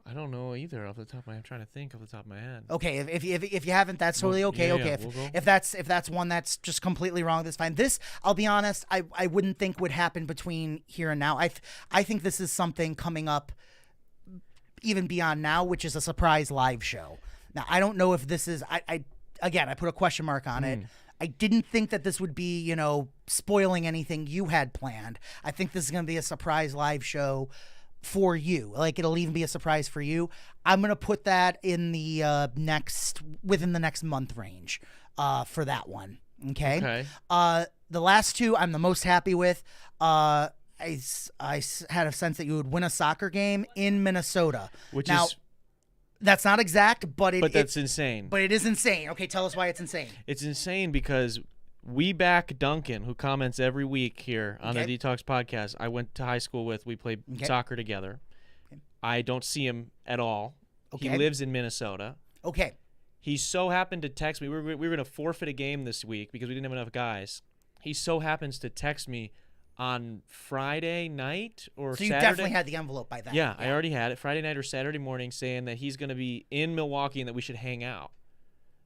I don't know either off the top of my head. I'm trying to think off the top of my head. Okay, if you haven't, that's totally okay. Yeah, okay, yeah, if, we'll go. if that's one that's just completely wrong, that's fine. This, I'll be honest, I wouldn't think would happen between here and now. I think this is something coming up even beyond now, which is a surprise live show. Now, I don't know if this is. I put a question mark on it. I didn't think that this would be, spoiling anything you had planned. I think this is going to be a surprise live show for you. Like, it'll even be a surprise for you. I'm going to put that in the within the next month range for that one. Okay. Okay. The last two I'm the most happy with. I had a sense that you would win a soccer game in Minnesota. Which now, is... That's not exact, but that's insane. But it is insane. Okay, tell us why it's insane. It's insane because we back Duncan, who comments every week here on the Detox podcast. I went to high school with. We played soccer together. Okay. I don't see him at all. Okay. He lives in Minnesota. Okay. He so happened to text me. We were going to forfeit a game this week because we didn't have enough guys. He so happens to text me on Friday night or Saturday. So you definitely had the envelope by then. Yeah, I already had it. Friday night or Saturday morning saying that he's going to be in Milwaukee and that we should hang out.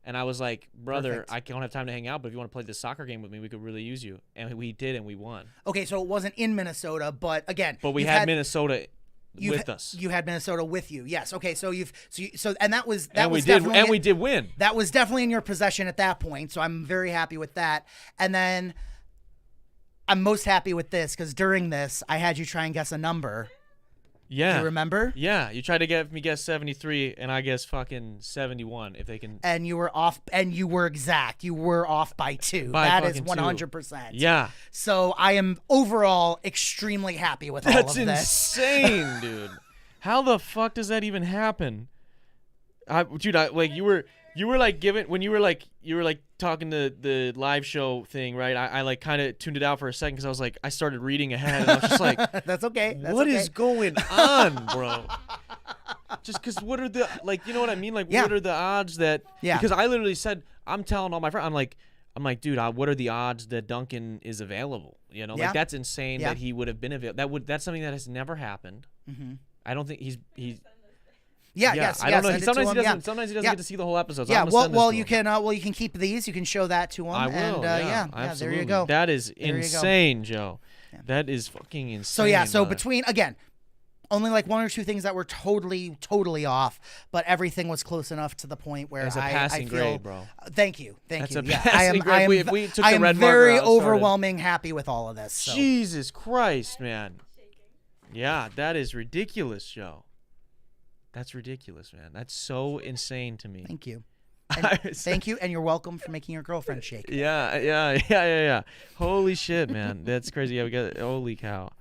And I was like, brother, I don't have time to hang out, but if you want to play this soccer game with me, we could really use you. And we did, and we won. Okay, so it wasn't in Minnesota, but again. But we had Minnesota with us. You had Minnesota with you. Yes. Okay, so we did win. That was definitely in your possession at that point, so I'm very happy with that. And then I'm most happy with this because during this, I had you try and guess a number. Yeah. Do you remember? Yeah. You tried to get me guess 73, and I guess fucking 71 if they can. And you were off, and you were exact. You were off by 2. That is 100%. Yeah. So I am overall extremely happy with all of this. That's insane, dude. How the fuck does that even happen? You were like when you were like talking to the live show thing, right? I like kind of tuned it out for a second because I was like, I started reading ahead and I was just like, that's okay. What is going on, bro? Just because what are the you know what I mean? Like, what are the odds that? Yeah. Because I literally said, I'm telling all my friends, I'm like, dude, what are the odds that Duncan is available? You know, like that's insane that he would have been available. That's something that has never haped. Mm-hmm. I don't think he's. Yes. I don't know. Sometimes he doesn't. Sometimes he doesn't get to see the whole episode. So yeah. You can keep these. You can show that to him. I will. And, there you go. That is insane, Joe. Yeah. That is fucking insane. So between only like 1 or 2 things that were totally off, but everything was close enough to the point where it's a passing grade, bro. Thank you. That's a passing grade. We took the red marker very out, overwhelming happy with all of this. So. Jesus Christ, man. Yeah, that is ridiculous, Joe. That's ridiculous, man. That's so insane to me. Thank you. Thank you, and you're welcome for making your girlfriend shake. Yeah. Holy shit, man. That's crazy. Yeah, we got holy cow.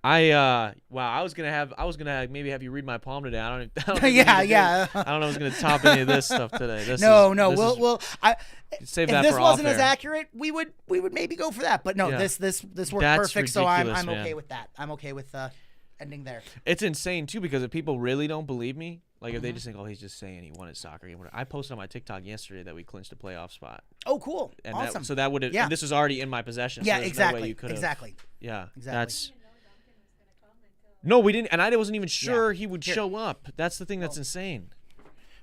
I was gonna maybe have you read my palm today. I don't know. I don't know if I was gonna top any of this stuff today. We'll save if that this for wasn't off as air. accurate, we would maybe go for that. But no, this worked That's perfect. So I'm ridiculous, okay with that. I'm okay with ending there. It's insane too because if people really don't believe me, like if they just think, oh, he's just saying he won his soccer game. I posted on my TikTok yesterday that we clinched a playoff spot. Oh, cool! And awesome. That would have. This was already in my possession. Yeah, so exactly. No way you could've, exactly. Yeah, exactly. That's. No, we didn't, and I wasn't even sure he would show up. That's the thing that's insane.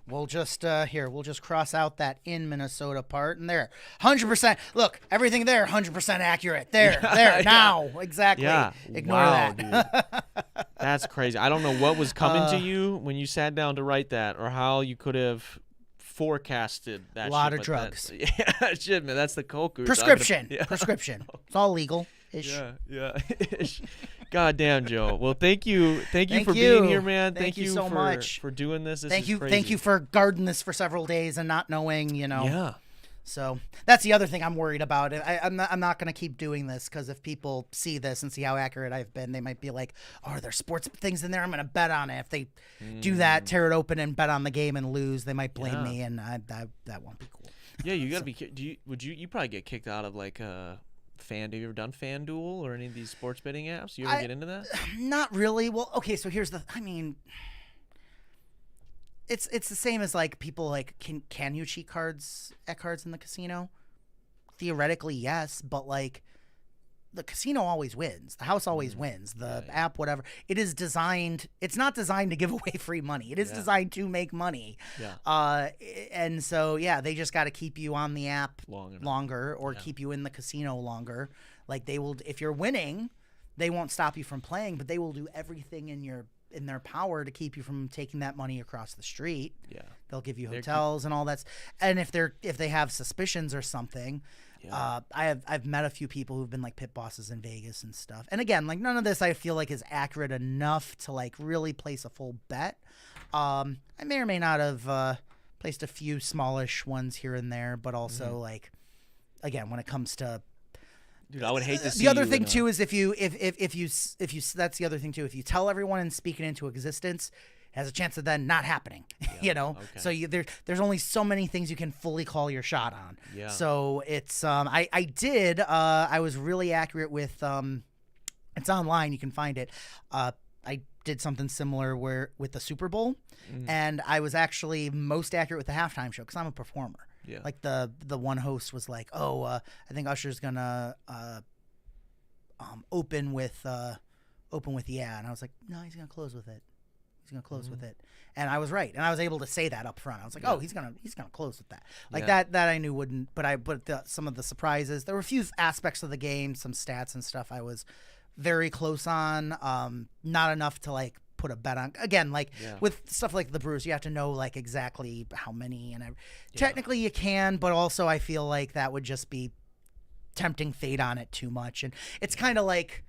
We'll just we'll just cross out that in Minnesota part, and there, 100%. Look, everything there, 100% accurate. There, now, exactly. Yeah, ignore wow, that. Dude. That's crazy. I don't know what was coming to you when you sat down to write that, or how you could have forecasted that. A lot of drugs. Yeah, shit, man. That's the coke. Prescription. Prescription. It's all legal. Yeah. God damn, Joe. Well, thank you for being here, man. Thank you so much for doing this. Thank you for guarding this for several days and not knowing, Yeah. So that's the other thing I'm worried about. I'm not going to keep doing this because if people see this and see how accurate I've been, they might be like, "Oh, are there sports things in there? I'm going to bet on it." If they do that, tear it open and bet on the game and lose, they might blame me, and that won't be cool. Yeah, you gotta be. You probably get kicked out of like Have you ever done FanDuel or any of these sports betting apps? You ever get into that? Not really. Well, okay, so here's the. I mean, it's the same as like people like can you cheat cards at cards in the casino? Theoretically, yes, but like the casino always wins. The house always wins. The app, whatever. It is designed. It's not designed to give away free money. It is designed to make money. Yeah. And so they just got to keep you on the app longer, or Yeah. keep you in the casino longer. Like they will, if you're winning, they won't stop you from playing, but they will do everything in their power to keep you from taking that money across the street. Yeah. They'll give you hotels and all that. And if they have suspicions or something. Yeah. I've met a few people who've been like pit bosses in Vegas and stuff. And again, like none of this I feel like is accurate enough to like really place a full bet. I may or may not have placed a few smallish ones here and there, but also like again, when it comes to Dude, I would hate to see the other you thing too is if you that's the other thing too. If you tell everyone and speak it into existence, it has a chance of then not happening. Okay. So there's only so many things you can fully call your shot on. Yeah. So it's I was really accurate with it's online, you can find it. I did something similar with the Super Bowl, and I was actually most accurate with the halftime show because I'm a performer. Yeah. Like the one host was like, "Oh, I think Usher's gonna open with yeah," and I was like, "No, he's gonna close with it. He's gonna close with it," and I was right, and I was able to say that up front. I was like, "Oh, he's gonna close with that." Like that I knew wouldn't, but some of the surprises, there were a few aspects of the game, some stats and stuff I was very close on, not enough to like put a bet on. Again, like with stuff like the Brewers, you have to know like exactly how many, and technically you can, but also I feel like that would just be tempting fate on it too much. And it's kind of like,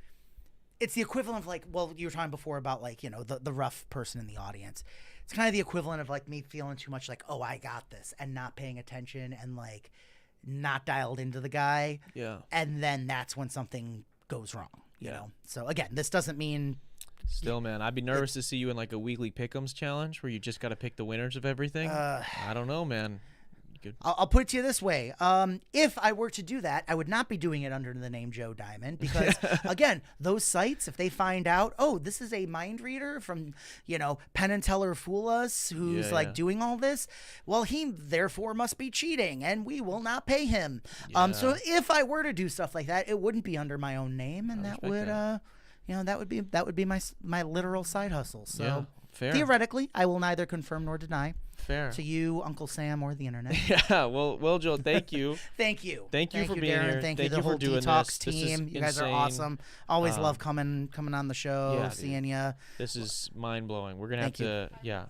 it's the equivalent of like, well, you were talking before about like, the rough person in the audience. It's kind of the equivalent of like me feeling too much like, oh, I got this, and not paying attention and like not dialed into the guy. Yeah. And then that's when something goes wrong, you know? So again, this doesn't mean. Still, man, I'd be nervous to see you in like a weekly pick'ems challenge where you just got to pick the winners of everything. I don't know, man. I'll put it to you this way. If I were to do that, I would not be doing it under the name Joe Diamond because, again, those sites, if they find out, oh, this is a mind reader from, Penn and Teller Fool Us who's doing all this, well, he therefore must be cheating and we will not pay him. So if I were to do stuff like that, it wouldn't be under my own name, and that would, that would be my literal side hustle. So fair. Theoretically, I will neither confirm nor deny. Fair. To you, Uncle Sam, or the internet. Yeah, well, Joe, thank you. Thank you. Thank you for being Darren. here. Thank you you, the for whole doing Detox this. team. This You guys are insane. awesome. Always love coming on the show, seeing you. This is mind blowing. We're gonna have to,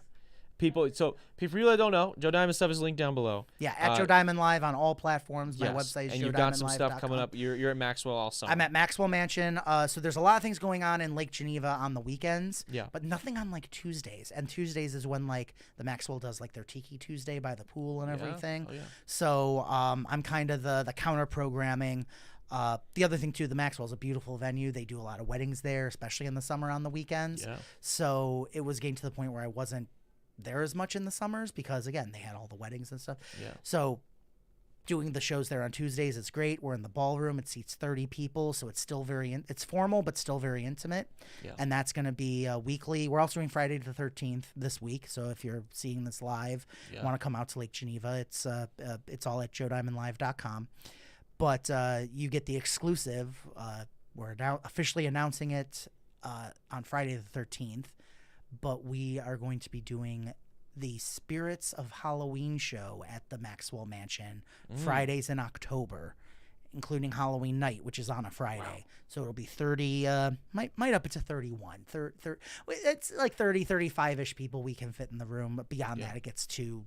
people. So people that don't know, Joe Diamond stuff is linked down below. Yeah, at Joe Diamond Live on all platforms. My website is and you've got some stuff coming up. You're at Maxwell all summer. I'm at Maxwell Mansion. So there's a lot of things going on in Lake Geneva on the weekends. Yeah. But nothing on like Tuesdays. And Tuesdays is when like the Maxwell does like their Tiki Tuesday by the pool and everything. Oh, yeah. So I'm kind of the counter programming. The other thing too, the Maxwell's a beautiful venue. They do a lot of weddings there, especially in the summer on the weekends. Yeah. So it was getting to the point where I wasn't there as much in the summers because again they had all the weddings and stuff. Yeah. So doing the shows there on Tuesdays is great. We're in the ballroom. It seats 30 people, so it's still it's formal but still very intimate. Yeah. And that's going to be weekly. We're also doing Friday the 13th this week. So if you're seeing this live, want to come out to Lake Geneva, it's all at JoeDiamondLive.com. But you get the exclusive. We're now officially announcing it on Friday the 13th. But we are going to be doing the Spirits of Halloween show at the Maxwell Mansion Fridays in October, including Halloween night, which is on a Friday. Wow. So it'll be 30, might up it to 31. It's like 30, 35-ish people we can fit in the room. But beyond that, it gets too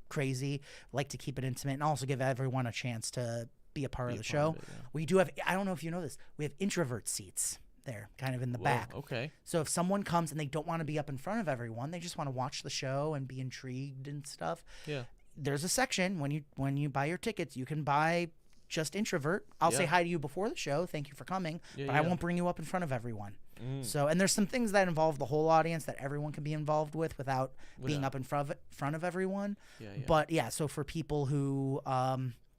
crazy. Like to keep it intimate and also give everyone a chance to be a part of the show. We do have, I don't know if you know this, we have introvert seats there, kind of in the back. Okay. So if someone comes and they don't want to be up in front of everyone, they just want to watch the show and be intrigued and stuff. Yeah. there's a section when you buy your tickets, you can buy just introvert. I'll say hi to you before the show. Thank you for coming, but I won't bring you up in front of everyone. So, and there's some things that involve the whole audience that everyone can be involved with without being up in front of everyone. But yeah, so for people who,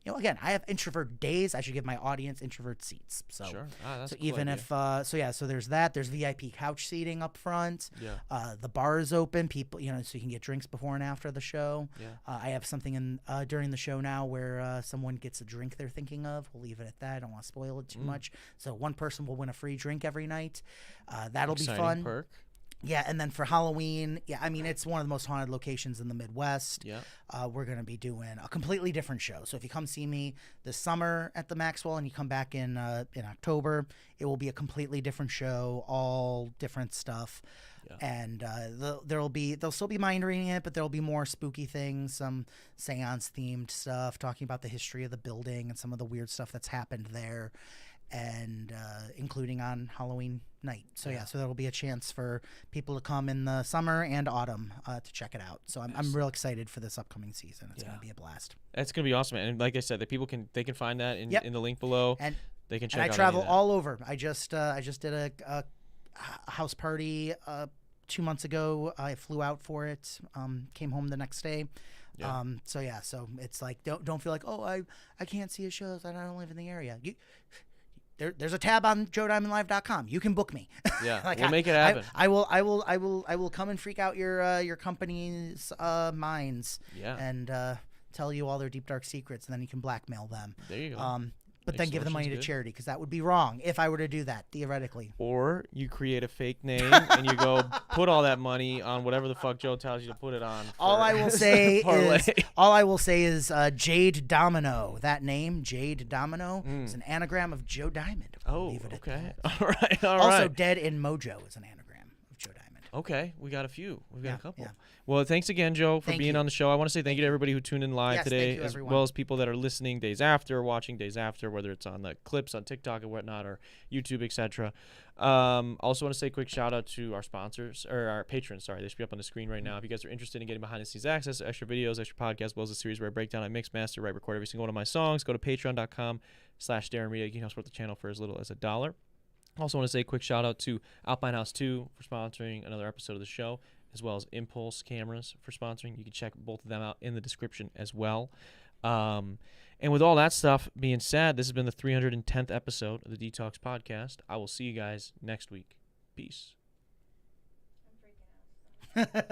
again, I have introvert days. I should give my audience introvert seats. So, that's so a cool even idea. if, so there's that. There's VIP couch seating up front. The bar is open. People, so you can get drinks before and after the show. I have something in during the show now where someone gets a drink they're thinking of. We'll leave it at that. I don't want to spoil it too much. So one person will win a free drink every night. That'll be fun. Perk. Yeah, and then for Halloween, I mean, it's one of the most haunted locations in the Midwest. We're going to be doing a completely different show. So if you come see me this summer at the Maxwell and you come back in October, it will be a completely different show, all different stuff. And they'll still be mind reading it, but there'll be more spooky things, some seance themed stuff, talking about the history of the building and some of the weird stuff that's happened there. And including on Halloween night. So so there'll be a chance for people to come in the summer and autumn to check it out. So I'm real excited for this upcoming season. It's going to be a blast. It's going to be awesome, and like I said, that people can find that in the link below. And they can check. And I out travel all over. I just did a house party 2 months ago. I flew out for it. Came home the next day. So it's like don't feel like I can't see his shows. I don't live in the area. There's a tab on JoeDiamondLive.com. You can book me. Yeah, we'll make it happen. I will come and freak out your company's minds. And tell you all their deep dark secrets, and then you can blackmail them. There you go. But then give the money to charity, because that would be wrong if I were to do that, theoretically. Or you create a fake name and you go put all that money on whatever the fuck Joe tells you to put it on. All I will say is Jade Domino. That name, Jade Domino, is an anagram of Joe Diamond. Oh, okay. All right. Also, Dead in Mojo is an anagram of Joe Diamond. Okay, we got a few. We've got a couple. Yeah. Well, thanks again, Joe, for being on the show. I want to say thank you to everybody who tuned in live today, as well as people that are listening days after, watching days after, whether it's on the clips on TikTok or whatnot, or YouTube, etc. Also want to say a quick shout out to our sponsors, or our patrons. Sorry, they should be up on the screen right now. If you guys are interested in getting behind the scenes access, extra videos, extra podcasts, as well as a series where I break down, I mix, master, write, record every single one of my songs, go to patreon.com/Darren Rita. You can help support the channel for as little as $1. Also want to say a quick shout out to Alpine House 2 for sponsoring another episode of the show, as well as Impulse Cameras for sponsoring. You can check both of them out in the description as well. And with all that stuff being said, this has been the 310th episode of the Detox Podcast. I will see you guys next week. Peace. I'm freaking out.